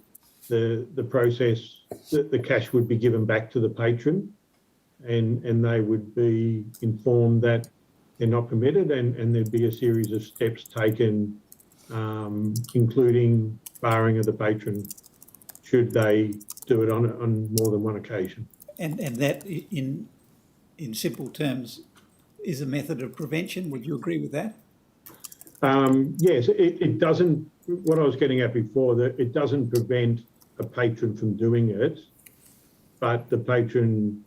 the process, the cash would be given back to the patron, and they would be informed that they're not permitted, and there'd be a series of steps taken, including barring of the patron should they do it on more than one occasion. And that, in simple terms, is a method of prevention. Would you agree with that? Yes, it doesn't, what I was getting at before, that it doesn't prevent a patron from doing it, but the patron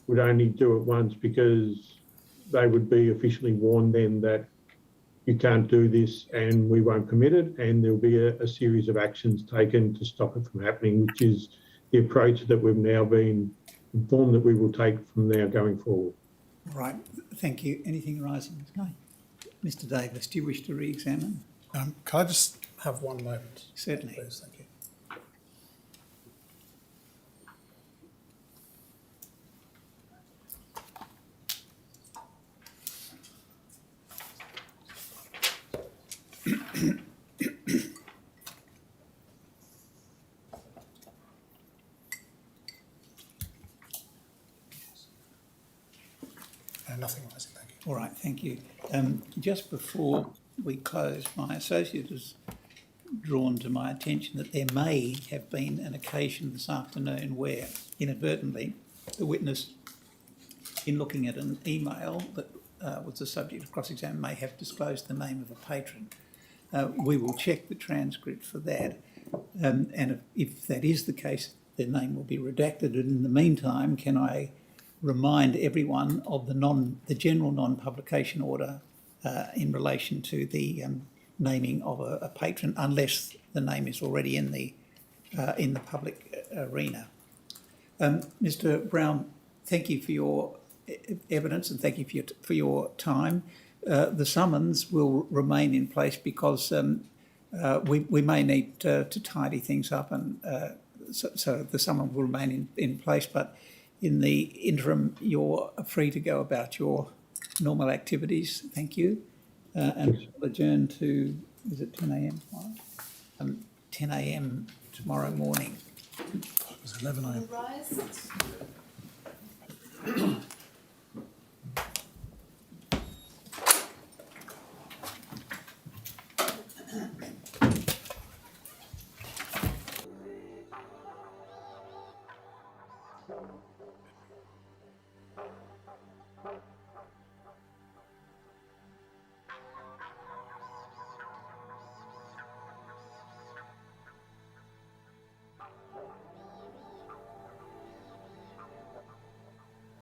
would only do it once because they would be officially warned then that you can't do this and we won't permit it, and there'll be a series of actions taken to stop it from happening, which is the approach that we've now been informed that we will take from now going forward. Right, thank you. Anything arising? No. Mr Davis, do you wish to re-examine? Can I just have one moment? Certainly. Please, thank you. Nothing rising, thank you. All right, thank you. Just before we close, my associate has drawn to my attention that there may have been an occasion this afternoon where inadvertently the witness, in looking at an email that was the subject of cross-examination, may have disclosed the name of a patron. We will check the transcript for that, and if that is the case, their name will be redacted. And in the meantime, can I remind everyone of the general non-publication order in relation to the naming of a patron, unless the name is already in the public arena. Mr. Brown, thank you for your evidence and thank you for your time. The summons will remain in place because we may need to tidy things up, and so the summons will remain in place. But in the interim, you're free to go about your normal activities. Thank you. And we'll adjourn to, is it 10 a.m. tomorrow? 10 a.m. tomorrow morning. It was 11 a.m.